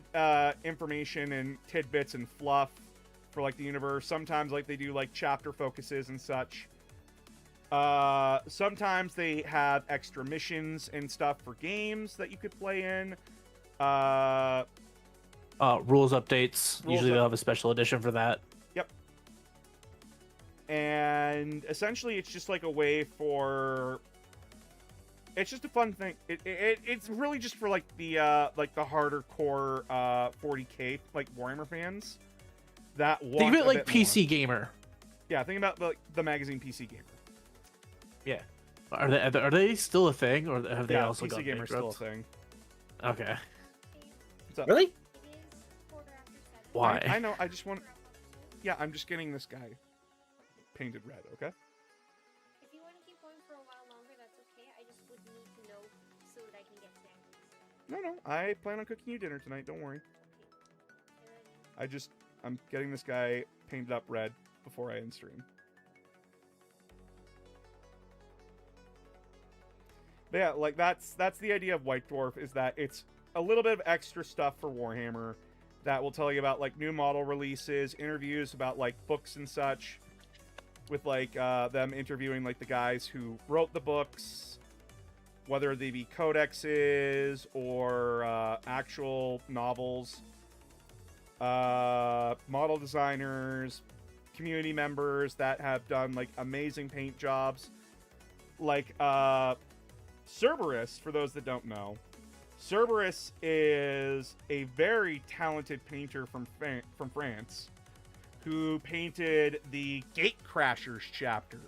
information and tidbits and fluff for like the universe. Sometimes like they do like chapter focuses and such. Sometimes they have extra missions and stuff for games that you could play in. rules updates. Rules Usually they'll up- have a special edition for that. And essentially it's just like a way for, it's just a fun thing. It's really just for like the harder core 40k like Warhammer fans that want Think of it a like bit more. PC Gamer. Yeah, think about the magazine PC Gamer. Yeah. Are they still a thing, or have they Yeah, also PC got Gamer's still a bankrupt? thing. Okay. What's up? Really? It is quarter after 7. Why? I know. I just want. Yeah, I'm just getting this guy painted red. Okay. If you want to keep going for a while longer, that's okay. I just would need to know so that I can get snacks. No, I plan on cooking you dinner tonight. Don't worry. Okay. I'm getting this guy painted up red before I end stream. But yeah, like that's the idea of White Dwarf, is that it's a little bit of extra stuff for Warhammer that will tell you about like new model releases, interviews about like books and such, with like them interviewing like the guys who wrote the books, whether they be codexes or actual novels, model designers, community members that have done like amazing paint jobs, like Cerberus. For those that don't know, Cerberus is a very talented painter from France who painted the Gatecrashers chapter,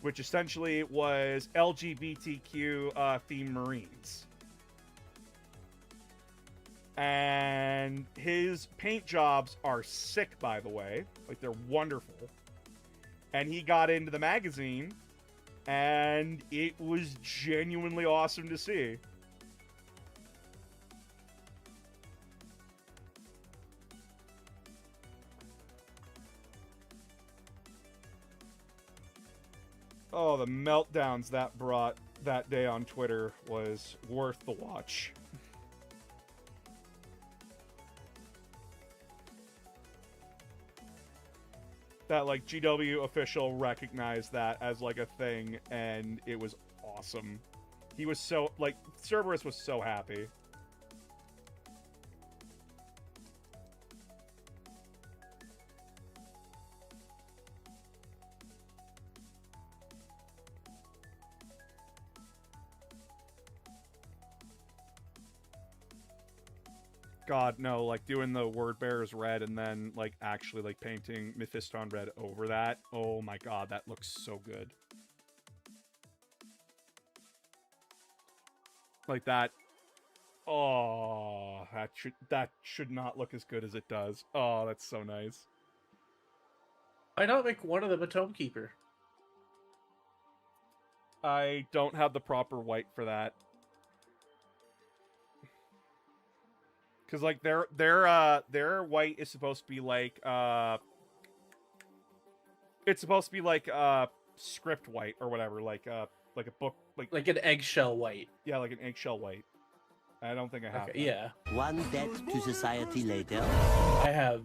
which essentially was LGBTQ themed Marines. And his paint jobs are sick, by the way. Like, they're wonderful. And he got into the magazine, and it was genuinely awesome to see. Oh, the meltdowns that brought that day on Twitter was worth the watch. That, like, GW official recognized that as, like, a thing, and it was awesome. He was so, like, Cerberus was so happy. God, no, like, doing the word bearers red and then, like, actually, like, painting Mephiston red over that. Oh my god, that looks so good. Like that. Oh, that should not look as good as it does. Oh, that's so nice. Why not make one of them a Tome Keeper? I don't have the proper white for that. Cause like their white is supposed to be like it's supposed to be like script white or whatever, like a book, Like an eggshell white. yeah, like an eggshell white. I don't think I have. Okay, yeah. One debt to society later. I have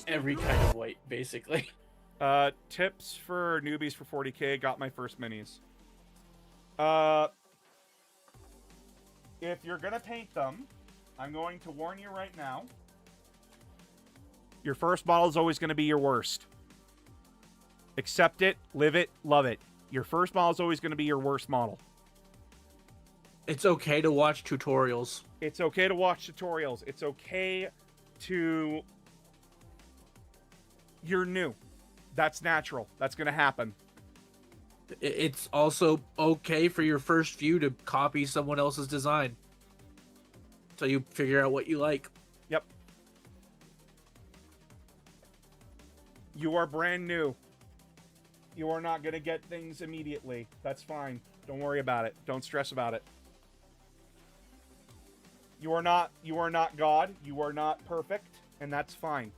every kind of white, basically. Tips for newbies for 40k. Got my first minis. If you're gonna paint them, I'm going to warn you right now. Your first model is always going to be your worst. Accept it, live it, love it. Your first model is always going to be your worst model. It's okay to watch tutorials. It's okay to watch tutorials. It's okay to... You're new. That's natural. That's going to happen. It's also okay for your first view to copy someone else's design. So you figure out what you like. Yep. You are brand new. You are not going to get things immediately. That's fine. Don't worry about it. Don't stress about it. You are not God. You are not perfect, and that's fine.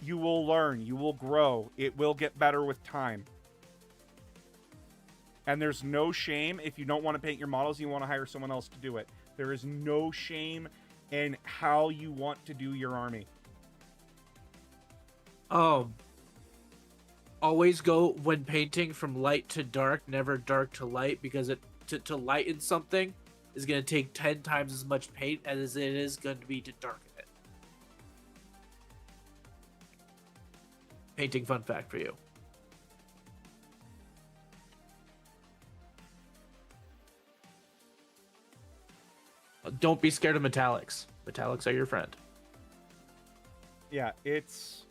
You will learn. You will grow. It will get better with time. And there's no shame if you don't want to paint your models, you want to hire someone else to do it. There is no shame in how you want to do your army. Always go when painting from light to dark, never dark to light, because to lighten something is going to take 10 times as much paint as it is going to be to darken it. Painting fun fact for you. Don't be scared of metallics. Metallics are your friend. Yeah, it's...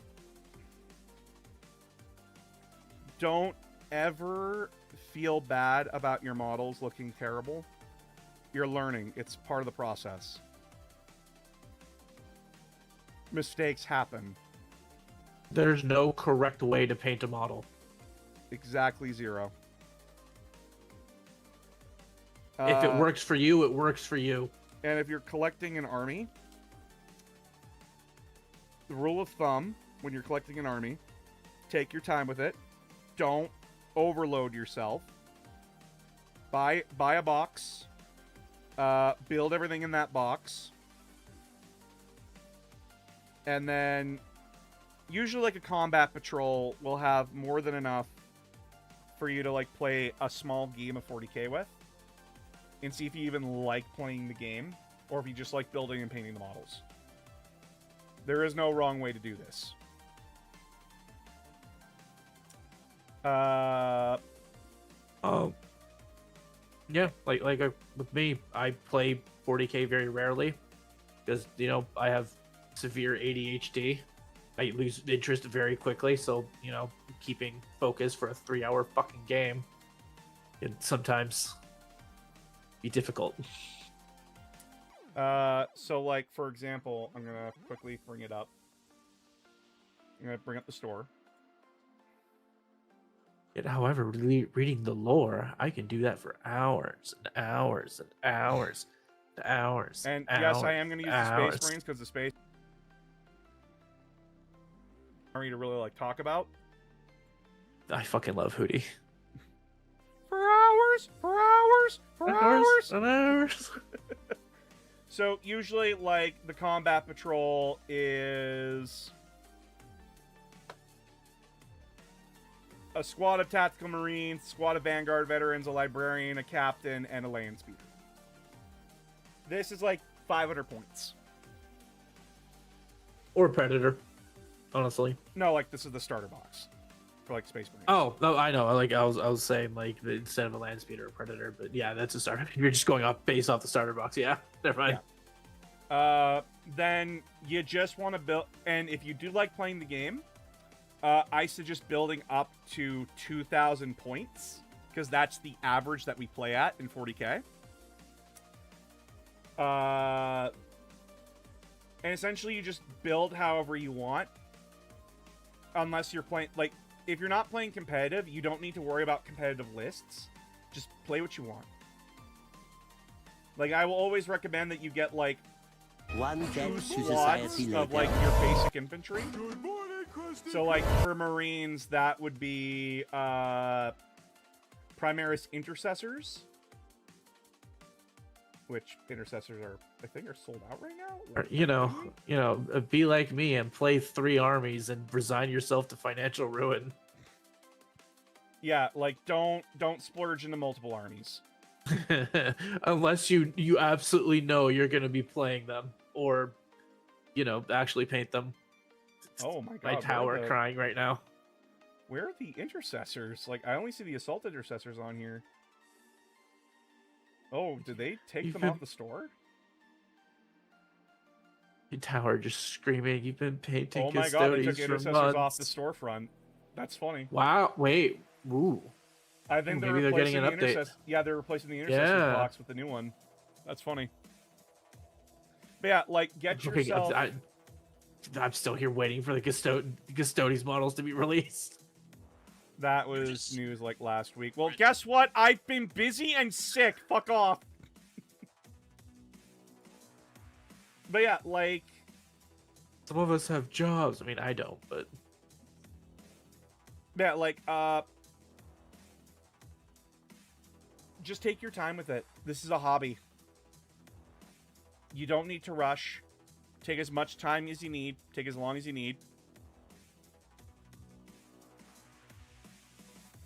Don't ever feel bad about your models looking terrible. You're learning. It's part of the process. Mistakes happen. There's no correct way to paint a model. Exactly 0. If it works for you, it works for you. And if you're collecting an army, the rule of thumb when you're collecting an army, take your time with it. Don't overload yourself. Buy a box. Build everything in that box. And then usually like a combat patrol will have more than enough for you to like play a small game of 40k with. And see if you even like playing the game, or if you just like building and painting the models. There is no wrong way to do this. Yeah, with me, I play 40k very rarely because I have severe ADHD. I lose interest very quickly, so keeping focus for a 3-hour fucking game can sometimes be difficult. So like for example, I'm gonna quickly bring it up. I'm gonna bring up the store. Yet, however, reading the lore, I can do that for hours and hours and hours and hours. And hours, yes, I am gonna use the hours. Space Marines because the Space Marine to really like talk about. I fucking love Hootie. For hours, for hours, for hours. And hours. So usually, like, the combat patrol is a squad of tactical marines, squad of vanguard veterans, a librarian, a captain, and a land speeder. This is like 500 points. Or Predator, honestly. No, like this is the starter box for like Space Marines. Oh, no, I know. Like I was saying, like instead of a land speeder or Predator, but yeah, that's a starter. You're just going off based off the starter box. Yeah, never mind. Yeah. Then you just want to build, and if you do like playing the game, I suggest building up to 2,000 points, because that's the average that we play at in 40k. And essentially you just build however you want, unless you're playing, like, if you're not playing competitive, you don't need to worry about competitive lists. Just play what you want. Like, I will always recommend that you get, like, One debt 2 to slots society of, later. like, your basic infantry. So, like, for Marines, that would be, Primaris Intercessors. Which Intercessors are, I think, are sold out right now? Or, be like me and play 3 armies and resign yourself to financial ruin. Yeah, like, don't splurge into multiple armies. Unless you absolutely know you're going to be playing them, or actually paint them. Oh my god. My tower crying right now. Where are the Intercessors? Like, I only see the Assault Intercessors on here. Oh, did they take them off the store? Your tower just screaming. You've been painting Oh my god, they took Custodes for Intercessors off the months. storefront. That's funny. Wow, wait. Ooh. I think Maybe they're getting an update. Yeah, they're replacing the Intercessors Yeah. box with the new one. That's funny. But yeah, like, get Okay, yourself... I'm still here waiting for the Custodes models to be released. That was news, like, last week. Well, guess what? I've been busy and sick. Fuck off. But yeah, like... Some of us have jobs. I mean, I don't, but... Yeah, like, just take your time with it. This is a hobby. You don't need to rush. Take as much time as you need. Take as long as you need.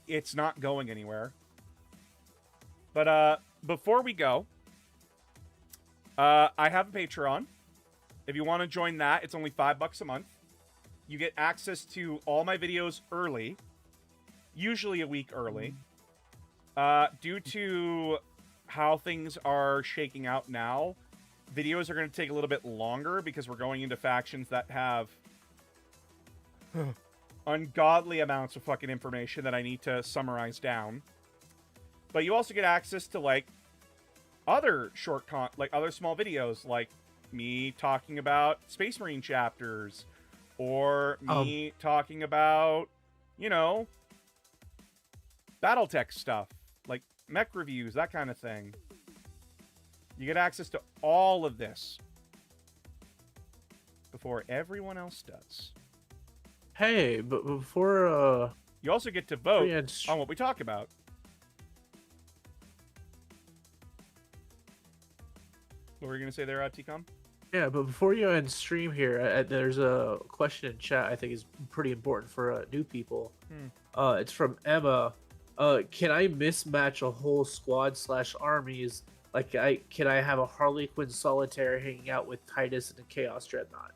It's not going anywhere. But, before we go, I have a Patreon. If you want to join that, it's only $5 a month. You get access to all my videos early, usually a week early. Due to how things are shaking out now, videos are going to take a little bit longer because we're going into factions that have ungodly amounts of fucking information that I need to summarize down. But you also get access to, like, other other small videos, like me talking about Space Marine chapters, or me talking about, you know, Battletech stuff, like mech reviews, that kind of thing. You get access to all of this before everyone else does. Hey, but before You also get to vote Yeah, on what we talk about. What were you going to say there, T-Com? yeah, but before you end stream here, there's a question in chat I think is pretty important for new people. It's from Emma. Can I mismatch a whole squad / armies? Like, can I have a Harley Quinn solitaire hanging out with Titus and a Chaos Dreadnought?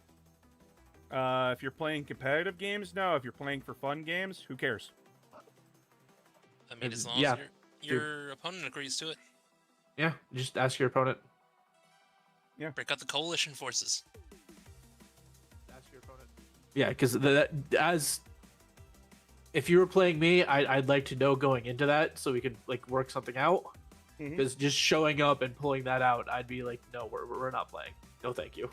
If you're playing competitive games, no. If you're playing for fun games, who cares? I mean, as long Yeah. as your opponent agrees to it. Yeah, just ask your opponent. Break out the coalition forces. Ask your opponent. Yeah, because as if you were playing me, I'd like to know going into that so we could like work something out. Because just showing up and pulling that out, I'd be like, no, we're not playing. No, thank you.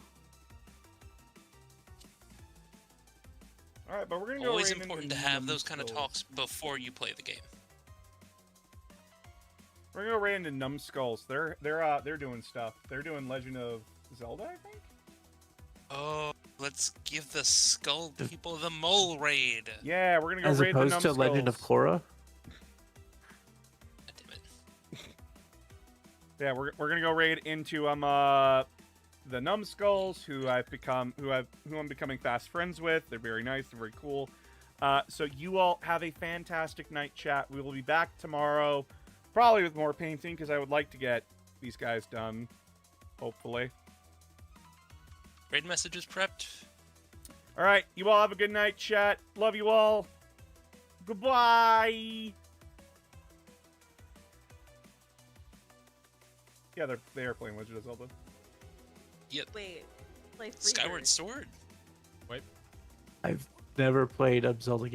All right, but we're gonna go. Always right important into to have those kind of numbskulls. talks before you play the game. We're gonna go right into Numbskulls. They're doing stuff. They're doing Legend of Zelda, I think. Oh, let's give the skull people the mole raid. Yeah, we're gonna go As raid the opposed to Legend of Numbskulls. Korra. God damn it. Yeah, we're gonna go raid into the Numbskulls, who I'm becoming fast friends with. They're very nice. They're very cool. So you all have a fantastic night, chat. We will be back tomorrow, probably with more painting, because I would like to get these guys done. Hopefully. Raid messages prepped. All right, you all have a good night, chat. Love you all. Goodbye. Yeah, they are playing Legend of Zelda. Yep. Wait, like Skyward Sword. I've never played a Zelda game.